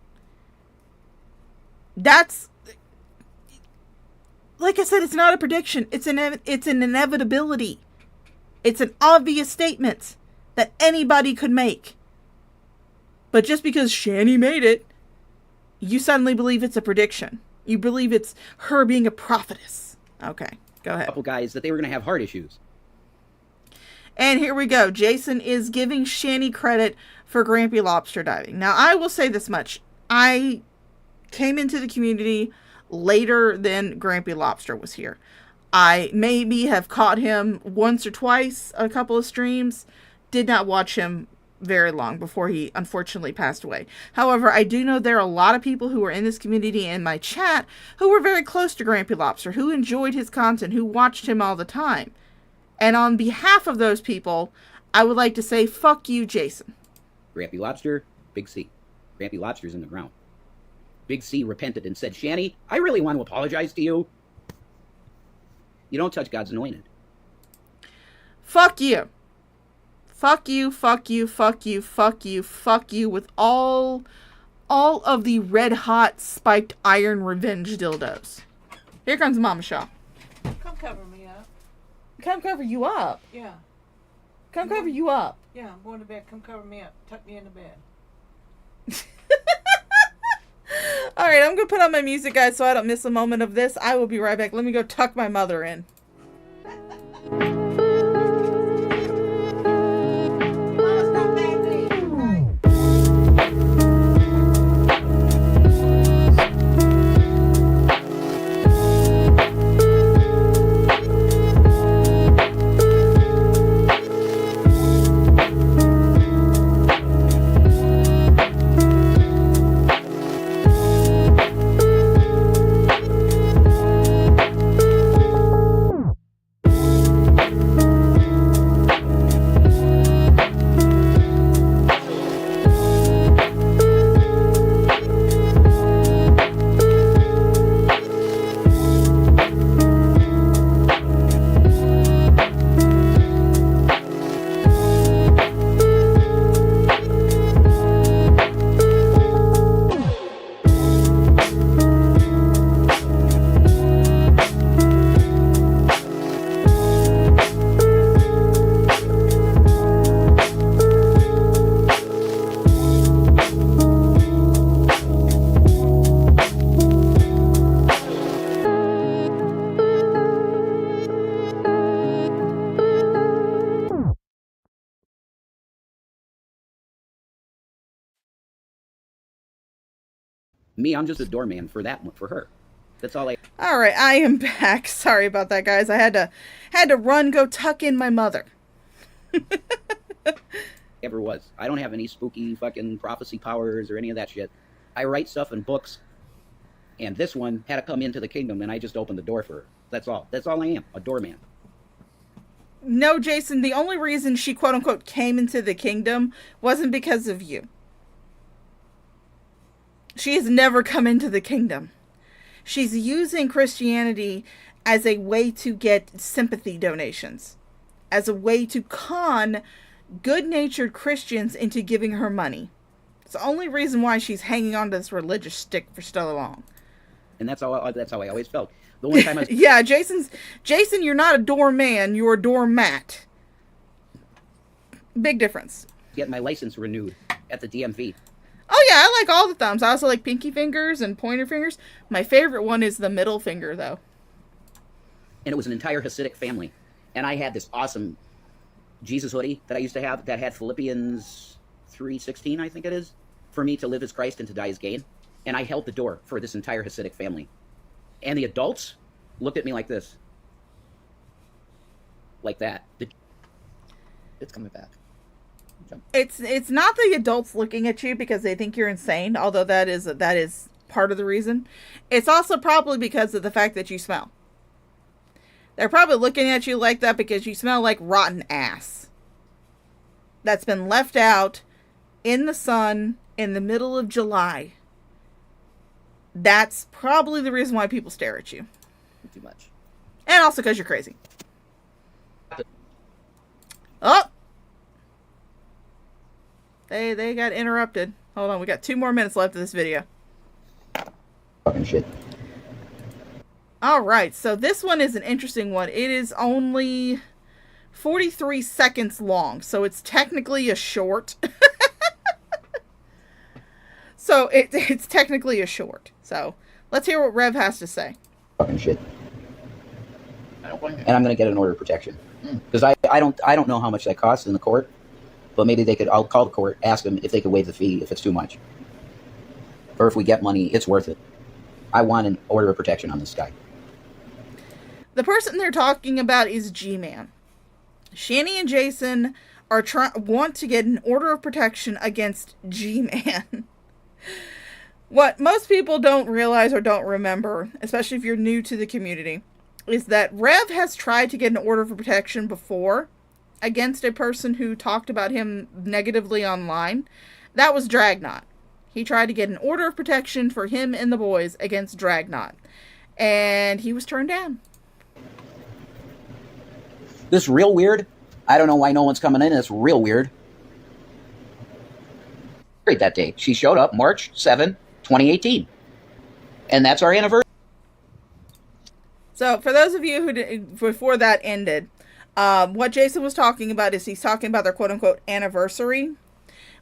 That's, like I said, it's not a prediction. It's an inevitability. It's an obvious statement that anybody could make. But just because Shani made it, you suddenly believe it's a prediction. You believe it's her being a prophetess. Okay, go ahead. Couple guys that they were going to have heart issues. And here we go. Jason is giving Shani credit for Grampy Lobster diving. Now, I will say this much. I came into the community later than Grampy Lobster was here. I maybe have caught him once or twice, a couple of streams. Did not watch him very long before he unfortunately passed away. However, I do know there are a lot of people who are in this community and in my chat who were very close to Grampy Lobster, who enjoyed his content, who watched him all the time. And on behalf of those people, I would like to say, fuck you, Jason. Grampy Lobster, Big C. Grampy Lobster's in the ground. Big C repented and said, Shanny, I really want to apologize to you. You don't touch God's anointed. Fuck you. Fuck you, fuck you, fuck you, fuck you, fuck you with all of the red hot spiked iron revenge dildos. Here comes Mama Shaw. Come cover me up. Come cover you up. Yeah. Come cover you up. Yeah, I'm going to bed. Come cover me up. Tuck me in the bed. Alright, I'm going to put on my music, guys, so I don't miss a moment of this. I will be right back. Let me go tuck my mother in. Me, I'm just a doorman for that one, for her. That's all I... Alright, I am back. Sorry about that, guys. I had to run, go tuck in my mother. ever was. I don't have any spooky fucking prophecy powers or any of that shit. I write stuff in books, and this one had to come into the kingdom, and I just opened the door for her. That's all. That's all I am, a doorman. No, Jason, the only reason she quote-unquote came into the kingdom wasn't because of you. She has never come into the kingdom. She's using Christianity as a way to get sympathy donations, as a way to con good-natured Christians into giving her money. It's the only reason why she's hanging on to this religious stick for so long. And that's how I always felt. The one time I was... Yeah, Jason, you're not a doorman, you're a doormat. Big difference. Get my license renewed at the DMV. Oh yeah, I like all the thumbs. I also like pinky fingers and pointer fingers. My favorite one is the middle finger, though. And it was an entire Hasidic family. And I had this awesome Jesus hoodie that I used to have that had Philippians 3:16, I think it is, for me to live as Christ and to die as gain. And I held the door for this entire Hasidic family. And the adults looked at me like this. Like that. It's coming back. It's not the adults looking at you because they think you're insane, although that is part of the reason. It's also probably because of the fact that you smell. They're probably looking at you like that because you smell like rotten ass that's been left out in the sun in the middle of July. That's probably the reason why people stare at you. Too much. And also because you're crazy. Oh! They got interrupted. Hold on, we got 2 more minutes left of this video. Fucking shit. Alright, so this one is an interesting one. It is only 43 seconds long, so it's technically a short. So it's technically a short. So let's hear what Rev has to say. Fucking shit. And I'm gonna get an order of protection. Because I don't know how much that costs in the court. But maybe they could, I'll call the court, ask them if they could waive the fee if it's too much. Or if we get money, it's worth it. I want an order of protection on this guy. The person they're talking about is G-Man. Shani and Jason want to get an order of protection against G-Man. What most people don't realize or don't remember, especially if you're new to the community, is that Rev has tried to get an order of protection before, against a person who talked about him negatively online. That was Dragnot. He tried to get an order of protection for him and the boys against Dragnot. And he was turned down. This real weird. I don't know why no one's coming in. It's real weird. That day. She showed up March 7, 2018. And that's our anniversary. So, for those of you who, before that ended, what Jason was talking about is he's talking about their quote-unquote anniversary,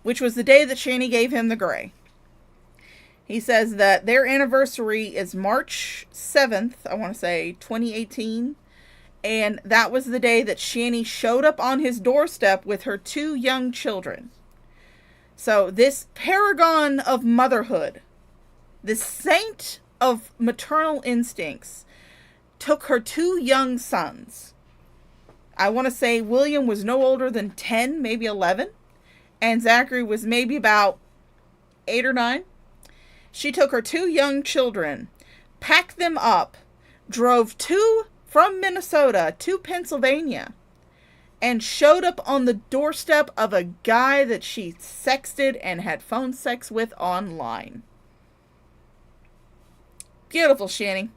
which was the day that Shani gave him the gray. He says that their anniversary is March 7th, I want to say 2018, and that was the day that Shani showed up on his doorstep with her 2 young children. So this paragon of motherhood, this saint of maternal instincts, took her 2 young sons. I want to say William was no older than 10, maybe 11, and Zachary was maybe about 8 or 9. She took her 2 young children, packed them up, drove from Minnesota to Pennsylvania, and showed up on the doorstep of a guy that she sexted and had phone sex with online. Beautiful, Shani.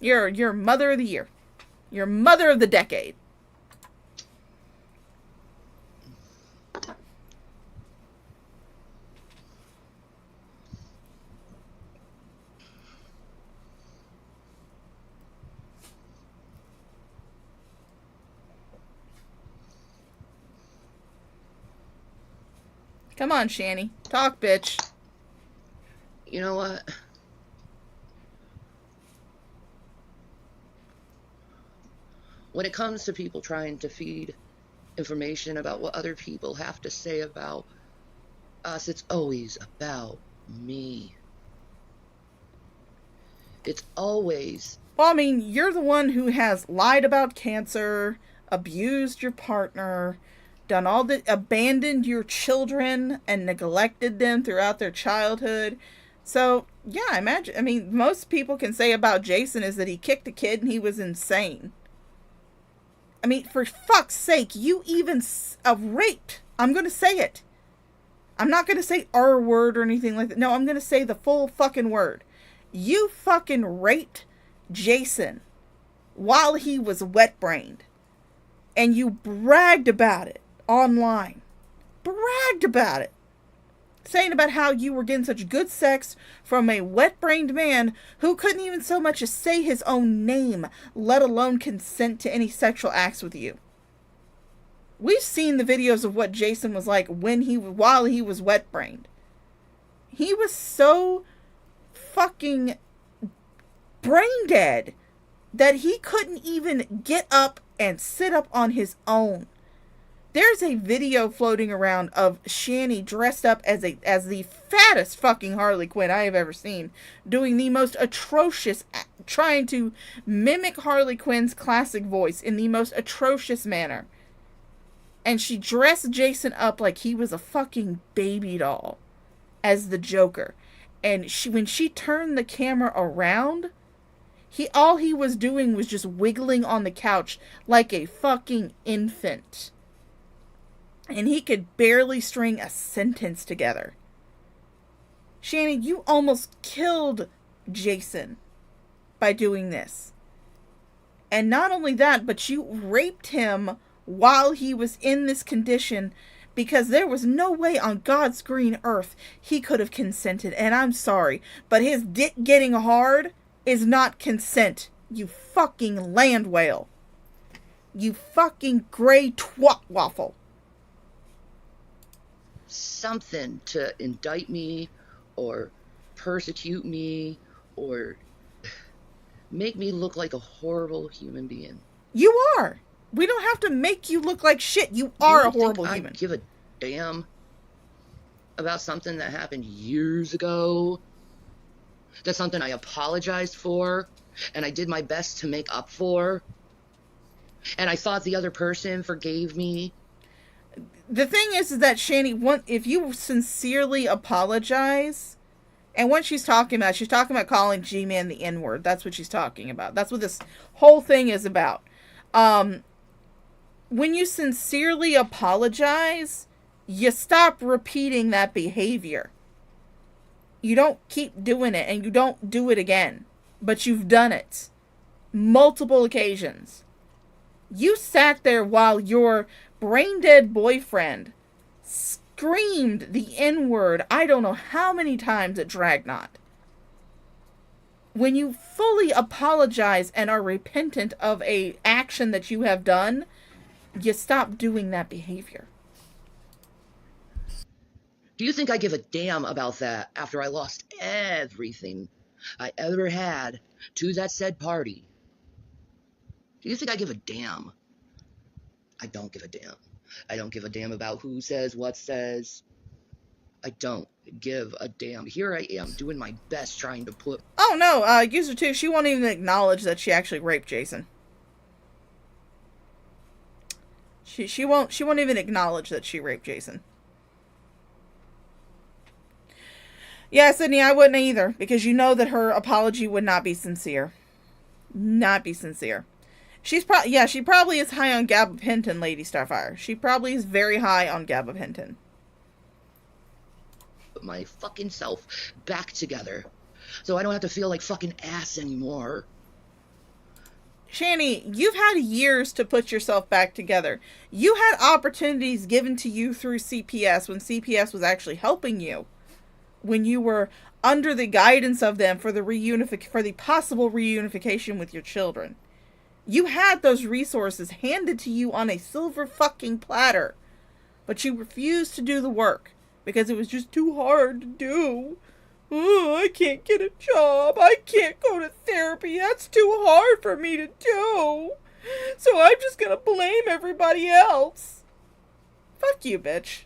You're mother of the year. You're mother of the decade. Come on, Shani. Talk, bitch. You know what? When it comes to people trying to feed information about what other people have to say about us, it's always about me. It's always... Well, I mean, you're the one who has lied about cancer, abused your partner, abandoned your children and neglected them throughout their childhood. So, yeah, I mean, most people can say about Jason is that he kicked a kid and he was insane. I mean, for fuck's sake, you even raped. I'm going to say it. I'm not going to say R word or anything like that. No, I'm going to say the full fucking word. You fucking raped Jason while he was wet-brained. And you bragged about it online. Bragged about it. Saying about how you were getting such good sex from a wet-brained man who couldn't even so much as say his own name, let alone consent to any sexual acts with you. We've seen the videos of what Jason was like while he was wet-brained. He was so fucking brain dead that he couldn't even get up and sit up on his own. There's a video floating around of Shani dressed up as the fattest fucking Harley Quinn I have ever seen, doing the most atrocious, trying to mimic Harley Quinn's classic voice in the most atrocious manner. And she dressed Jason up like he was a fucking baby doll as the Joker. And when she turned the camera around, all he was doing was just wiggling on the couch like a fucking infant. And he could barely string a sentence together. Shani, you almost killed Jason by doing this. And not only that, but you raped him while he was in this condition, because there was no way on God's green earth he could have consented. And I'm sorry, but his dick getting hard is not consent, you fucking land whale. You fucking gray twat waffle. Something to indict me or persecute me or make me look like a horrible human being. You are. We don't have to make you look like shit. You are a horrible human. I give a damn about something that happened years ago. That's something I apologized for and I did my best to make up for. And I thought the other person forgave me. The thing is that Shani, if you sincerely apologize, and what she's talking about calling G-Man the N-word. That's what she's talking about. That's what this whole thing is about. when you sincerely apologize, you stop repeating that behavior. You don't keep doing it, and you don't do it again. But you've done it. Multiple occasions. You sat there while your brain-dead boyfriend screamed the N-word I don't know how many times at Dragnot. When you fully apologize and are repentant of a action that you have done, you stop doing that behavior. Do you think I give a damn about that after I lost everything I ever had to that said party? Do you think I give a damn? I don't give a damn. I don't give a damn about who says what says. I don't give a damn. Here I am doing my best trying to put... Oh no, User 2, she won't even acknowledge that she actually raped Jason. She won't even acknowledge that she raped Jason. Yeah, Sydney, I wouldn't either, because you know that her apology would not be sincere. Not be sincere. She probably is high on gabapentin, Lady Starfire. She probably is very high on gabapentin. Put my fucking self back together, so I don't have to feel like fucking ass anymore. Shani, you've had years to put yourself back together. You had opportunities given to you through CPS when CPS was actually helping you. When you were under the guidance of them for the possible reunification with your children. You had those resources handed to you on a silver fucking platter. But you refused to do the work because it was just too hard to do. Oh, I can't get a job. I can't go to therapy. That's too hard for me to do. So I'm just gonna blame everybody else. Fuck you, bitch.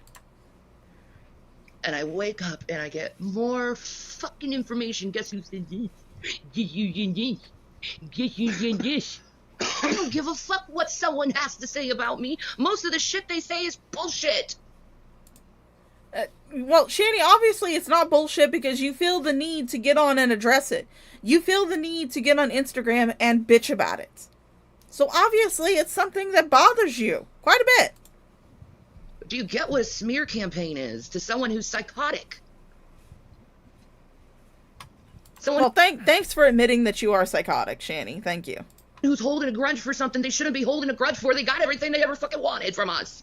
And I wake up and I get more fucking information. Guess who said this? Guess who said this? Guess who said this? I don't give a fuck what someone has to say about me. Most of the shit they say is bullshit. Well, Shani, obviously it's not bullshit because you feel the need to get on and address it. You feel the need to get on Instagram and bitch about it. So obviously it's something that bothers you quite a bit. Do you get what a smear campaign is to someone who's psychotic? Well, thanks for admitting that you are psychotic, Shani. Thank you. Who's holding a grudge for something they shouldn't be holding a grudge for. They got everything they ever fucking wanted from us.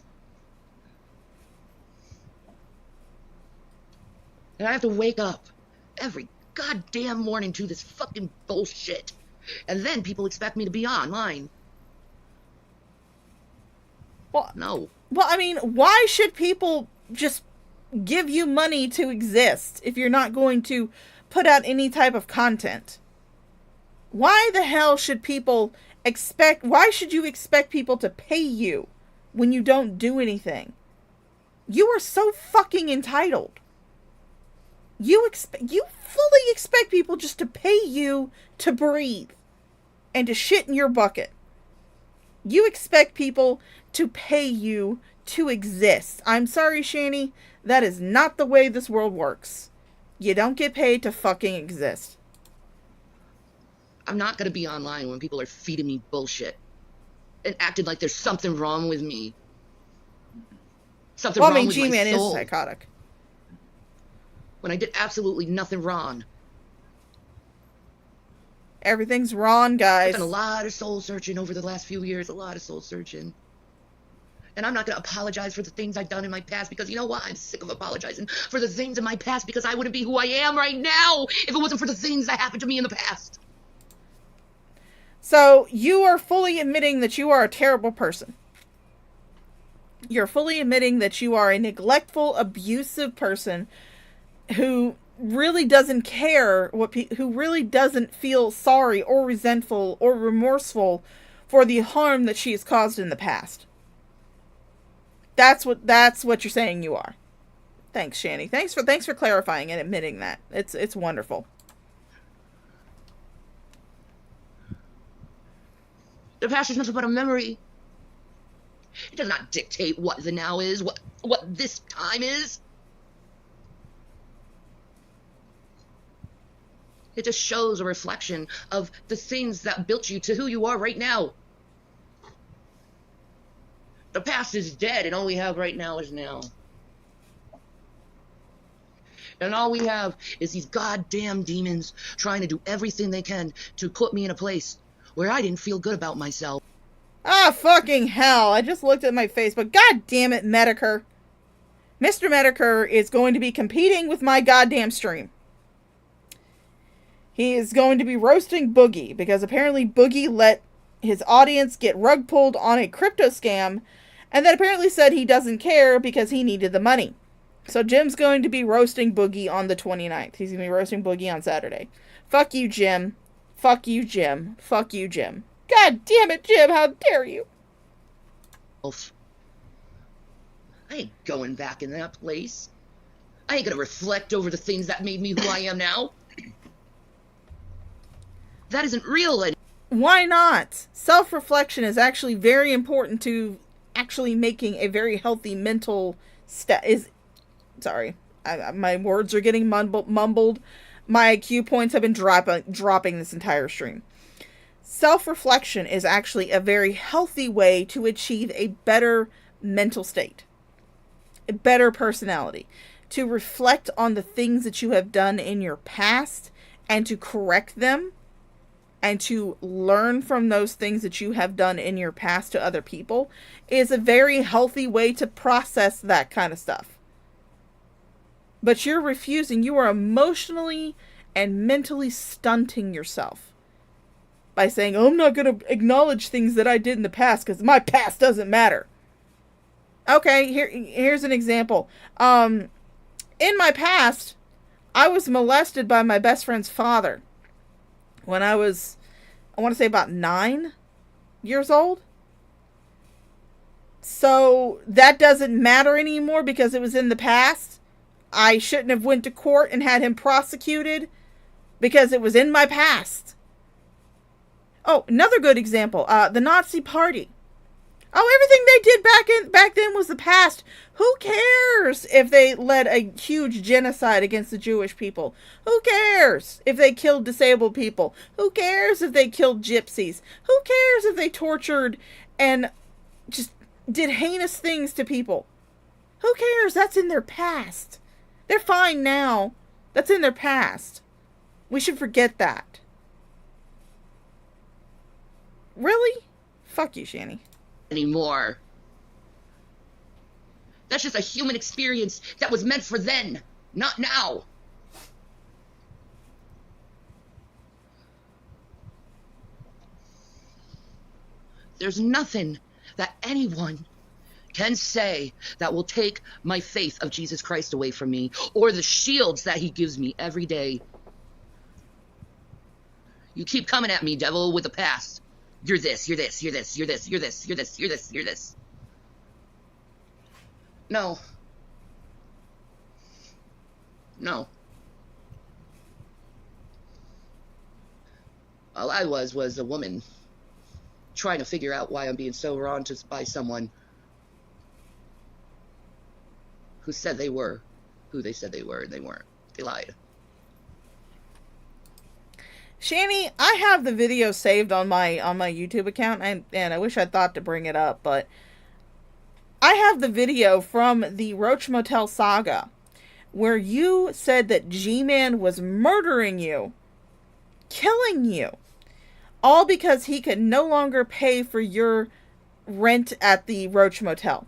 And I have to wake up every goddamn morning to this fucking bullshit. And then people expect me to be online. Well, no. Well, I mean, why should people just give you money to exist if you're not going to put out any type of content? Why the hell should people why should you expect people to pay you when you don't do anything? You are so fucking entitled. You fully expect people just to pay you to breathe and to shit in your bucket. You expect people to pay you to exist. I'm sorry, Shani. That is not the way this world works. You don't get paid to fucking exist. I'm not gonna be online when people are feeding me bullshit and acting like there's something wrong with me. Something wrong with my soul. G-Man is psychotic. When I did absolutely nothing wrong. Everything's wrong, guys. I've done a lot of soul searching over the last few years. A lot of soul searching. And I'm not going to apologize for the things I've done in my past because, you know what? I'm sick of apologizing for the things in my past because I wouldn't be who I am right now if it wasn't for the things that happened to me in the past. So, you are fully admitting that you are a terrible person. You're fully admitting that you are a neglectful, abusive person who really doesn't care who really doesn't feel sorry or resentful or remorseful for the harm that she has caused in the past. That's what you're saying you are. Thanks, Shani. Thanks for clarifying and admitting that. It's wonderful. The past is nothing but a memory. It does not dictate what the now is, what this time is. It just shows a reflection of the things that built you to who you are right now. The past is dead, and all we have right now is now. And all we have is these goddamn demons trying to do everything they can to put me in a place where I didn't feel good about myself. Ah, fucking hell. I just looked at my Facebook. God damn it, Medicare. Mr. Medicare is going to be competing with my goddamn stream. He is going to be roasting Boogie because apparently Boogie let his audience get rug pulled on a crypto scam and then apparently said he doesn't care because he needed the money. So Jim's going to be roasting Boogie on the 29th. He's going to be roasting Boogie on Saturday. Fuck you, Jim. Fuck you, Jim. Fuck you, Jim. God damn it, Jim. How dare you? I ain't going back in that place. I ain't gonna reflect over the things that made me who I am now. That isn't real anymore. Why not? Self-reflection is actually very important to actually making a very healthy mental Sorry, my words are getting mumbled. My IQ points have been dropping this entire stream. Self-reflection is actually a very healthy way to achieve a better mental state, a better personality, to reflect on the things that you have done in your past and to correct them and to learn from those things that you have done in your past to other people is a very healthy way to process that kind of stuff. But you're refusing. You are emotionally and mentally stunting yourself by saying, oh, I'm not going to acknowledge things that I did in the past because my past doesn't matter. Okay, here's an example. In my past, I was molested by my best friend's father when I was, I want to say about 9 years old. So that doesn't matter anymore because it was in the past. I shouldn't have went to court and had him prosecuted because it was in my past. Oh, another good example, the Nazi Party. Oh, everything they did back then was the past. Who cares if they led a huge genocide against the Jewish people? Who cares if they killed disabled people? Who cares if they killed gypsies? Who cares if they tortured and just did heinous things to people? Who cares? That's in their past. They're fine now. That's in their past. We should forget that. Really? Fuck you, Shani. Anymore. That's just a human experience that was meant for then, not now. There's nothing that anyone can say that will take my faith of Jesus Christ away from me, or the shields that he gives me every day. You keep coming at me, devil, with the past. You're this, you're this, you're this, you're this, you're this, you're this, you're this, you're this. No. No. All I was a woman trying to figure out why I'm being so wronged by someone who said they were who they said they were, and they weren't. They lied. Shani, I have the video saved on my YouTube account, and I wish I'd thought to bring it up, but I have the video from the Roach Motel saga where you said that G-Man was murdering you, killing you, all because he could no longer pay for your rent at the Roach Motel.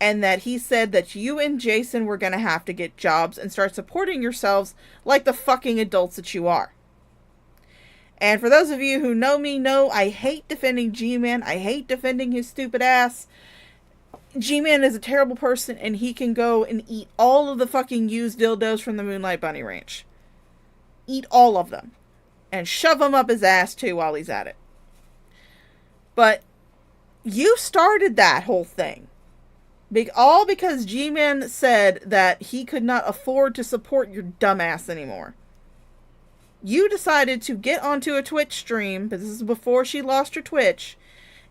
And that he said that you and Jason were going to have to get jobs and start supporting yourselves like the fucking adults that you are. And for those of you who know me, know I hate defending G-Man. I hate defending his stupid ass. G-Man is a terrible person, and he can go and eat all of the fucking used dildos from the Moonlight Bunny Ranch. Eat all of them. And shove them up his ass, too, while he's at it. But you started that whole thing. All because G-Man said that he could not afford to support your dumbass anymore. You decided to get onto a Twitch stream, but this is before she lost her Twitch.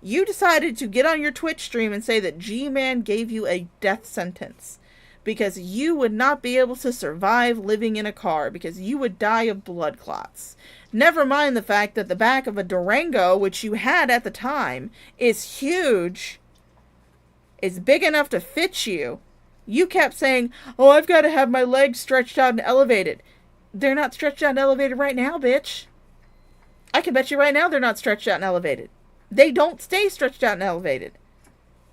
You decided to get on your Twitch stream and say that G-Man gave you a death sentence because you would not be able to survive living in a car because you would die of blood clots. Never mind the fact that the back of a Durango, which you had at the time, is huge. It's big enough to fit you. You kept saying, oh, I've got to have my legs stretched out and elevated. They're not stretched out and elevated right now, bitch. I can bet you right now they're not stretched out and elevated. They don't stay stretched out and elevated.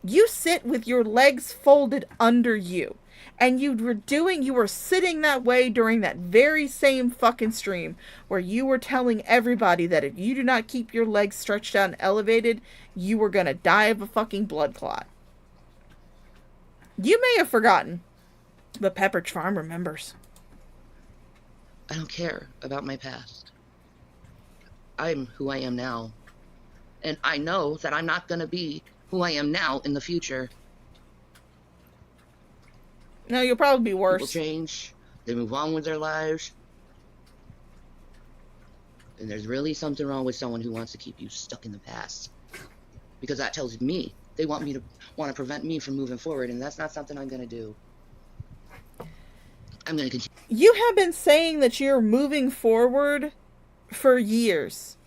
You sit with your legs folded under you. And you were sitting that way during that very same fucking stream where you were telling everybody that if you do not keep your legs stretched out and elevated, you were going to die of a fucking blood clot. You may have forgotten, but Pepperidge Farm remembers. I don't care about my past. I'm who I am now. And I know that I'm not going to be who I am now in the future. No, you'll probably be worse. People change. They move on with their lives. And there's really something wrong with someone who wants to keep you stuck in the past. Because that tells me they want to prevent me from moving forward, and that's not something I'm going to do. I'm going to continue. You have been saying that you're moving forward for years,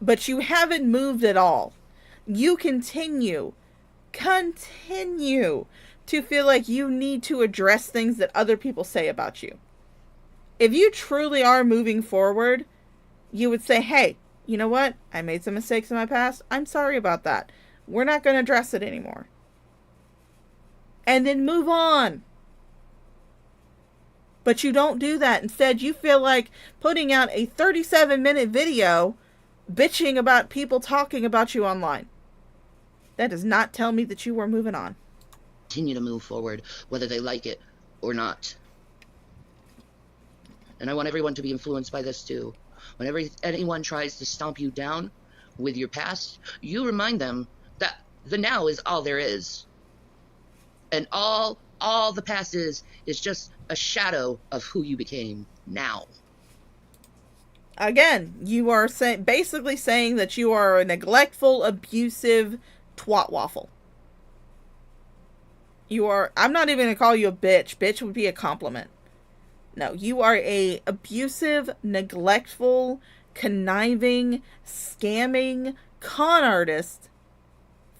but you haven't moved at all. You continue to feel like you need to address things that other people say about you. If you truly are moving forward, you would say, hey, you know what? I made some mistakes in my past. I'm sorry about that. We're not going to address it anymore. And then move on. But you don't do that. Instead, you feel like putting out a 37-minute video bitching about people talking about you online. That does not tell me that you are moving on. Continue to move forward, whether they like it or not. And I want everyone to be influenced by this too. Whenever anyone tries to stomp you down with your past, you remind them that the now is all there is. And all the past is just a shadow of who you became now. Again, you are basically saying that you are a neglectful, abusive twat waffle. You are, I'm not even going to call you a bitch. Bitch would be a compliment. No, you are a abusive, neglectful, conniving, scamming con artist,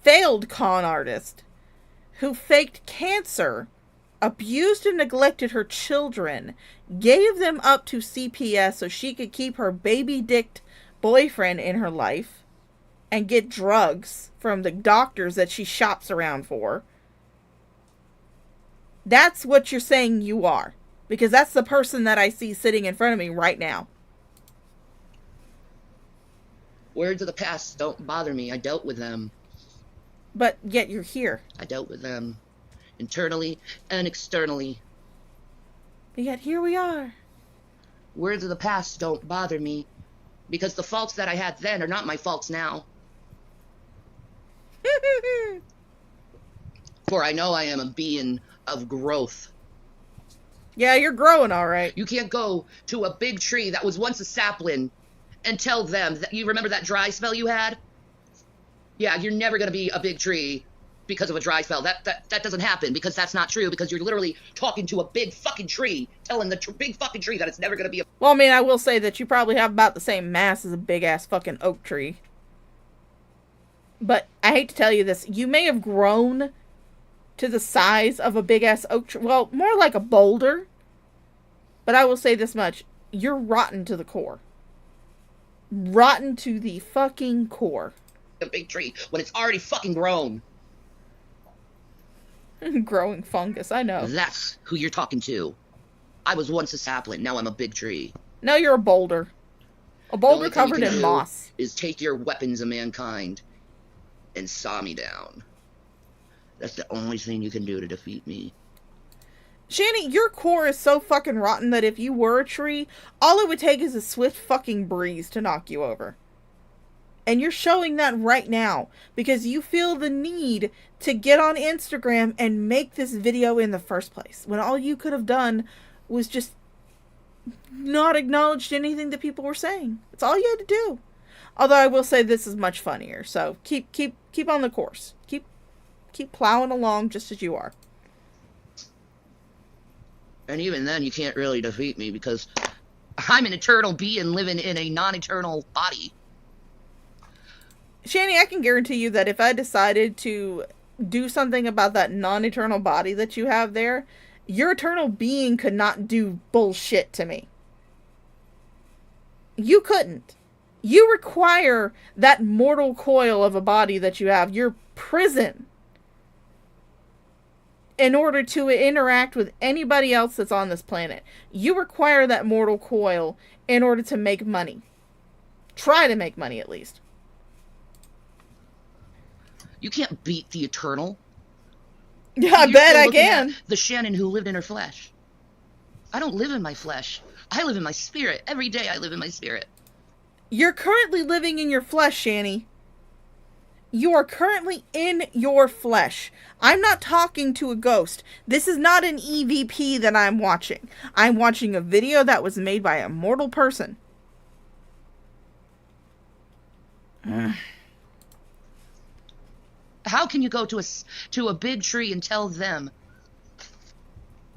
failed con artist, who faked cancer, abused and neglected her children, gave them up to CPS so she could keep her baby-dicked boyfriend in her life, and get drugs from the doctors that she shops around for. That's what you're saying you are. Because that's the person that I see sitting in front of me right now. Words of the past don't bother me. I dealt with them. But yet you're here. I dealt with them. Internally and externally. But yet here we are. Words of the past don't bother me. Because the faults that I had then are not my faults now. For I know I am a being of growth. Yeah, you're growing all right. You can't go to a big tree that was once a sapling and tell them that you remember that dry spell you had? Yeah, you're never going to be a big tree because of a dry spell. That doesn't happen, because that's not true, because you're literally talking to a big fucking tree, telling the big fucking tree that it's never going to be a... Well, I mean, I will say that you probably have about the same mass as a big-ass fucking oak tree. But I hate to tell you this, you may have grown to the size of a big-ass oak tree. Well, more like a boulder. But I will say this much. You're rotten to the core. Rotten to the fucking core. A big tree when it's already fucking grown. Growing fungus, I know. That's who you're talking to. I was once a sapling, now I'm a big tree. Now you're a boulder. A boulder covered in moss. Is take your weapons of mankind and saw me down. That's the only thing you can do to defeat me. Shanny, your core is so fucking rotten that if you were a tree, all it would take is a swift fucking breeze to knock you over. And you're showing that right now because you feel the need to get on Instagram and make this video in the first place, when all you could have done was just not acknowledged anything that people were saying. That's all you had to do. Although I will say this is much funnier, so keep on the course. Keep plowing along just as you are. And even then, you can't really defeat me because I'm an eternal being living in a non-eternal body. Shani, I can guarantee you that if I decided to do something about that non-eternal body that you have there, your eternal being could not do bullshit to me. You couldn't. You require that mortal coil of a body that you have, your prison, in order to interact with anybody else that's on this planet. You require that mortal coil in order to make money. Try to make money, at least. You can't beat the eternal. Yeah, I You're bet still I looking can. at the Shannon who lived in her flesh. I don't live in my flesh. I live in my spirit. Every day I live in my spirit. You're currently living in your flesh, Shani. You are currently in your flesh. I'm not talking to a ghost. This is not an EVP that I'm watching. I'm watching a video that was made by a mortal person. How can you go to a big tree and tell them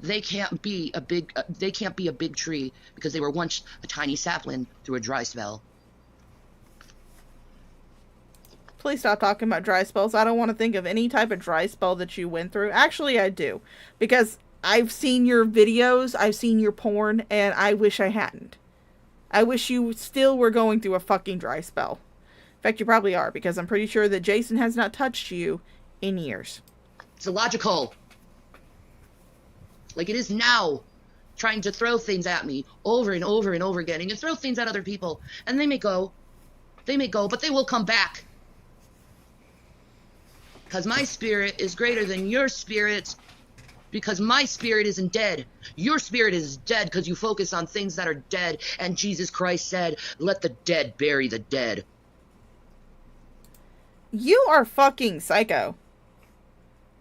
they can't be a big tree because they were once a tiny sapling through a dry spell? Please stop talking about dry spells. I don't want to think of any type of dry spell that you went through. Actually, I do. Because I've seen your videos, I've seen your porn, and I wish I hadn't. I wish you still were going through a fucking dry spell. In fact, you probably are, because I'm pretty sure that Jason has not touched you in years. It's illogical. Like it is now, trying to throw things at me over and over and over again. And you throw things at other people, and they may go, but they will come back. Because my spirit is greater than your spirit, because my spirit isn't dead. Your spirit is dead because you focus on things that are dead, and Jesus Christ said, let the dead bury the dead. You are fucking psycho.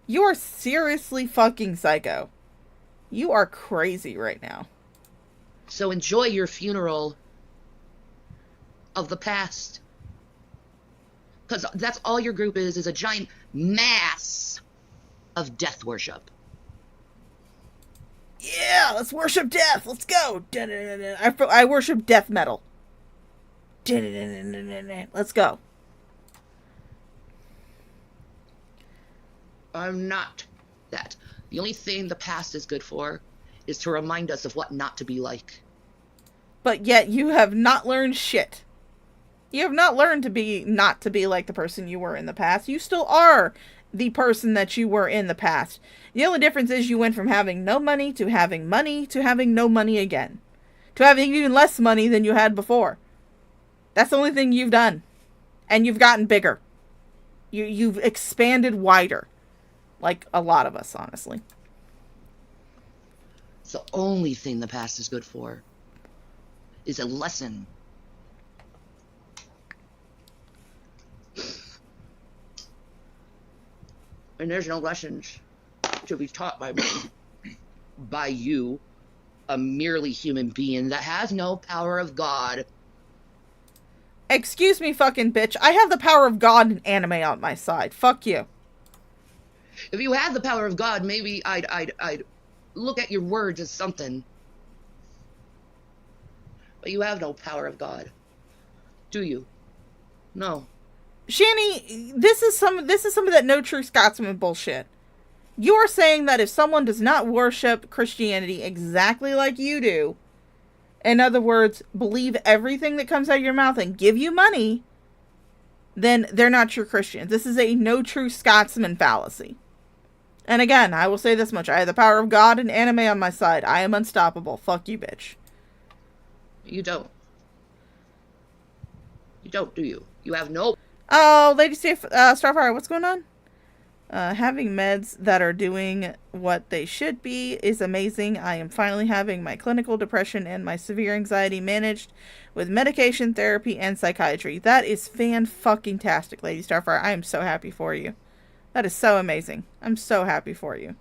You are seriously fucking psycho. You are crazy right now. So enjoy your funeral of the past. Because that's all your group is a giant mass of death worship. Yeah, let's worship death. Let's go. I worship death metal. Let's go. I'm not that. The only thing the past is good for is to remind us of what not to be like. But yet you have not learned shit. You have not learned not to be like the person you were in the past. You still are the person that you were in the past. The only difference is you went from having no money to having no money again. To having even less money than you had before. That's the only thing you've done. And you've gotten bigger. You've expanded wider. Like a lot of us, honestly. It's the only thing the past is good for. Is a lesson. And there's no lessons to be taught by you, a merely human being that has no power of God. Excuse me, fucking bitch. I have the power of God and anime on my side. Fuck you. If you had the power of God, maybe I'd look at your words as something. But you have no power of God. Do you? No. Shani, this is some of that no true Scotsman bullshit. You are saying that if someone does not worship Christianity exactly like you do, in other words, believe everything that comes out of your mouth and give you money, then they're not true Christians. This is a no true Scotsman fallacy. And again, I will say this much. I have the power of God and anime on my side. I am unstoppable. Fuck you, bitch. You don't. You don't, do you? You have no... Oh, Lady Starfire, what's going on? Having meds that are doing what they should be is amazing. I am finally having my clinical depression and my severe anxiety managed with medication, therapy, and psychiatry. That is fan-fucking-tastic, Lady Starfire. I am so happy for you. That is so amazing. I'm so happy for you.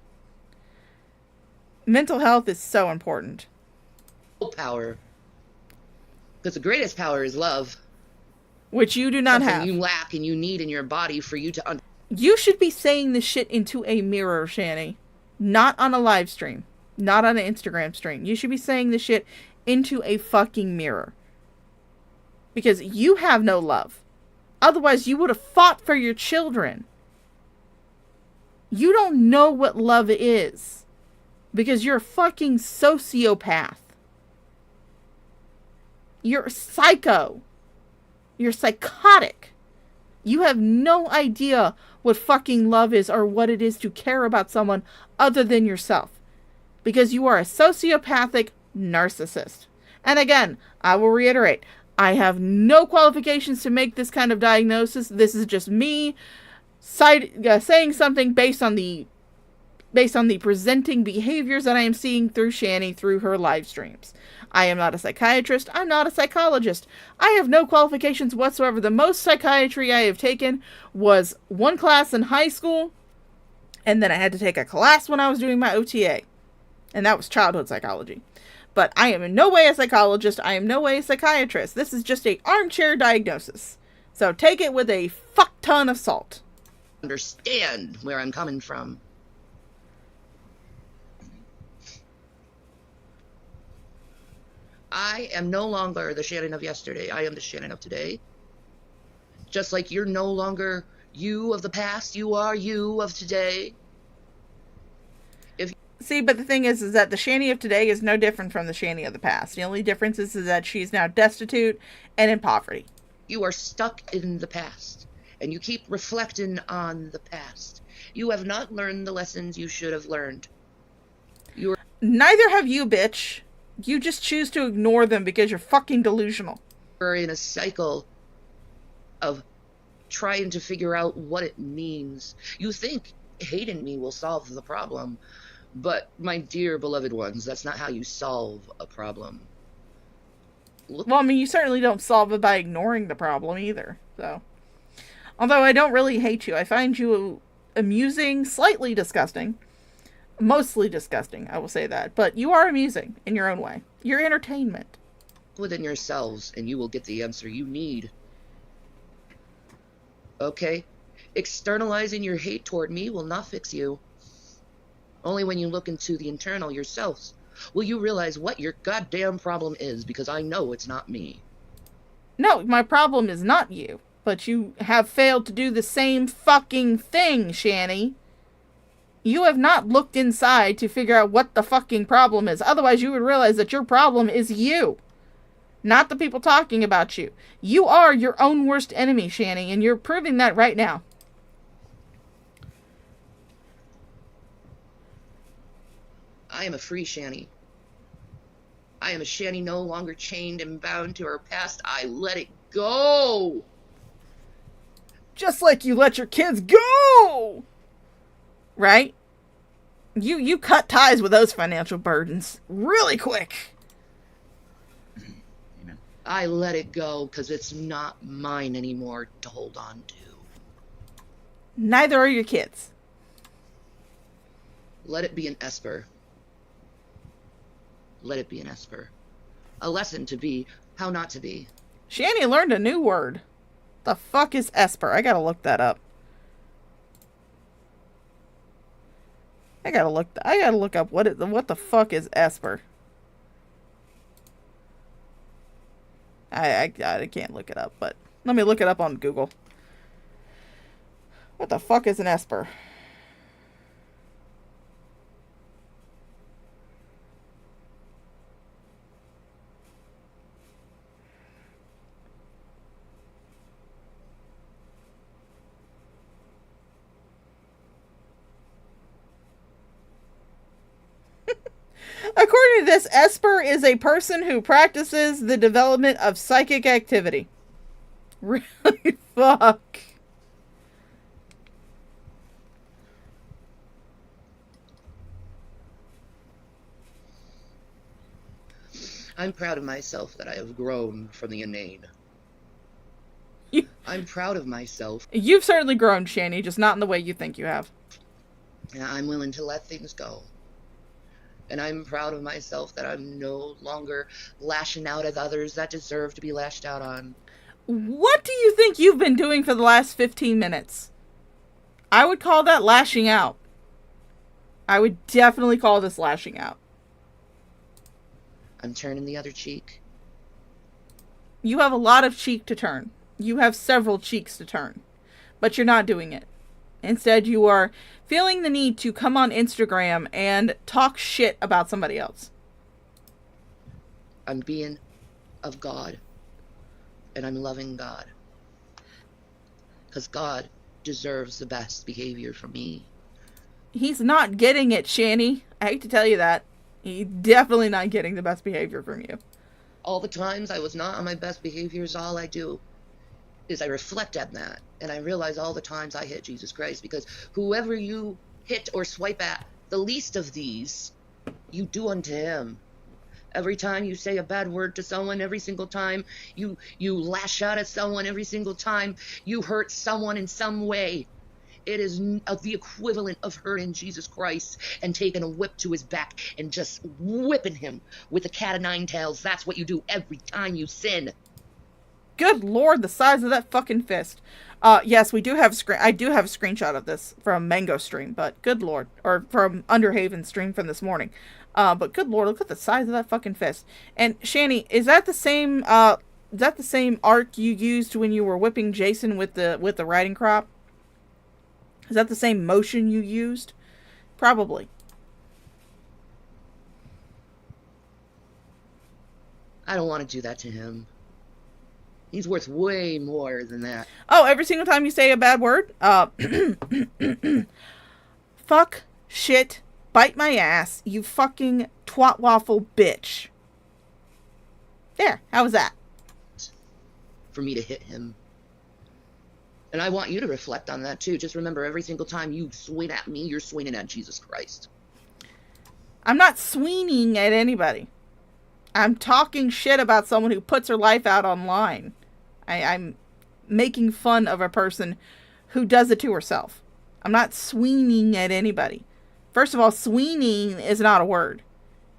Mental health is so important. Power. Because the greatest power is love. Which you do not have. You lack and you need in your body for you to... You should be saying this shit into a mirror, Shani. Not on a live stream. Not on an Instagram stream. You should be saying this shit into a fucking mirror. Because you have no love. Otherwise, you would have fought for your children. You don't know what love is. Because you're a fucking sociopath. You're a psycho. You're psychotic. You have no idea what fucking love is or what it is to care about someone other than yourself. Because you are a sociopathic narcissist. And again, I will reiterate, I have no qualifications to make this kind of diagnosis. This is just me saying something based on the presenting behaviors that I am seeing through Shani through her live streams. I am not a psychiatrist. I'm not a psychologist. I have no qualifications whatsoever. The most psychiatry I have taken was one class in high school, and then I had to take a class when I was doing my OTA, and that was childhood psychology. But I am in no way a psychologist. I am no way a psychiatrist. This is just an armchair diagnosis. So take it with a fuck ton of salt. Understand where I'm coming from. I am no longer the Shannon of yesterday. I am the Shannon of today. Just like you're no longer you of the past, you are you of today. See, but the thing is that the Shani of today is no different from the Shani of the past. The only difference is that she's now destitute and in poverty. You are stuck in the past, and you keep reflecting on the past. You have not learned the lessons you should have learned. Neither have you, bitch. You just choose to ignore them because you're fucking delusional. We're in a cycle of trying to figure out what it means. You think hating me will solve the problem, but my dear beloved ones, that's not how you solve a problem. Well, I mean, you certainly don't solve it by ignoring the problem either, so. Although I don't really hate you. I find you amusing, slightly disgusting. Mostly disgusting, I will say that. But you are amusing in your own way. You're entertainment. Within yourselves, and you will get the answer you need. Okay? Externalizing your hate toward me will not fix you. Only when you look into the internal yourselves will you realize what your goddamn problem is, because I know it's not me. No, my problem is not you. But you have failed to do the same fucking thing, Shani. You have not looked inside to figure out what the fucking problem is. Otherwise, you would realize that your problem is you. Not the people talking about you. You are your own worst enemy, Shani, and you're proving that right now. I am a free Shani. I am a Shani no longer chained and bound to her past. I let it go. Just like you let your kids go! Right? You cut ties with those financial burdens really quick. Amen. I let it go because it's not mine anymore to hold on to. Neither are your kids. Let it be an Esper. Let it be an Esper. A lesson to be how not to be. Shani learned a new word. The fuck is Esper? I gotta look that up. I gotta look up what the fuck is Esper. I can't look it up, but let me look it up on Google. What the fuck is an Esper? According to this, Esper is a person who practices the development of psychic activity. Really? Fuck. I'm proud of myself that I have grown from the inane. I'm proud of myself. You've certainly grown, Shani, just not in the way you think you have. And I'm willing to let things go. And I'm proud of myself that I'm no longer lashing out at others that deserve to be lashed out on. What do you think you've been doing for the last 15 minutes? I would call that lashing out. I would definitely call this lashing out. I'm turning the other cheek. You have a lot of cheek to turn. You have several cheeks to turn. But you're not doing it. Instead, you are feeling the need to come on Instagram and talk shit about somebody else. I'm being of God. And I'm loving God. Because God deserves the best behavior from me. He's not getting it, Shani. I hate to tell you that. He's definitely not getting the best behavior from you. All the times I was not on my best behaviors, all I do is I reflect on that. And I realize all the times I hit Jesus Christ. Because whoever you hit or swipe at, the least of these, you do unto him. Every time you say a bad word to someone, every single time you lash out at someone, every single time you hurt someone in some way, it is the equivalent of hurting Jesus Christ and taking a whip to his back and just whipping him with a cat of nine tails. That's what you do every time you sin. Good Lord, the size of that fucking fist. Yes, we do have I do have a screenshot of this from Mango stream, but good Lord, or from Underhaven stream from this morning. But good Lord, look at the size of that fucking fist. And Shani, is that the same arc you used when you were whipping Jason with the riding crop? Is that the same motion you used? Probably. I don't want to do that to him. He's worth way more than that. Oh, every single time you say a bad word? Fuck, shit, bite my ass, you fucking twat waffle bitch. There, how was that? For me to hit him. And I want you to reflect on that too. Just remember, every single time you swing at me, you're swinging at Jesus Christ. I'm not swinging at anybody. I'm talking shit about someone who puts her life out online. I'm making fun of a person who does it to herself. I'm not swinging at anybody. First of all, swinging is not a word.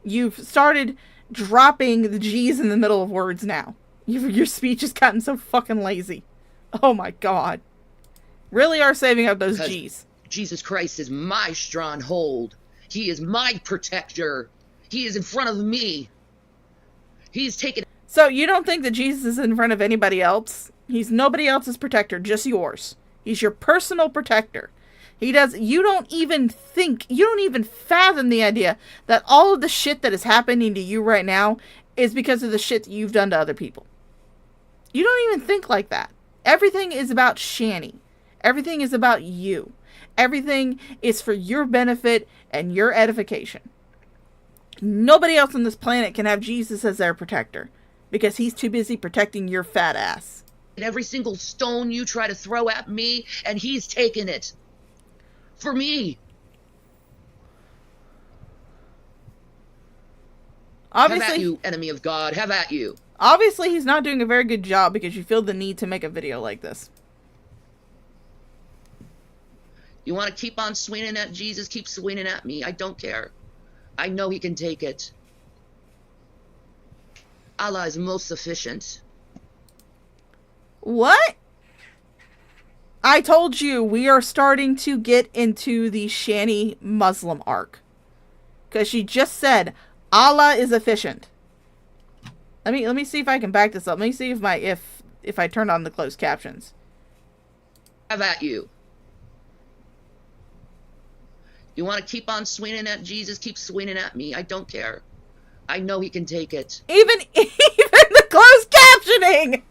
You've started dropping the G's in the middle of words now. Your speech has gotten so fucking lazy. Oh my God. Really are saving up those G's. Jesus Christ is my stronghold. He is my protector. He is in front of me. He's taken... So you don't think that Jesus is in front of anybody else? He's nobody else's protector, just yours. He's your personal protector. You don't even fathom the idea that all of the shit that is happening to you right now is because of the shit that you've done to other people. You don't even think like that. Everything is about Shani. Everything is about you. Everything is for your benefit and your edification. Nobody else on this planet can have Jesus as their protector because he's too busy protecting your fat ass. Every single stone you try to throw at me, and he's taken it. For me. Obviously, have at you, enemy of God. Have at you. Obviously, he's not doing a very good job because you feel the need to make a video like this. You want to keep on swinging at Jesus? Keep swinging at me. I don't care. I know he can take it. Allah is most sufficient. What? I told you we are starting to get into the Shani Muslim arc. Because she just said Allah is efficient. Let me see if I can back this up. Let me see if I turn on the closed captions. Have at you. You want to keep on swinging at Jesus? Keep swinging at me. I don't care. I know he can take it. Even the closed captioning!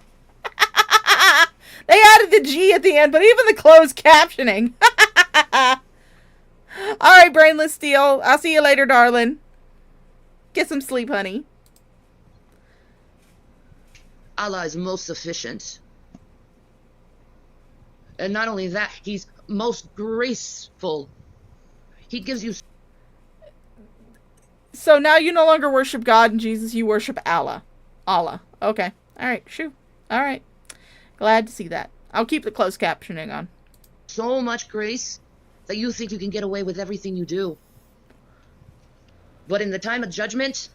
They added the G at the end, but even the closed captioning. Alright, Brainless Steel. I'll see you later, darling. Get some sleep, honey. Allah is most sufficient. And not only that, he's most graceful. He gives you... So now you no longer worship God and Jesus, you worship Allah. Allah. Okay. Alright, shoo. Alright. Glad to see that. I'll keep the closed captioning on. So much grace that you think you can get away with everything you do. But in the time of judgment,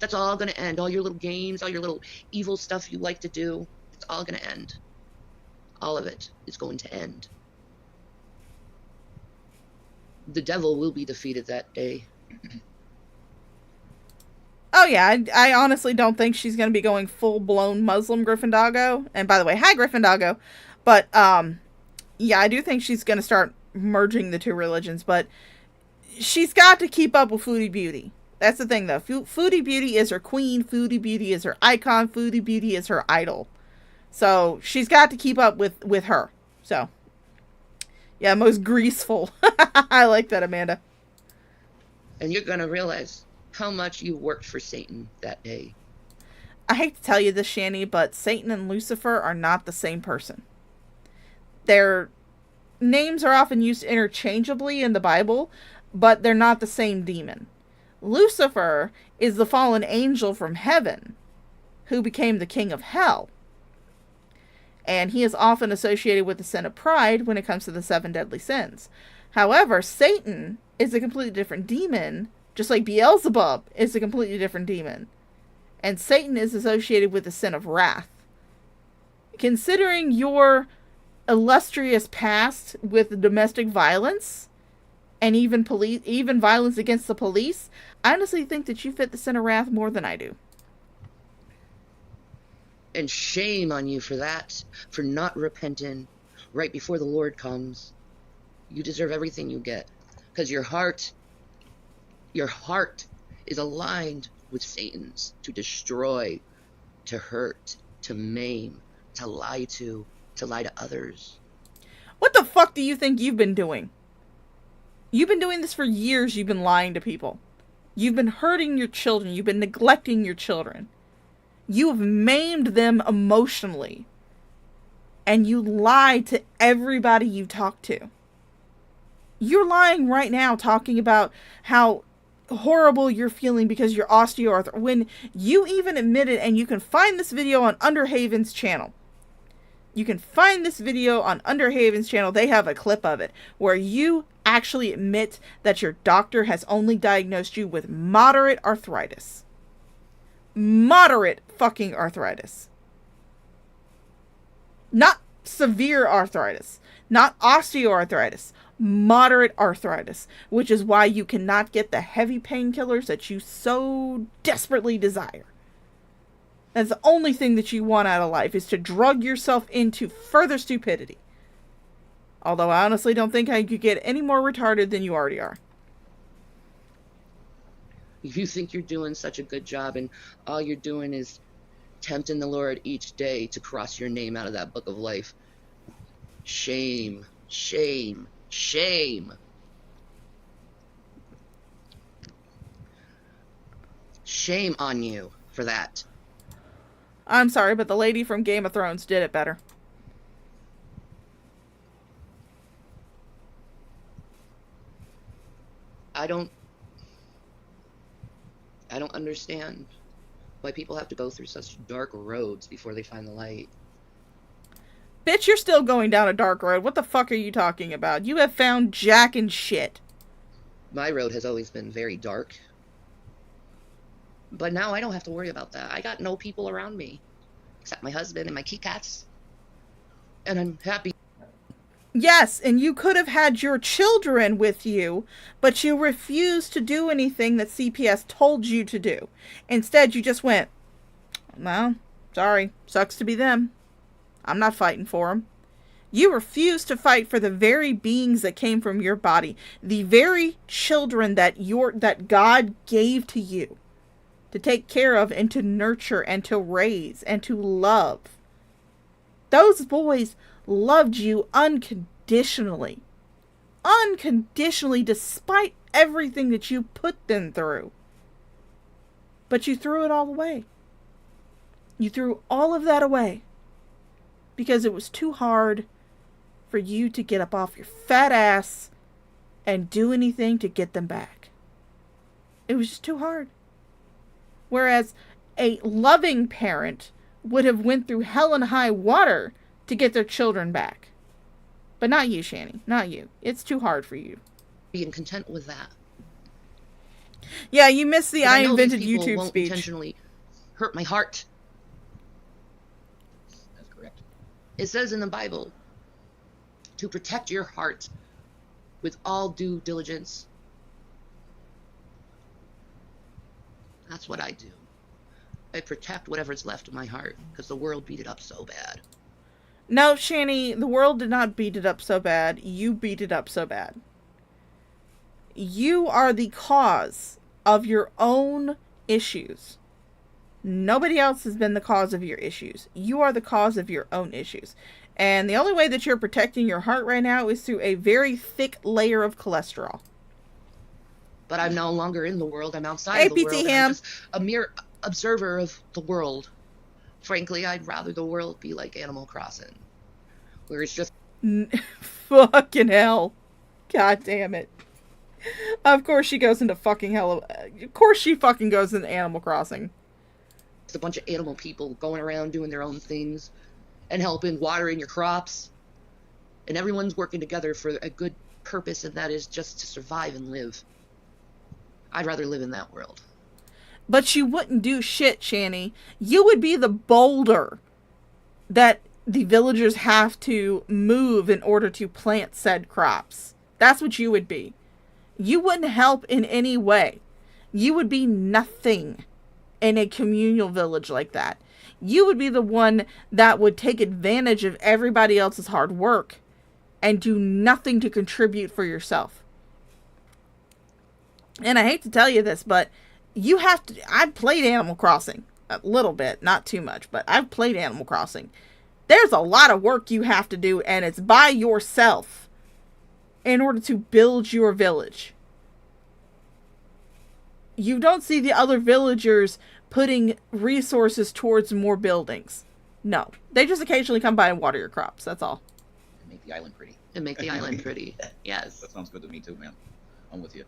that's all going to end. All your little games, all your little evil stuff you like to do, it's all going to end. All of it is going to end. The devil will be defeated that day. Oh yeah, I honestly don't think she's going to be going full-blown Muslim Gryffindor. And by the way, hi Gryffindor. But, yeah, I do think she's going to start merging the two religions. But she's got to keep up with Foodie Beauty. That's the thing, though. Foodie Beauty is her queen. Foodie Beauty is her icon. Foodie Beauty is her idol. So she's got to keep up with her. So, yeah, most greaseful. I like that, Amanda. And you're going to realize how much you worked for Satan that day. I hate to tell you this, Shani, but Satan and Lucifer are not the same person. Their names are often used interchangeably in the Bible, but they're not the same demon. Lucifer is the fallen angel from heaven who became the king of hell. And he is often associated with the sin of pride when it comes to the 7 deadly sins. However, Satan is a completely different demon, just like Beelzebub is a completely different demon. And Satan is associated with the sin of wrath. Considering your illustrious past with domestic violence and even violence against the police, I honestly think that you fit the sin of wrath more than I do. And shame on you for that, for not repenting right before the Lord comes. You deserve everything you get, because your heart is aligned with Satan's to destroy, to hurt, to maim, to lie to others. What the fuck do you think you've been doing? You've been doing this for years. You've been lying to people. You've been hurting your children. You've been neglecting your children. You have maimed them emotionally. And you lie to everybody you talk to. You're lying right now talking about how horrible you're feeling because you're osteoarthritis. When you even admitted, and you can find this video on Underhaven's channel. You can find this video on Underhaven's channel. They have a clip of it where you actually admit that your doctor has only diagnosed you with moderate arthritis. Moderate fucking arthritis. Not severe arthritis. Not osteoarthritis. Moderate arthritis, which is why you cannot get the heavy painkillers that you so desperately desire. That's the only thing that you want out of life, is to drug yourself into further stupidity. Although I honestly don't think I could get any more retarded than you already are. You think you're doing such a good job, and all you're doing is tempting the Lord each day to cross your name out of that book of life. Shame, shame, shame. Shame on you for that. I'm sorry, but the lady from Game of Thrones did it better. I don't understand why people have to go through such dark roads before they find the light. Bitch, you're still going down a dark road. What the fuck are you talking about? You have found jack and shit. My road has always been very dark. But now I don't have to worry about that. I got no people around me, except my husband and my kitty cats. And I'm happy. Yes, and you could have had your children with you, but you refused to do anything that CPS told you to do. Instead, you just went, well, sorry, sucks to be them. I'm not fighting for them. You refused to fight for the very beings that came from your body, the very children that God gave to you to take care of and to nurture and to raise and to love. Those boys loved you unconditionally. Unconditionally, despite everything that you put them through. But you threw it all away. You threw all of that away. Because it was too hard for you to get up off your fat ass and do anything to get them back. It was just too hard. Whereas a loving parent would have went through hell and high water to get their children back. But not you, Shani. Not you. It's too hard for you. Being content with that. Yeah, you missed the I invented these people YouTube won't speech. Intentionally hurt my heart. That's correct. It says in the Bible to protect your heart with all due diligence. That's what I do. I protect whatever's left of my heart, because the world beat it up so bad. No, Shani, the world did not beat it up so bad. You beat it up so bad. You are the cause of your own issues. Nobody else has been the cause of your issues. You are the cause of your own issues. And the only way that you're protecting your heart right now is through a very thick layer of cholesterol. But I'm no longer in the world. I'm outside of the world. PT And Ham. I'm just a mere observer of the world. Frankly, I'd rather the world be like Animal Crossing, where it's just fucking hell. God damn it. Of course she goes into fucking hell. Of course she fucking goes into Animal Crossing. it's a bunch of animal people going around doing their own things and helping watering your crops. And everyone's working together for a good purpose, and that is just to survive and live. I'd rather live in that world. But you wouldn't do shit, Shani. You would be the boulder that the villagers have to move in order to plant said crops. That's what you would be. You wouldn't help in any way. You would be nothing in a communal village like that. You would be the one that would take advantage of everybody else's hard work and do nothing to contribute for yourself. And I hate to tell you this, but you have to... I've played Animal Crossing a little bit, not too much, but I've played Animal Crossing. There's a lot of work you have to do, and it's by yourself in order to build your village. You don't see the other villagers putting resources towards more buildings. No. They just occasionally come by and water your crops. That's all. And make the island pretty. And make the island pretty. Yes. That sounds good to me too, man. I'm with you.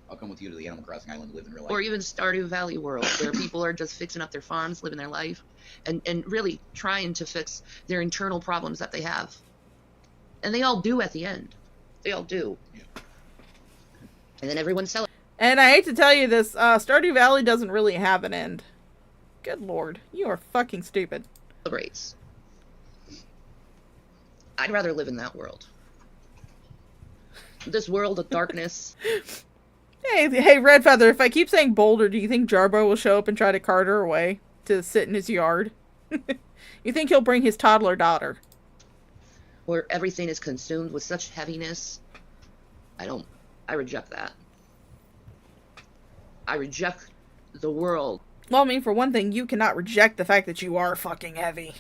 I'll come with you to the Animal Crossing island to live in real life. Or even Stardew Valley world, where people are just fixing up their farms, living their life, and really trying to fix their internal problems that they have. And they all do at the end. They all do. Yeah. And then everyone celebrates. And I hate to tell you this, Stardew Valley doesn't really have an end. Good lord. You are fucking stupid. I'd rather live in that world. This world of darkness. Hey, Red Feather, if I keep saying Boulder, do you think Jarbo will show up and try to cart her away to sit in his yard? You think he'll bring his toddler daughter? Where everything is consumed with such heaviness. I reject that. I reject the world. Well, I mean, for one thing, you cannot reject the fact that you are fucking heavy.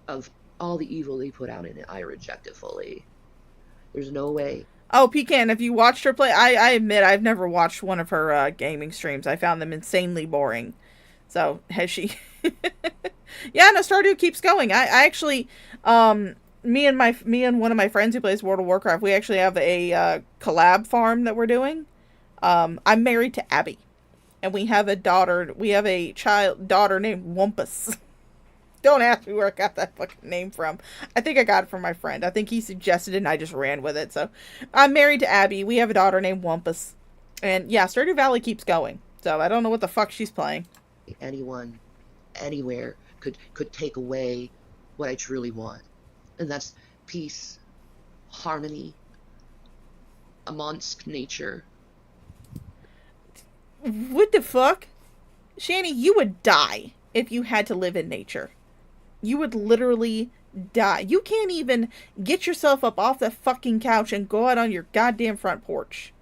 Of all the evil they put out in it, I reject it fully. There's no way. Oh, Pecan, have you watched her play? I admit I've never watched one of her gaming streams. I found them insanely boring. So, has she... Yeah, no, Stardew keeps going. I actually... Me and one of my friends who plays World of Warcraft, we actually have a collab farm that we're doing. I'm married to Abby. And we have a daughter... We have a daughter named Wumpus. Don't ask me where I got that fucking name from. I think I got it from my friend. I think he suggested it and I just ran with it. So, I'm married to Abby. We have a daughter named Wumpus. And yeah, Stardew Valley keeps going. So, I don't know what the fuck she's playing. Anyone, anywhere, could take away what I truly want. And that's peace, harmony, amongst nature. What the fuck? Shani, you would die if you had to live in nature. You would literally die. You can't even get yourself up off the fucking couch and go out on your goddamn front porch.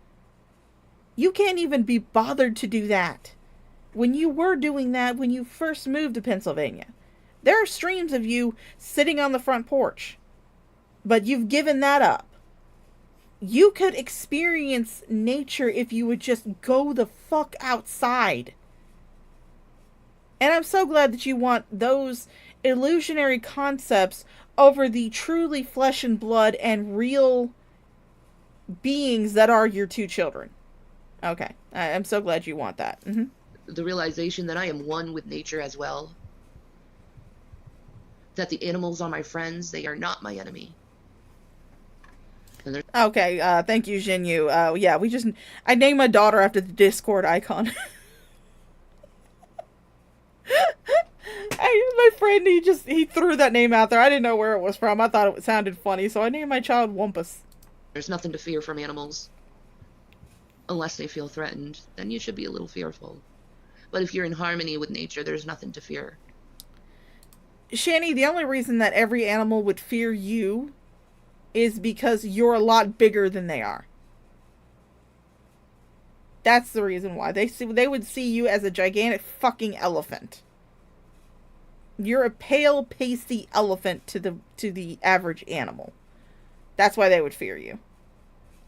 You can't even be bothered to do that. When you were doing that when you first moved to Pennsylvania, there are streams of you sitting on the front porch. But you've given that up. You could experience nature if you would just go the fuck outside. And I'm so glad that you want those illusionary concepts over the truly flesh and blood and real beings that are your two children. Okay. I'm so glad you want that. Mm-hmm. The realization that I am one with nature as well. That the animals are my friends. They are not my enemy. Okay. Thank you, Jinyu. Yeah, I named my daughter after the Discord icon. My friend, he threw that name out there. I didn't know where it was from. I thought it sounded funny, so I named my child Wumpus. There's nothing to fear from animals. unless they feel threatened, then you should be a little fearful. But if you're in harmony with nature, there's nothing to fear. Shani, the only reason that every animal would fear you is because you're a lot bigger than they are. That's the reason why. They would see you as a gigantic fucking elephant. You're a pale, pasty elephant to the average animal. That's why they would fear you.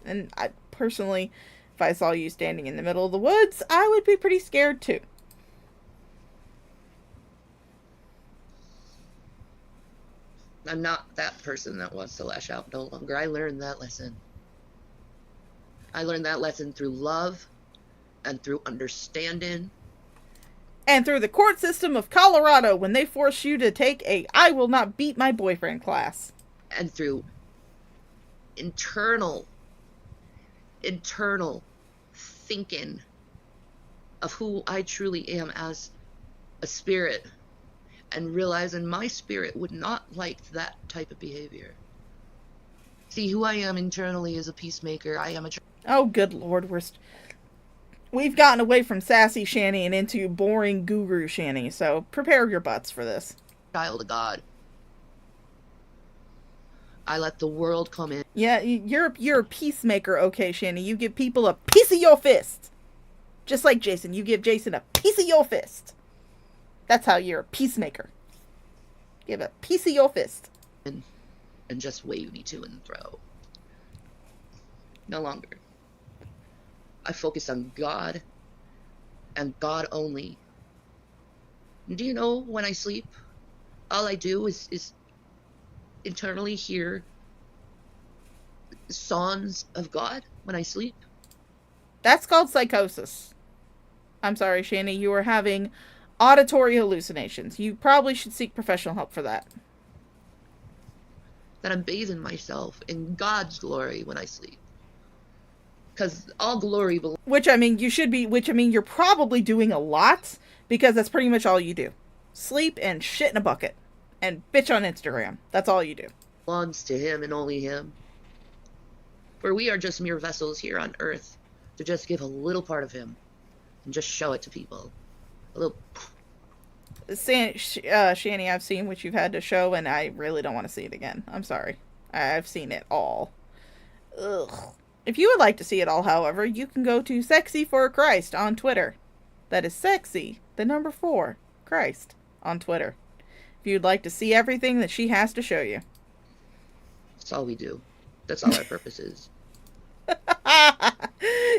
And I personally, if I saw you standing in the middle of the woods, I would be pretty scared too. I'm not that person that wants to lash out no longer. I learned that lesson. I learned that lesson through love and through understanding. And through the court system of Colorado when they force you to take a I will not beat my boyfriend class. And through internal thinking of who I truly am as a spirit, and realizing my spirit would not like that type of behavior. See, who I am internally is a peacemaker. I am a... Oh, good Lord, we've gotten away from sassy Shani and into boring guru Shani, so prepare your butts for this. Child of God. I let the world come in. Yeah, you're a peacemaker, okay, Shani. You give people a piece of your fist. Just like Jason, you give Jason a piece of your fist. That's how you're a peacemaker. Give a piece of your fist. And just wave me to and fro. No longer. I focus on God and God only. Do you know, when I sleep, all I do is internally hear songs of God when I sleep? That's called psychosis. I'm sorry, Shani, you are having auditory hallucinations. You probably should seek professional help for that. That I'm bathing myself in God's glory when I sleep. Because all glory belongs... Which, I mean, you're probably doing a lot, because that's pretty much all you do. Sleep and shit in a bucket. And bitch on Instagram. That's all you do. Belongs to Him and only Him. For we are just mere vessels here on earth to just give a little part of Him and just show it to people. A little... Shani, I've seen what you've had to show, and I really don't want to see it again. I'm sorry. I've seen it all. Ugh. If you would like to see it all, however, you can go to Sexy for Christ on Twitter. That is sexy, the number 4, Christ, on Twitter. If you'd like to see everything that she has to show you. That's all we do. That's all our purpose is.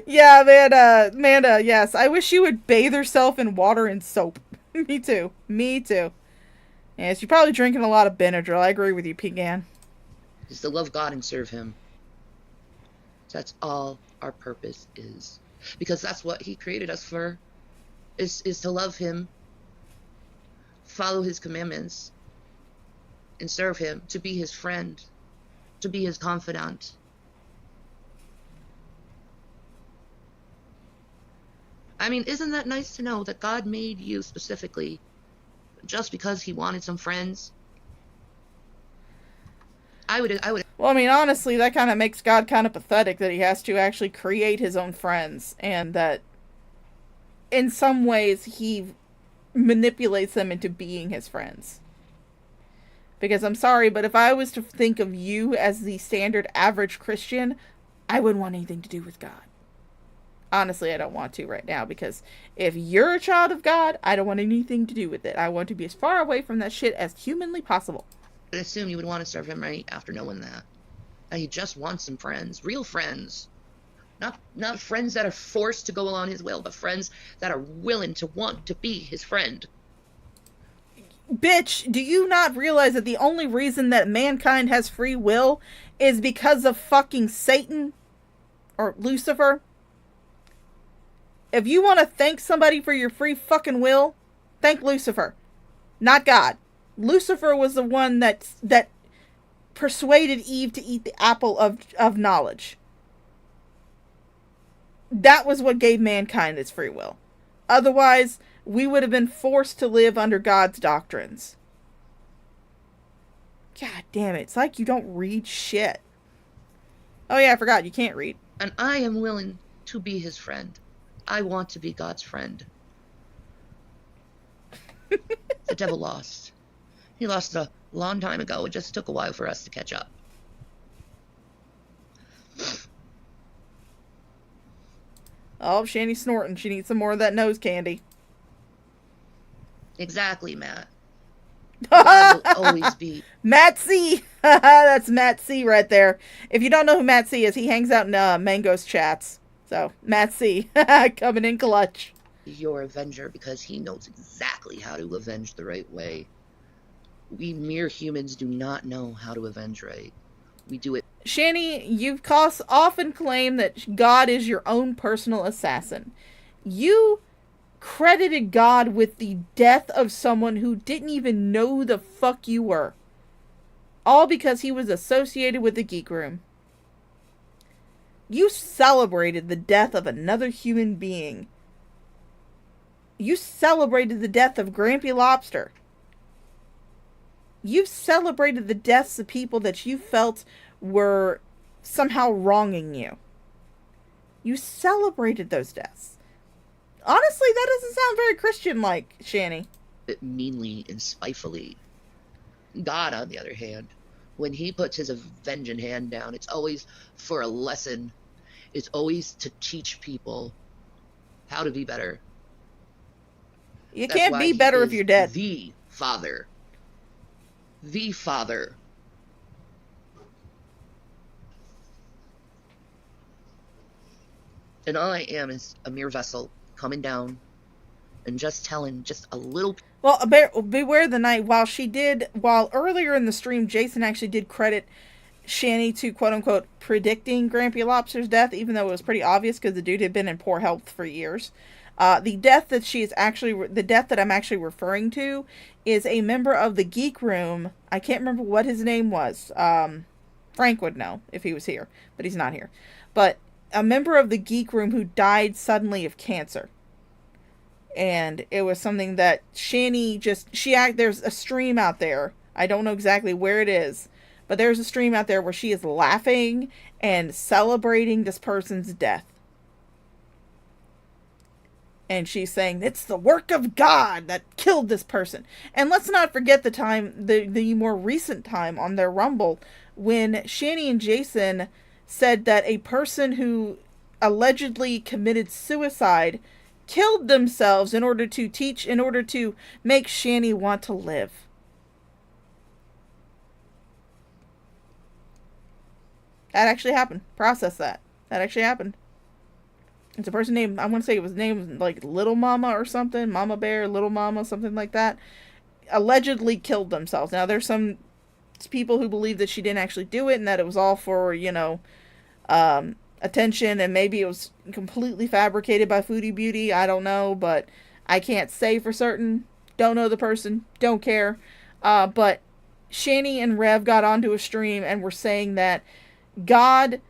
Yeah, Amanda, yes. I wish she would bathe herself in water and soap. Me too. Yes, you're probably drinking a lot of Benadryl. I agree with you, Pegan. Is to love God and serve Him. That's all our purpose is. Because that's what He created us for. Is to love Him, follow His commandments, and serve Him, to be His friend, to be His confidant. I mean, isn't that nice to know that God made you specifically just because He wanted some friends? I would. Well, I mean, honestly, that kind of makes God kind of pathetic that He has to actually create His own friends, and that in some ways He manipulates them into being His friends. Because I'm sorry, but if I was to think of you as the standard average Christian, I wouldn't want anything to do with God. Honestly, I don't want to right now, because if you're a child of God, I don't want anything to do with it. I want to be as far away from that shit as humanly possible. I assume you would want to serve Him, right, after knowing that. That He just wants some friends. Real friends. Not friends that are forced to go along His will, but friends that are willing to want to be His friend. Bitch, do you not realize that the only reason that mankind has free will is because of fucking Satan? Or Lucifer? If you want to thank somebody for your free fucking will, thank Lucifer. Not God. Lucifer was the one that persuaded Eve to eat the apple of knowledge. That was what gave mankind its free will. Otherwise, we would have been forced to live under God's doctrines. God damn it. It's like you don't read shit. Oh yeah, I forgot. You can't read. And I am willing to be his friend. I want to be God's friend. The devil lost. He lost a long time ago. It just took a while for us to catch up. Oh, Shanny's snorting. She needs some more of that nose candy. Exactly, Matt. God will always be. Matt C. That's Matt C right there. If you don't know who Matt C is, he hangs out in Mango's chats. So, Matt C. coming in clutch. Your avenger, because he knows exactly how to avenge the right way. We mere humans do not know how to avenge right. We do it. Shanny, you often claim that God is your own personal assassin. You credited God with the death of someone who didn't even know who the fuck you were. All because he was associated with the Geek Room. You celebrated the death of another human being. You celebrated the death of Grampy Lobster. You celebrated the deaths of people that you felt were somehow wronging you. You celebrated those deaths. Honestly, that doesn't sound very Christian-like, Shanny. Meanly and spitefully. God, on the other hand, when he puts his avenging hand down, it's always for a lesson. It's always to teach people how to be better. You can't be better if you're dead. The Father. The Father. And all I am is a mere vessel coming down and just telling just a little. Well, beware the night. While earlier in the stream, Jason actually did credit Shanny to quote unquote predicting Grampy Lobster's death, even though it was pretty obvious because the dude had been in poor health for years. The death that I'm actually referring to is a member of the Geek Room. I can't remember what his name was. Frank would know if he was here, but he's not here. But a member of the Geek Room who died suddenly of cancer. And it was something that Shanny there's a stream out there. I don't know exactly where it is, but there's a stream out there where she is laughing and celebrating this person's death. And she's saying, it's the work of God that killed this person. And let's not forget the more recent time on their Rumble, when Shanny and Jason said that a person who allegedly committed suicide killed themselves in order to make Shanny want to live. That actually happened. Process that. That actually happened. It's a person named, I want to say it was named like Little Mama or something. Mama Bear, Little Mama, something like that. Allegedly killed themselves. Now, there's some people who believe that she didn't actually do it and that it was all for, attention, and maybe it was completely fabricated by Foodie Beauty. I don't know, but I can't say for certain. Don't know the person. Don't care. But Shanny and Rev got onto a stream and were saying that God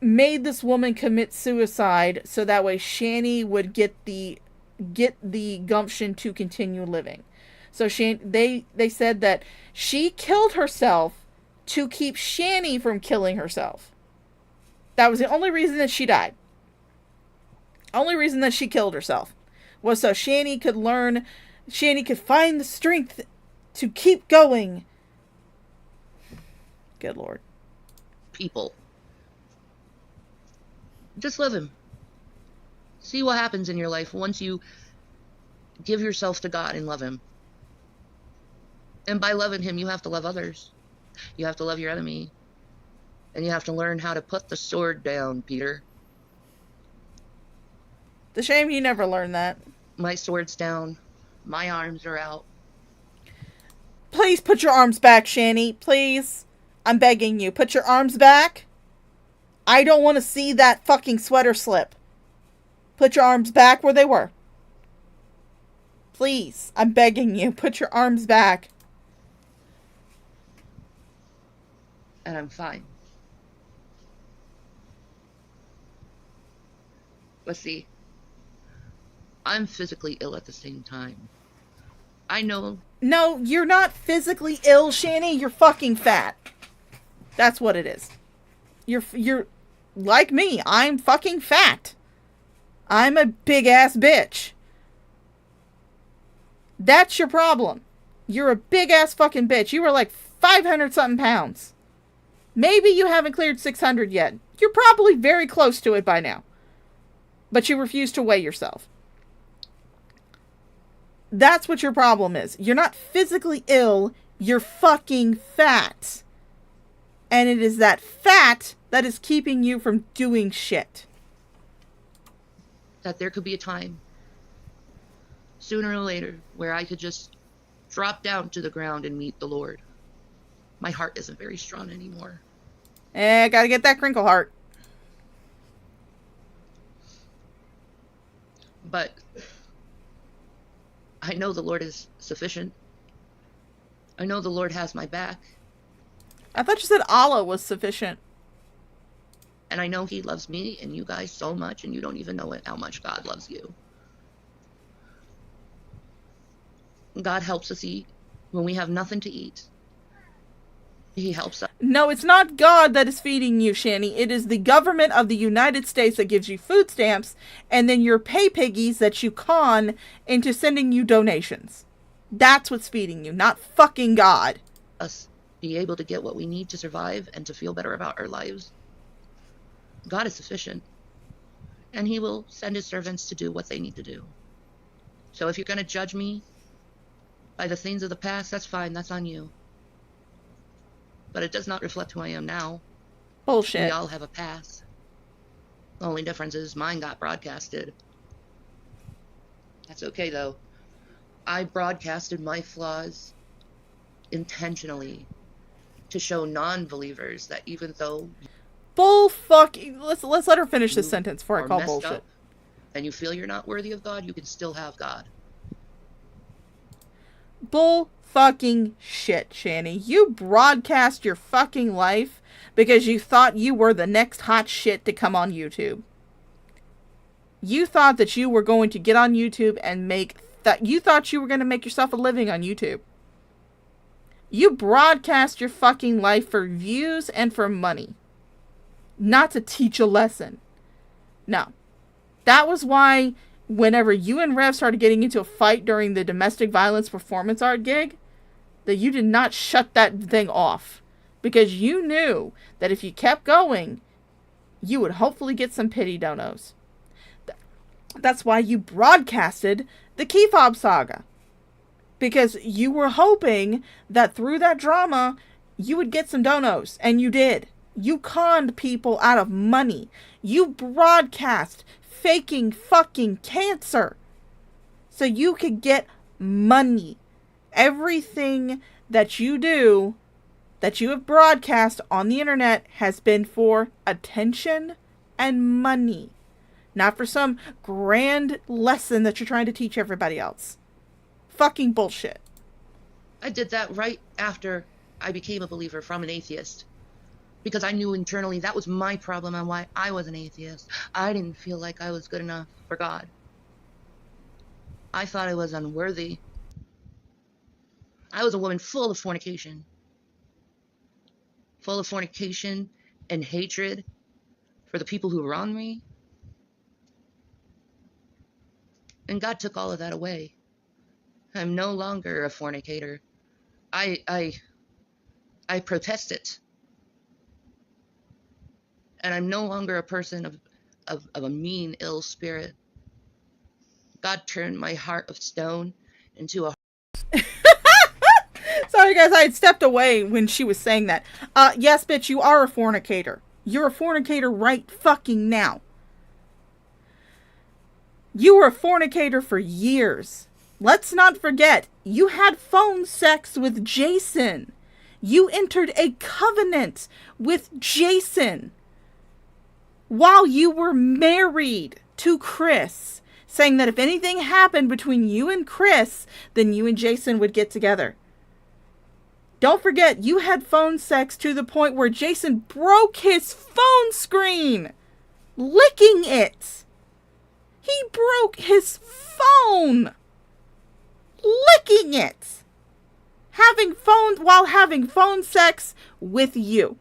made this woman commit suicide so that way Shanny would get the gumption to continue living. So they said that she killed herself to keep Shanny from killing herself. That was the only reason that she died. Only reason that she killed herself was so Shanny could find the strength to keep going. Good Lord. People. Just live him. See what happens in your life once you give yourself to God and love him. And by loving him, you have to love others. You have to love your enemy. And you have to learn how to put the sword down, Peter. It's a shame you never learned that. My sword's down. My arms are out. Please put your arms back, Shanny. Please. I'm begging you. Put your arms back. I don't want to see that fucking sweater slip. Put your arms back where they were. Please. I'm begging you. Put your arms back. And I'm fine. But see, I'm physically ill at the same time. I know. No, you're not physically ill, Shanny. You're fucking fat. That's what it is. You're like me, I'm fucking fat. I'm a big ass bitch. That's your problem. You're a big ass fucking bitch. You were like 500 something pounds. Maybe you haven't cleared 600 yet. You're probably very close to it by now. But you refuse to weigh yourself. That's what your problem is. You're not physically ill. You're fucking fat. And it is that fat that is keeping you from doing shit. That there could be a time, sooner or later, where I could just drop down to the ground and meet the Lord. My heart isn't very strong anymore. Gotta get that crinkle heart. But I know the Lord is sufficient. I know the Lord has my back. I thought you said Allah was sufficient. And I know he loves me and you guys so much, and you don't even know it, how much God loves you. God helps us eat when we have nothing to eat. He helps us. No, it's not God that is feeding you, Shani. It is the government of the United States that gives you food stamps, and then your pay piggies that you con into sending you donations. That's what's feeding you, not fucking God. Us be able to get what we need to survive and to feel better about our lives. God is sufficient, and he will send his servants to do what they need to do. So if you're going to judge me by the things of the past, that's fine, that's on you. But it does not reflect who I am now. Bullshit. We all have a past. The only difference is mine got broadcasted. That's okay, though. I broadcasted my flaws intentionally to show non-believers that even though Bull fuck. Let's let her finish this sentence before I call bullshit. Up, and you feel you're not worthy of God, you can still have God. Bull fucking shit, Shani. You broadcast your fucking life because you thought you were the next hot shit to come on YouTube. You thought that you were going to get on YouTube and you thought you were going to make yourself a living on YouTube. You broadcast your fucking life for views and for money. Not to teach a lesson. No. That was why whenever you and Rev started getting into a fight during the domestic violence performance art gig, that you did not shut that thing off. Because you knew that if you kept going, you would hopefully get some pity donos. That's why you broadcasted the Key Fob saga. Because you were hoping that through that drama, you would get some donos. And you did. You conned people out of money. You broadcast faking fucking cancer so you could get money. Everything that you do, that you have broadcast on the internet, has been for attention and money. Not for some grand lesson that you're trying to teach everybody else. Fucking bullshit. I did that right after I became a believer from an atheist. Because I knew internally that was my problem and why I was an atheist. I didn't feel like I was good enough for God. I thought I was unworthy. I was a woman full of fornication. Full of fornication and hatred for the people who wronged me. And God took all of that away. I'm no longer a fornicator. I protest it. And I'm no longer a person of a mean, ill spirit. God turned my heart of stone into a... Sorry guys, I had stepped away when she was saying that. Yes, bitch, you are a fornicator. You're a fornicator right fucking now. You were a fornicator for years. Let's not forget, you had phone sex with Jason. You entered a covenant with Jason while you were married to Chris, saying that if anything happened between you and Chris, then you and Jason would get together. Don't forget, you had phone sex to the point where Jason broke his phone screen, licking it. He broke his phone, licking it, while having phone sex with you.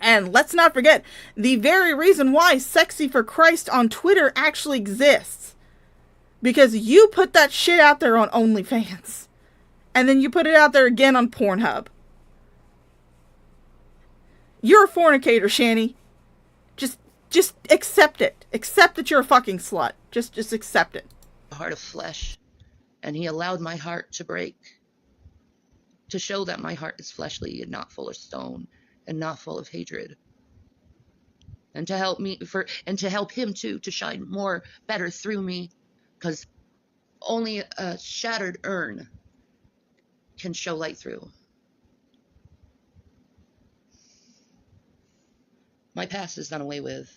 And let's not forget, the very reason why Sexy for Christ on Twitter actually exists. Because you put that shit out there on OnlyFans. And then you put it out there again on Pornhub. You're a fornicator, Shanny. Just accept it. Accept that you're a fucking slut. Just accept it. A heart of flesh, and he allowed my heart to break, to show that my heart is fleshly and not full of stone and not full of hatred, and to help him too to shine more better through me, because only a shattered urn can show light through. My past is done away with,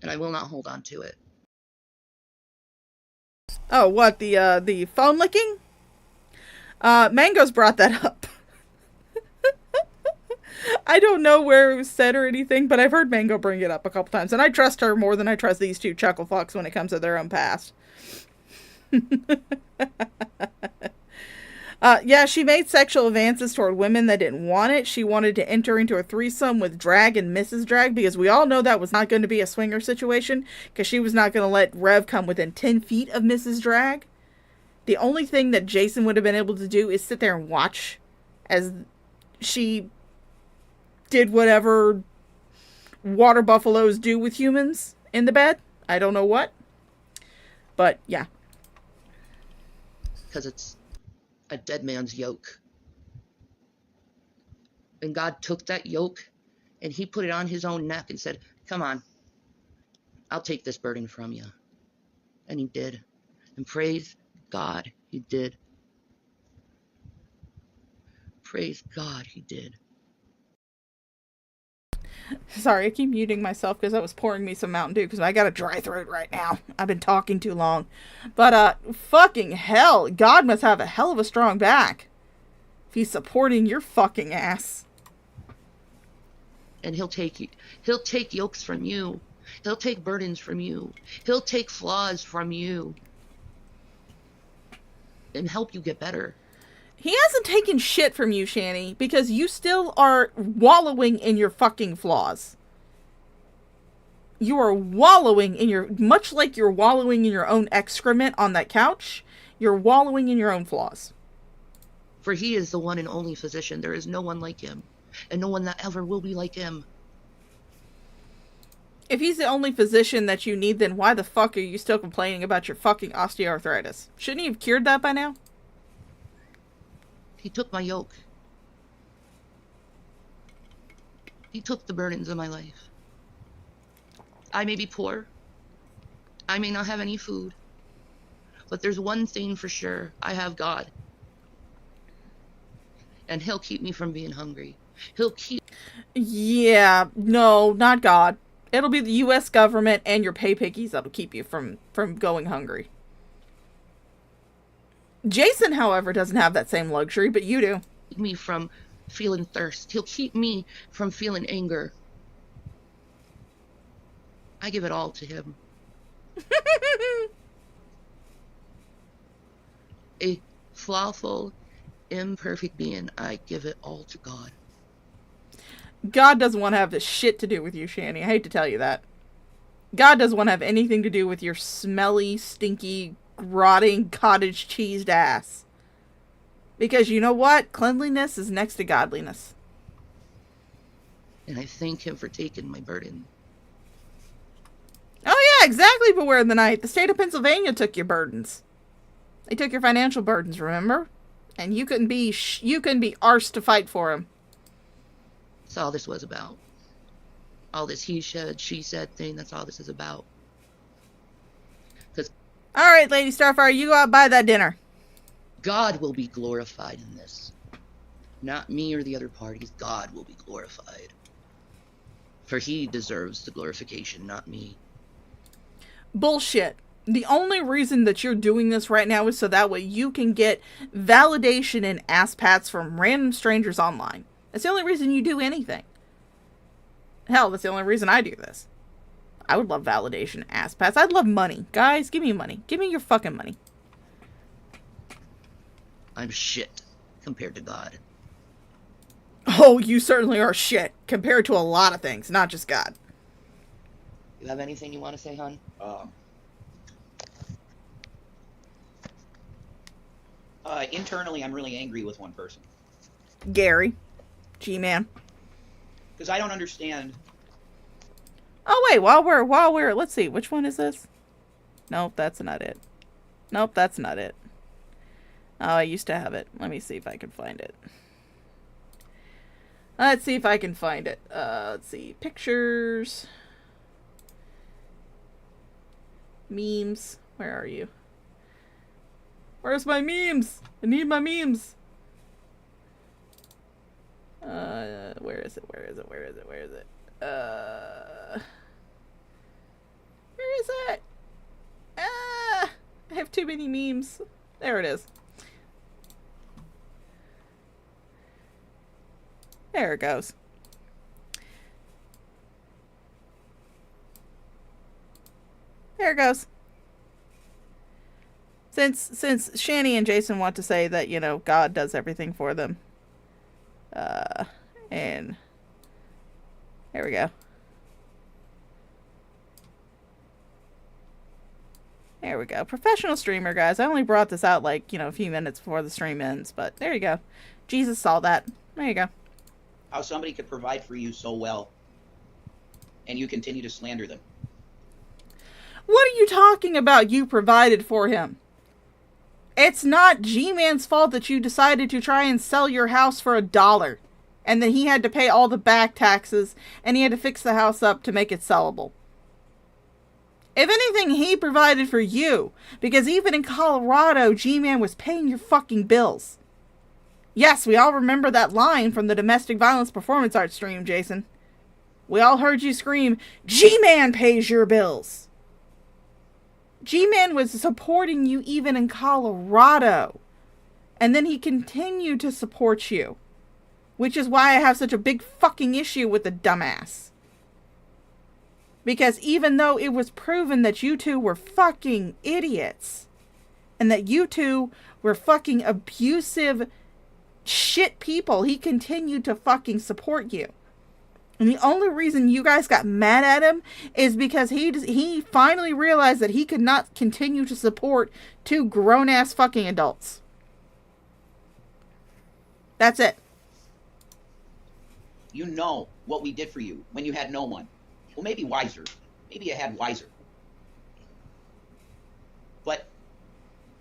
and I will not hold on to it. Oh, what, the phone licking? Mango's brought that up. I don't know where it was said or anything, but I've heard Mango bring it up a couple times, and I trust her more than I trust these two chuckle fucks when it comes to their own past. Yeah, she made sexual advances toward women that didn't want it. She wanted to enter into a threesome with Drag and Mrs. Drag, because we all know that was not going to be a swinger situation, because she was not going to let Rev come within 10 feet of Mrs. Drag. The only thing that Jason would have been able to do is sit there and watch as she did whatever water buffaloes do with humans in the bed. I don't know what. But, yeah. Because it's a dead man's yoke. And God took that yoke and he put it on his own neck and said, come on, I'll take this burden from you. And he did. And praise God, he did. Praise God, he did. Sorry, I keep muting myself because I was pouring me some Mountain Dew because I got a dry throat right now. I've been talking too long. But, fucking hell, God must have a hell of a strong back if he's supporting your fucking ass. And he'll take yokes from you. He'll take burdens from you. He'll take flaws from you. And help you get better. He hasn't taken shit from you, Shanny, because you still are wallowing in your fucking flaws. You are wallowing in your, much like you're wallowing in your own excrement on that couch, you're wallowing in your own flaws. For he is the one and only physician. There is no one like him, and no one that ever will be like him. If he's the only physician that you need, then why the fuck are you still complaining about your fucking osteoarthritis? Shouldn't he have cured that by now? He took my yoke. He took the burdens of my life. I may be poor. I may not have any food. But there's one thing for sure. I have God. And he'll keep me from being hungry. He'll keep... Yeah, no, not God. It'll be the U.S. government and your pay pickies that'll keep you from going hungry. Jason, however, doesn't have that same luxury, but you do. Keep me from feeling thirst. He'll keep me from feeling anger. I give it all to him. A flawful, imperfect being, I give it all to God. God doesn't want to have this shit to do with you, Shanny. I hate to tell you that. God doesn't want to have anything to do with your smelly, stinky, rotting, cottage cheesed ass. Because you know what? Cleanliness is next to godliness. And I thank him for taking my burden. Oh yeah, exactly, Beware the Night. The state of Pennsylvania took your burdens. They took your financial burdens, remember? And you couldn't be arsed to fight for them. That's all this was about. All this he said, she said thing, that's all this is about. Because... Alright, Lady Starfire, you go out and buy that dinner. God will be glorified in this. Not me or the other parties. God will be glorified. For he deserves the glorification, not me. Bullshit. The only reason that you're doing this right now is so that way you can get validation and ass pats from random strangers online. That's the only reason you do anything. Hell, that's the only reason I do this. I would love validation, ass pats. I'd love money. Guys, give me money. Give me your fucking money. I'm shit compared to God. Oh, you certainly are shit compared to a lot of things, not just God. You have anything you want to say, hon? Internally, I'm really angry with one person. Gary. G-Man. Because I don't understand. Oh, wait, while we're, let's see, which one is this? Nope, that's not it. Nope, that's not it. Oh, I used to have it. Let me see if I can find it. Let's see if I can find it. Let's see. Pictures. Memes. Where are you? Where's my memes? I need my memes. Where is it? Where is it? Where is it? Where is it? Where is it? I have too many memes. There it is. There it goes. There it goes. Since Shani and Jason want to say that, you know, God does everything for them. And there we go. There we go. Professional streamer, guys. I only brought this out like, you know, a few minutes before the stream ends, but there you go. Jesus saw that. There you go. How somebody could provide for you so well, and you continue to slander them. What are you talking about? You provided for him. It's not G-Man's fault that you decided to try and sell your house for $1. And then he had to pay all the back taxes, and he had to fix the house up to make it sellable. If anything, he provided for you. Because even in Colorado, G-Man was paying your fucking bills. Yes, we all remember that line from the domestic violence performance art stream, Jason. We all heard you scream, G-Man pays your bills. G-Man was supporting you even in Colorado. And then he continued to support you. Which is why I have such a big fucking issue with the dumbass. Because even though it was proven that you two were fucking idiots, and that you two were fucking abusive shit people, he continued to fucking support you. And the only reason you guys got mad at him is because he finally realized that he could not continue to support two grown-ass fucking adults. That's it. You know what we did for you when you had no one. Well, maybe wiser. Maybe you had wiser. But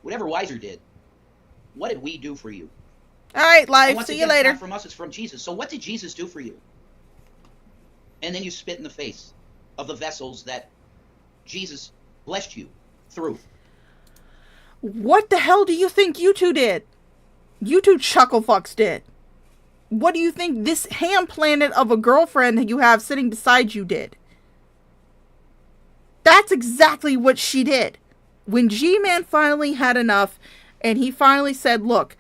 whatever wiser did, what did we do for you? All right, live. See you later. It's not from us, it's from Jesus. So what did Jesus do for you? And then you spit in the face of the vessels that Jesus blessed you through. What the hell do you think you two did? You two chuckle fucks did. What do you think this ham planet of a girlfriend that you have sitting beside you did? That's exactly what she did. When G-Man finally had enough and he finally said, look,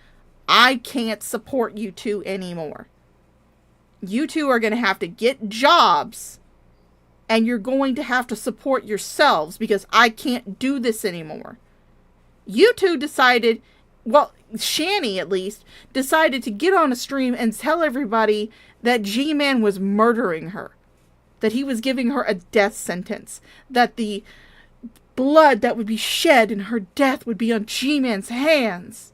I can't support you two anymore. You two are going to have to get jobs and you're going to have to support yourselves because I can't do this anymore. You two decided, well, Shani at least, decided to get on a stream and tell everybody that G-Man was murdering her. That he was giving her a death sentence. That the blood that would be shed in her death would be on G-Man's hands.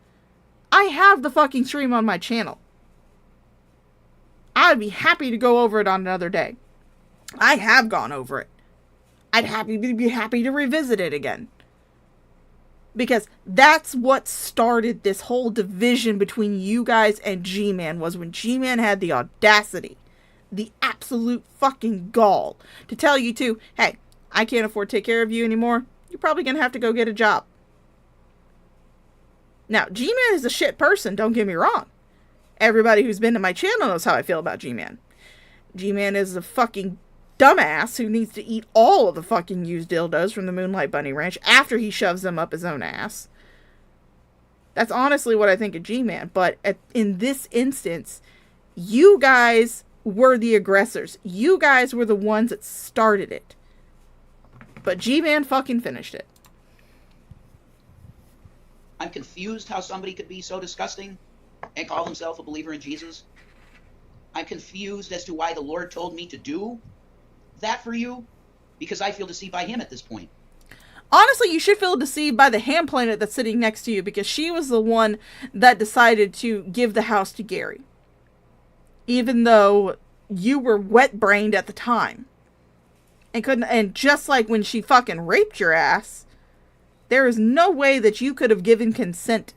I have the fucking stream on my channel. I'd be happy to go over it on another day. I have gone over it. I'd be happy to revisit it again. Because that's what started this whole division between you guys and G-Man, was when G-Man had the audacity, the absolute fucking gall, to tell you two, hey, I can't afford to take care of you anymore. You're probably going to have to go get a job. Now, G-Man is a shit person, don't get me wrong. Everybody who's been to my channel knows how I feel about G-Man. G-Man is a fucking dumbass who needs to eat all of the fucking used dildos from the Moonlight Bunny Ranch after he shoves them up his own ass. That's honestly what I think of G-Man. But in this instance, you guys were the aggressors. You guys were the ones that started it. But G-Man fucking finished it. I'm confused how somebody could be so disgusting and call himself a believer in Jesus. I'm confused as to why the Lord told me to do that for you, because I feel deceived by him at this point. Honestly, you should feel deceived by the hand planet that's sitting next to you, because she was the one that decided to give the house to Gary. Even though you were wet-brained at the time. And just like when she fucking raped your ass, there is no way that you could have given consent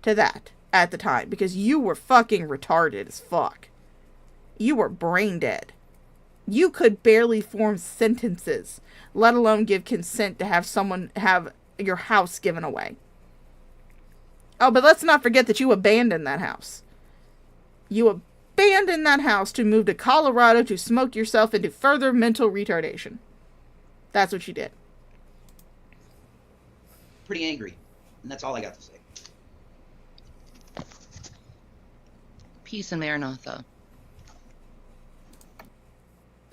to that at the time, because you were fucking retarded as fuck. You were brain dead. You could barely form sentences, let alone give consent to have someone have your house given away. Oh, but let's not forget that you abandoned that house. You abandoned that house to move to Colorado to smoke yourself into further mental retardation. That's what you did. Pretty angry. And that's all I got to say. Peace and Maranatha.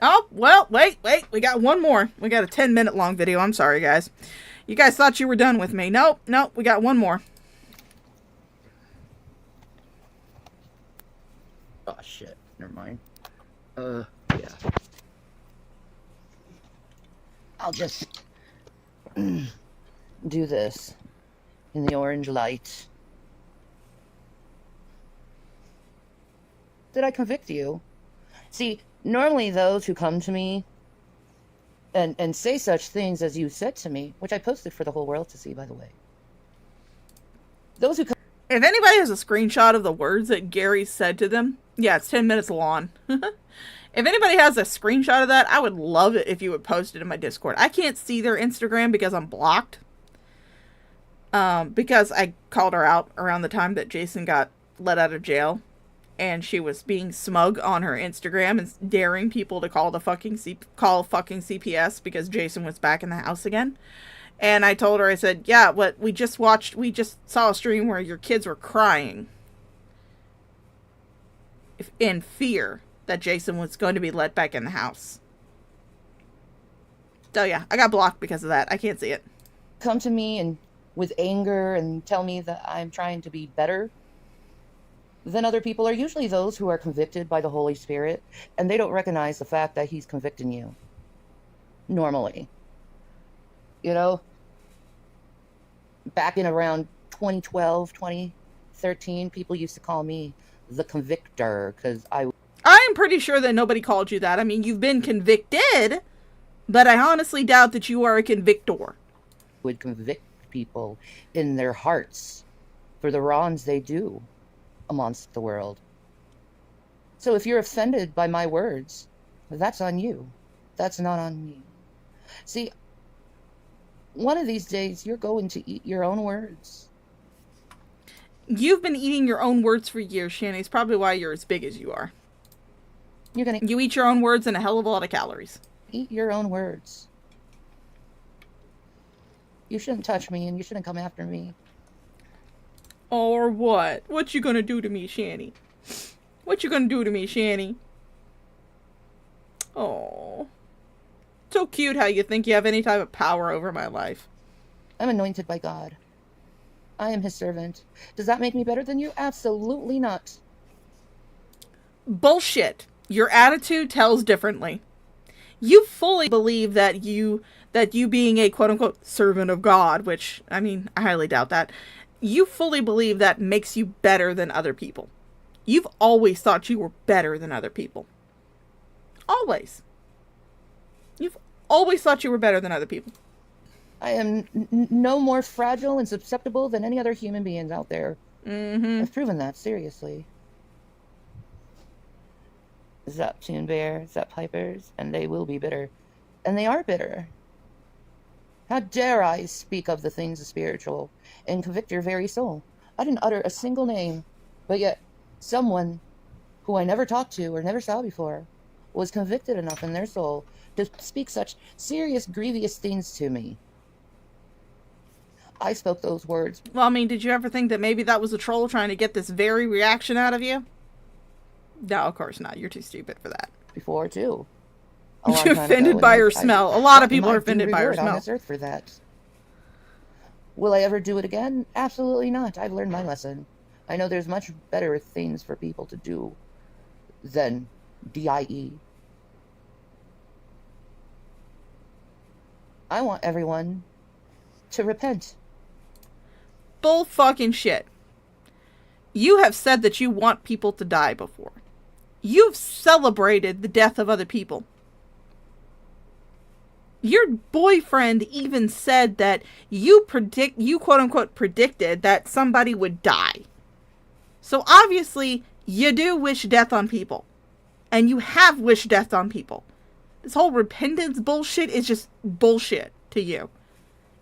Oh, well, wait. We got one more. We got a 10-minute long video. I'm sorry, guys. You guys thought you were done with me. Nope. We got one more. Oh, shit. Never mind. Yeah. I'll just do this in the orange light. Did I convict you? See, normally those who come to me and say such things as you said to me, which I posted for the whole world to see, by the way. Those who come... If anybody has a screenshot of the words that Gary said to them, yeah, it's 10 minutes long. If anybody has a screenshot of that, I would love it if you would post it in my Discord. I can't see their Instagram because I'm blocked. Because I called her out around the time that Jason got let out of jail. And she was being smug on her Instagram and daring people to call fucking CPS because Jason was back in the house again. And I told her, I said, yeah, we just saw a stream where your kids were crying in fear that Jason was going to be let back in the house. So yeah, I got blocked because of that. I can't see it. Come to me and with anger and tell me that I'm trying to be better than other people are usually those who are convicted by the Holy Spirit, and they don't recognize the fact that he's convicting you. Normally. You know? Back in around 2012, 2013, people used to call me the convictor, because I am pretty sure that nobody called you that. I mean, you've been convicted, but I honestly doubt that you are a convictor. Would convict people in their hearts for the wrongs they do amongst the world. So if you're offended by my words, that's on you. That's not on me. See, one of these days you're going to eat your own words. You've been eating your own words for years, Shanny. It's probably why you're as big as you are. You eat your own words and a hell of a lot of calories. Eat your own words. You shouldn't touch me and you shouldn't come after me. Or what? What you gonna do to me, Shanny? What you gonna do to me, Shanny? Oh, so cute how you think you have any type of power over my life. I'm anointed by God. I am his servant. Does that make me better than you? Absolutely not. Bullshit. Your attitude tells differently. You fully believe that you being a quote-unquote servant of God, which, I mean, I highly doubt that. You fully believe that makes you better than other people. You've always thought you were better than other people. Always. You've always thought you were better than other people. I am no more fragile and susceptible than any other human beings out there. Mm-hmm. I've proven that, seriously. Zap Tune Bear, Zap Pipers, and they will be bitter. And they are bitter. How dare I speak of the things spiritual and convict your very soul? I didn't utter a single name, but yet someone who I never talked to or never saw before was convicted enough in their soul to speak such serious, grievous things to me. I spoke those words. Well, I mean, did you ever think that maybe that was a troll trying to get this very reaction out of you? No, of course not. You're too stupid for that. Before, too. You're offended by her smell. A lot of people are offended by her smell. On this earth for that. Will I ever do it again? Absolutely not. I've learned my lesson. I know there's much better things for people to do than DIE. I want everyone to repent. Bull fucking shit. You have said that you want people to die before. You've celebrated the death of other people. Your boyfriend even said that you quote unquote predicted that somebody would die. So obviously you do wish death on people. And you have wished death on people. This whole repentance bullshit is just bullshit to you.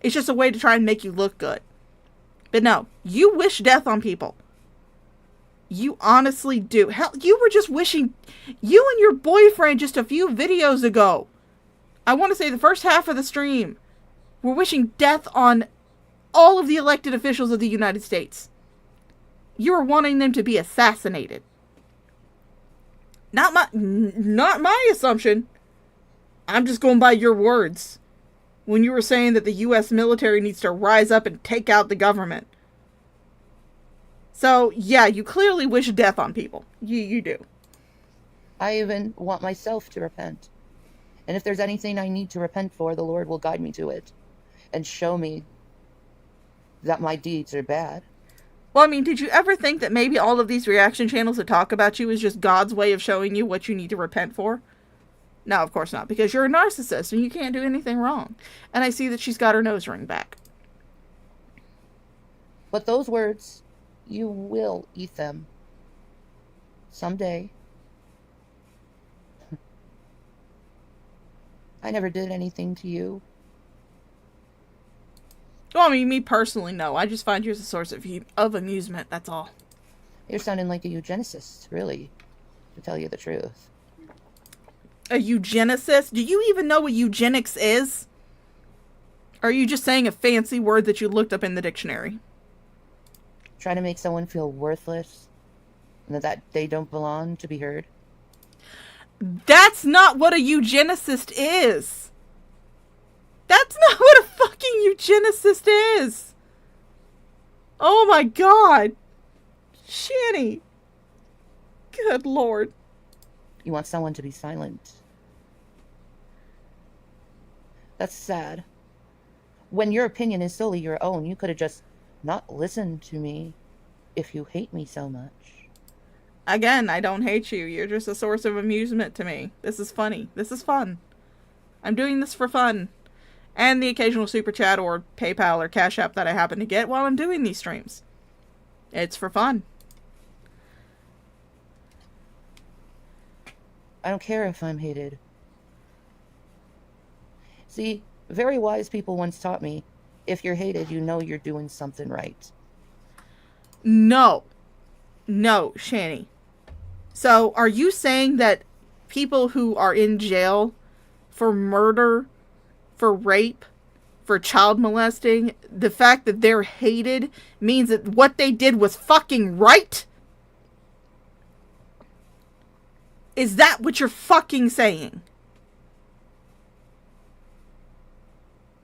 It's just a way to try and make you look good. But no, you wish death on people. You honestly do. Hell, you were just wishing, you and your boyfriend just a few videos ago, I want to say the first half of the stream, were wishing death on all of the elected officials of the United States. You were wanting them to be assassinated. Not my assumption. I'm just going by your words. When you were saying that the U.S. military needs to rise up and take out the government. So, yeah, you clearly wish death on people. You do. I even want myself to repent. And if there's anything I need to repent for, the Lord will guide me to it. And show me that my deeds are bad. Well, I mean, did you ever think that maybe all of these reaction channels that talk about you is just God's way of showing you what you need to repent for? No, of course not, because you're a narcissist and you can't do anything wrong. And I see that she's got her nose ring back. But those words, you will eat them. Someday. I never did anything to you. Well, I mean, me personally, no. I just find you as a source of amusement, that's all. You're sounding like a eugenicist, really, to tell you the truth. A eugenicist? Do you even know what eugenics is? Or are you just saying a fancy word that you looked up in the dictionary? Trying to make someone feel worthless and that they don't belong to be heard? That's not what a eugenicist is. That's not what a fucking eugenicist is. Oh my god. Shanny. Good lord. You want someone to be silent. That's sad. When your opinion is solely your own, you could have just not listened to me if you hate me so much. Again, I don't hate you. You're just a source of amusement to me. This is funny. This is fun. I'm doing this for fun. And the occasional super chat or PayPal or Cash App that I happen to get while I'm doing these streams. It's for fun. I don't care if I'm hated. See, very wise people once taught me, if you're hated, you know you're doing something right. No. No, Shanny. So, are you saying that people who are in jail for murder, for rape, for child molesting, the fact that they're hated means that what they did was fucking right? Is that what you're fucking saying?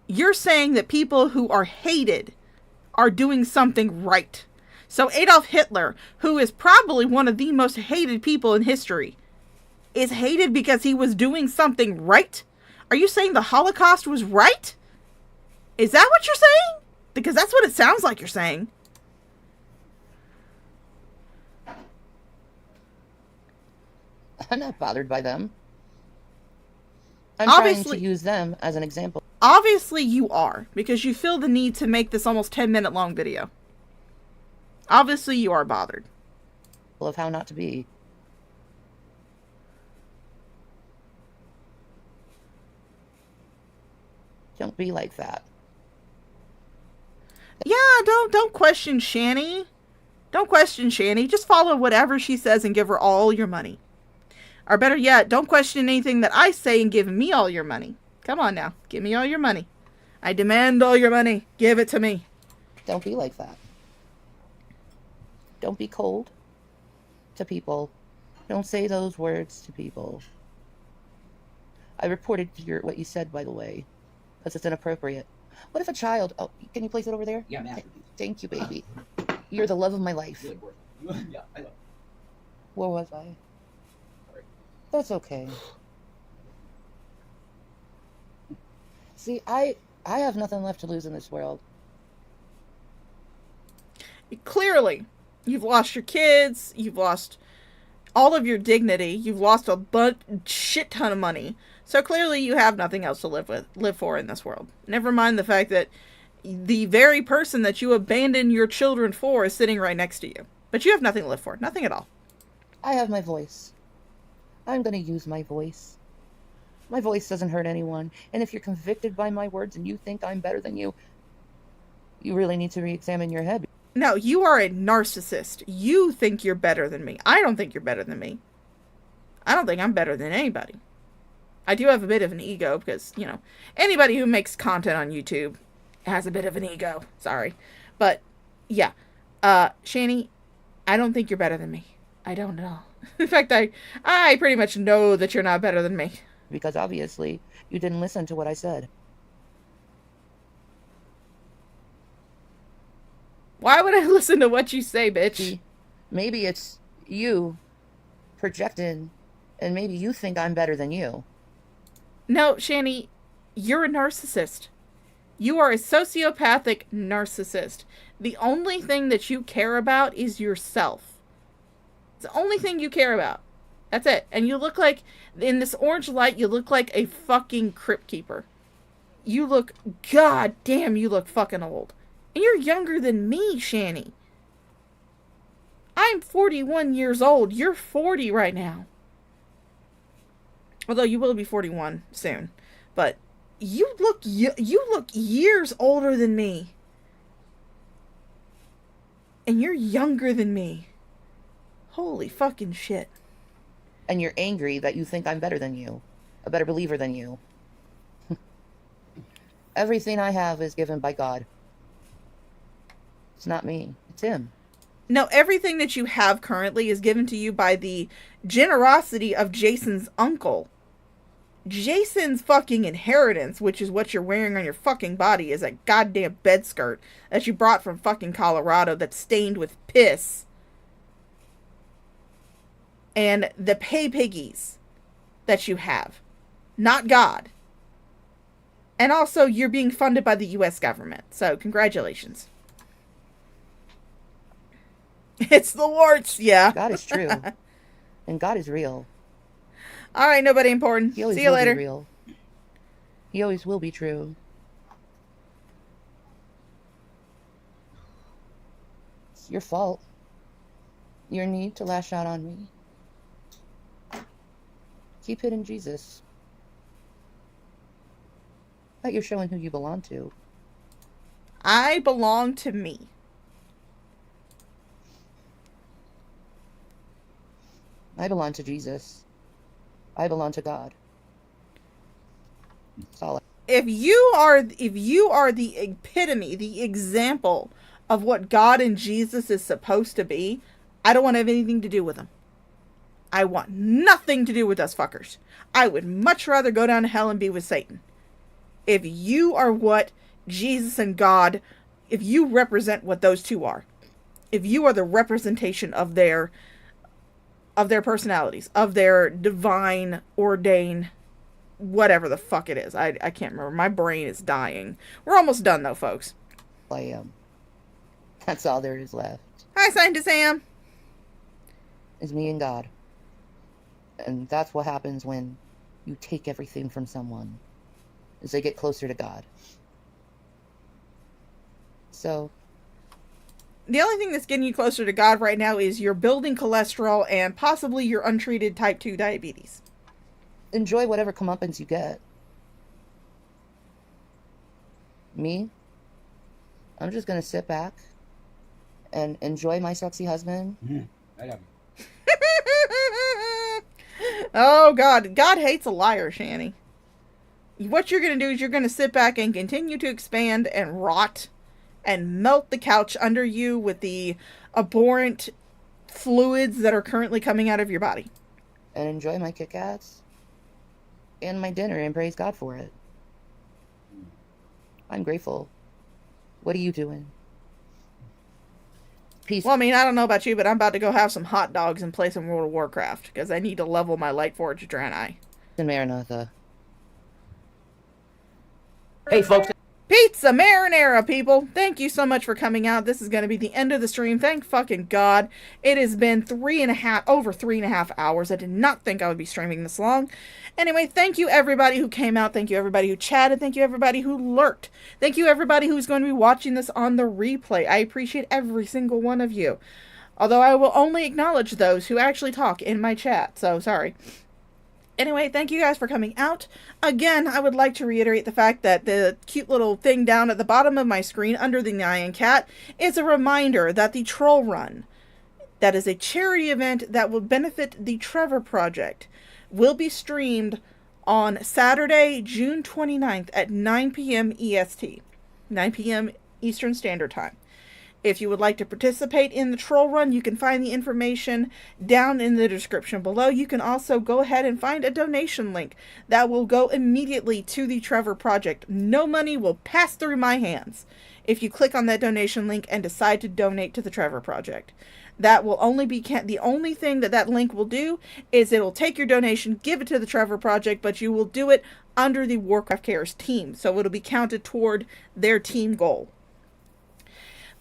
You're saying that people who are hated are doing something right. So Adolf Hitler, who is probably one of the most hated people in history, is hated because he was doing something right? Are you saying the Holocaust was right? Is that what you're saying? Because that's what it sounds like you're saying. I'm not bothered by them. I'm Obviously, trying to use them as an example. Obviously you are, because you feel the need to make this almost 10-minute long video. Obviously you are bothered. Of how not to be. Don't be like that. Yeah, don't question Shanny. Don't question Shanny. Just follow whatever she says and give her all your money. Or better yet, don't question anything that I say and give me all your money. Come on now. Give me all your money. I demand all your money. Give it to me. Don't be like that. Don't be cold to people. Don't say those words to people. I reported what you said, by the way, because it's inappropriate. What if a child... Oh, can you place it over there? Yeah, masterpiece. Thank you, baby. You're the love of my life. Really worth it. Yeah, I love it. Where was I? That's okay. See, I have nothing left to lose in this world. Clearly, you've lost your kids, you've lost all of your dignity, you've lost a shit ton of money. So clearly you have nothing else to live for in this world. Never mind the fact that the very person that you abandoned your children for is sitting right next to you. But you have nothing to live for. Nothing at all. I have my voice. I'm going to use my voice. My voice doesn't hurt anyone. And if you're convicted by my words and you think I'm better than you, you really need to re-examine your head. No, you are a narcissist. You think you're better than me. I don't think you're better than me. I don't think I'm better than anybody. I do have a bit of an ego because, you know, anybody who makes content on YouTube has a bit of an ego. Sorry. But, yeah. Shani, I don't think you're better than me. I don't know. In fact, I pretty much know that you're not better than me. Because obviously, you didn't listen to what I said. Why would I listen to what you say, bitch? See, maybe it's you projecting, and maybe you think I'm better than you. No, Shani, you're a narcissist. You are a sociopathic narcissist. The only thing that you care about is yourself. It's the only thing you care about. That's it. And you look like, in this orange light, you look like a fucking crypt keeper. You look, god damn, you look fucking old. And you're younger than me, Shani. I'm 41 years old. You're 40 right now. Although you will be 41 soon. But you look years older than me. And you're younger than me. Holy fucking shit. And you're angry that you think I'm better than you. A better believer than you. Everything I have is given by God. It's not me. It's him. No, everything that you have currently is given to you by the generosity of Jason's uncle. Jason's fucking inheritance, which is what you're wearing on your fucking body, is a goddamn bed skirt that you brought from fucking Colorado that's stained with piss. And the pay piggies that you have. Not God. And also, you're being funded by the U.S. government. So, congratulations. It's the warts, yeah. God is true. And God is real. Alright, nobody important. See you later. Be real. He always will be true. It's your fault. Your need to lash out on me. Keep hitting Jesus. But you're showing who you belong to. I belong to me. I belong to Jesus. I belong to God. Solid. If you are the epitome, the example of what God and Jesus is supposed to be, I don't want to have anything to do with them. I want nothing to do with those fuckers. I would much rather go down to hell and be with Satan. If you are what Jesus and God, if you represent what those two are, if you are the representation of their personalities, of their divine, ordained, whatever the fuck it is. I can't remember. My brain is dying. We're almost done, though, folks. I am. That's all there is left. Hi, Scientist Sam. Is me and God. And that's what happens when you take everything from someone. Is they get closer to God. So... the only thing that's getting you closer to God right now is your building cholesterol and possibly your untreated type 2 diabetes. Enjoy whatever comeuppance you get. Me? I'm just gonna sit back and enjoy my sexy husband. I love you. Oh, God. God hates a liar, Shani. What you're going to do is you're going to sit back and continue to expand and rot and melt the couch under you with the abhorrent fluids that are currently coming out of your body. And enjoy my Kit Kats and my dinner and praise God for it. I'm grateful. What are you doing? Peace. Well, I mean, I don't know about you, but I'm about to go have some hot dogs and play some World of Warcraft, because I need to level my Lightforged Draenei. And Maranatha. Hey, folks. Pizza marinara, people. Thank you so much for coming out. This is going to be the end of the stream. Thank fucking God. It has been over 3.5 hours. I did not think I would be streaming this long. Anyway, thank you everybody who came out. Thank you everybody who chatted. Thank you everybody who lurked. Thank you everybody who's going to be watching this on the replay. I appreciate every single one of you. Although I will only acknowledge those who actually talk in my chat. So, sorry. Anyway, thank you guys for coming out. Again, I would like to reiterate the fact that the cute little thing down at the bottom of my screen under the Nyan Cat is a reminder that the Troll Run, that is a charity event that will benefit the Trevor Project, will be streamed on Saturday, June 29th at 9 p.m. EST, 9 p.m. Eastern Standard Time. If you would like to participate in the Troll Run, you can find the information down in the description below. You can also go ahead and find a donation link that will go immediately to the Trevor Project. No money will pass through my hands if you click on that donation link and decide to donate to the Trevor Project. That will only be the only thing that link will do is it'll take your donation, give it to the Trevor Project, but you will do it under the Warcraft Cares team. So it'll be counted toward their team goal.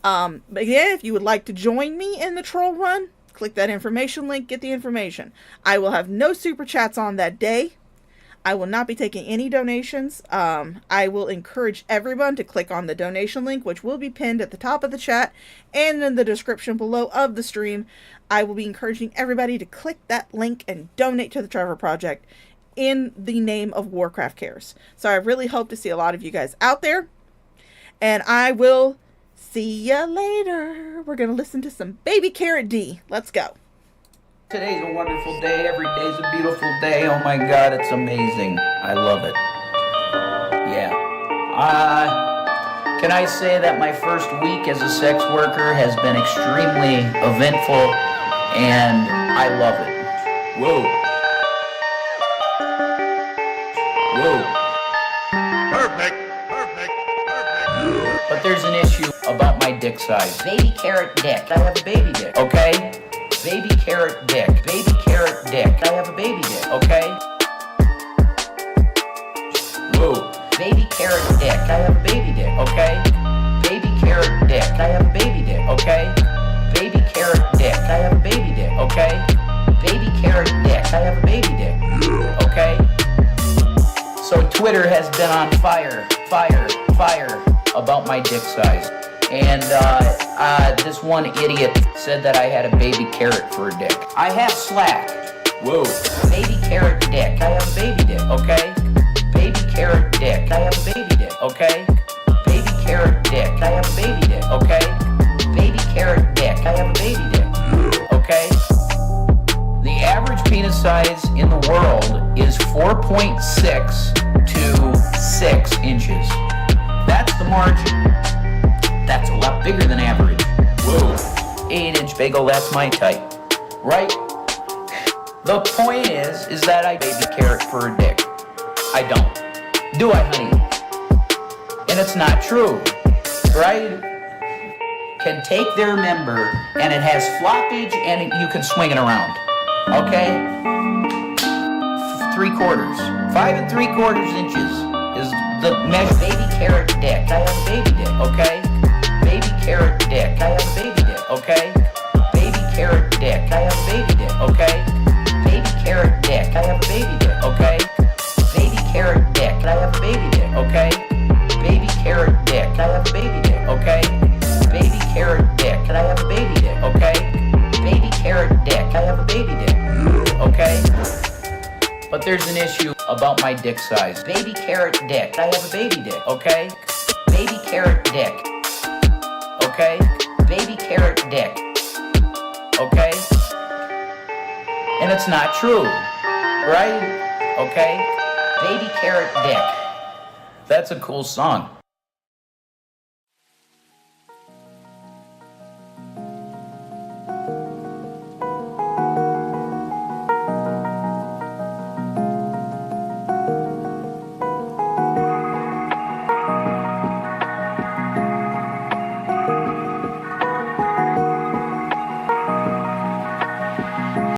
But yeah, if you would like to join me in the Troll Run, click that information link, get the information. I will have no super chats on that day. I will not be taking any donations. I will encourage everyone to click on the donation link, which will be pinned at the top of the chat and in the description below of the stream. I will be encouraging everybody to click that link and donate to the Trevor Project in the name of Warcraft Cares. So I really hope to see a lot of you guys out there, and I will see ya later. We're gonna listen to some Baby Carrot D. Let's go. Today's a wonderful day. Every day's a beautiful day. Oh my God, it's amazing. I love it. Yeah. Can I say that my first week as a sex worker has been extremely eventful, and I love it. Whoa. Whoa. Perfect. But there's an issue about my dick size. Baby carrot dick. I have a baby dick. Okay? Baby carrot dick. Baby carrot dick. I have a baby dick. Okay? Whoa. Baby carrot dick. I have a baby dick. Okay? Baby carrot dick. I have a baby dick. Okay? Baby carrot dick. I have a baby dick. Okay? Baby carrot dick. I have a baby dick. Okay? So Twitter has been on fire about my dick size. And this one idiot said that I had a baby carrot for a dick. I have Slack. Whoa. Baby carrot dick. I have a baby dick. Okay? Baby carrot dick. I have a baby dick. Okay? Baby carrot dick. I have a baby dick. Okay? Baby carrot dick. I have a baby dick. Okay? The average penis size in the world is 4.6 to 6 inches. That's the margin. That's a lot bigger than average. Whoa. 8-inch bagel, that's my type. Right? The point is that I baby carrot for a dick. I don't. Do I, honey? And it's not true. Right? Can take their member, and it has floppage, and you can swing it around. Okay? 3/4. 5 3/4 inches is the measure. Baby carrot dick. I have a baby dick. Okay? Baby carrot dick. I have a baby dick. Okay? Baby carrot dick. I have a baby dick. Okay? Baby carrot dick. I have a baby dick. Okay? Baby carrot dick. I have a baby dick. Okay? Baby carrot dick. I have a baby dick. Okay? Baby carrot dick. I have a baby dick. Okay? Baby carrot dick. I have a baby dick. Okay? But there's an issue about my dick size. Baby carrot dick. I have a baby dick. Okay? Baby carrot dick. Okay? Baby carrot dick. Okay? And it's not true. Right? Okay? Baby carrot dick. That's a cool song.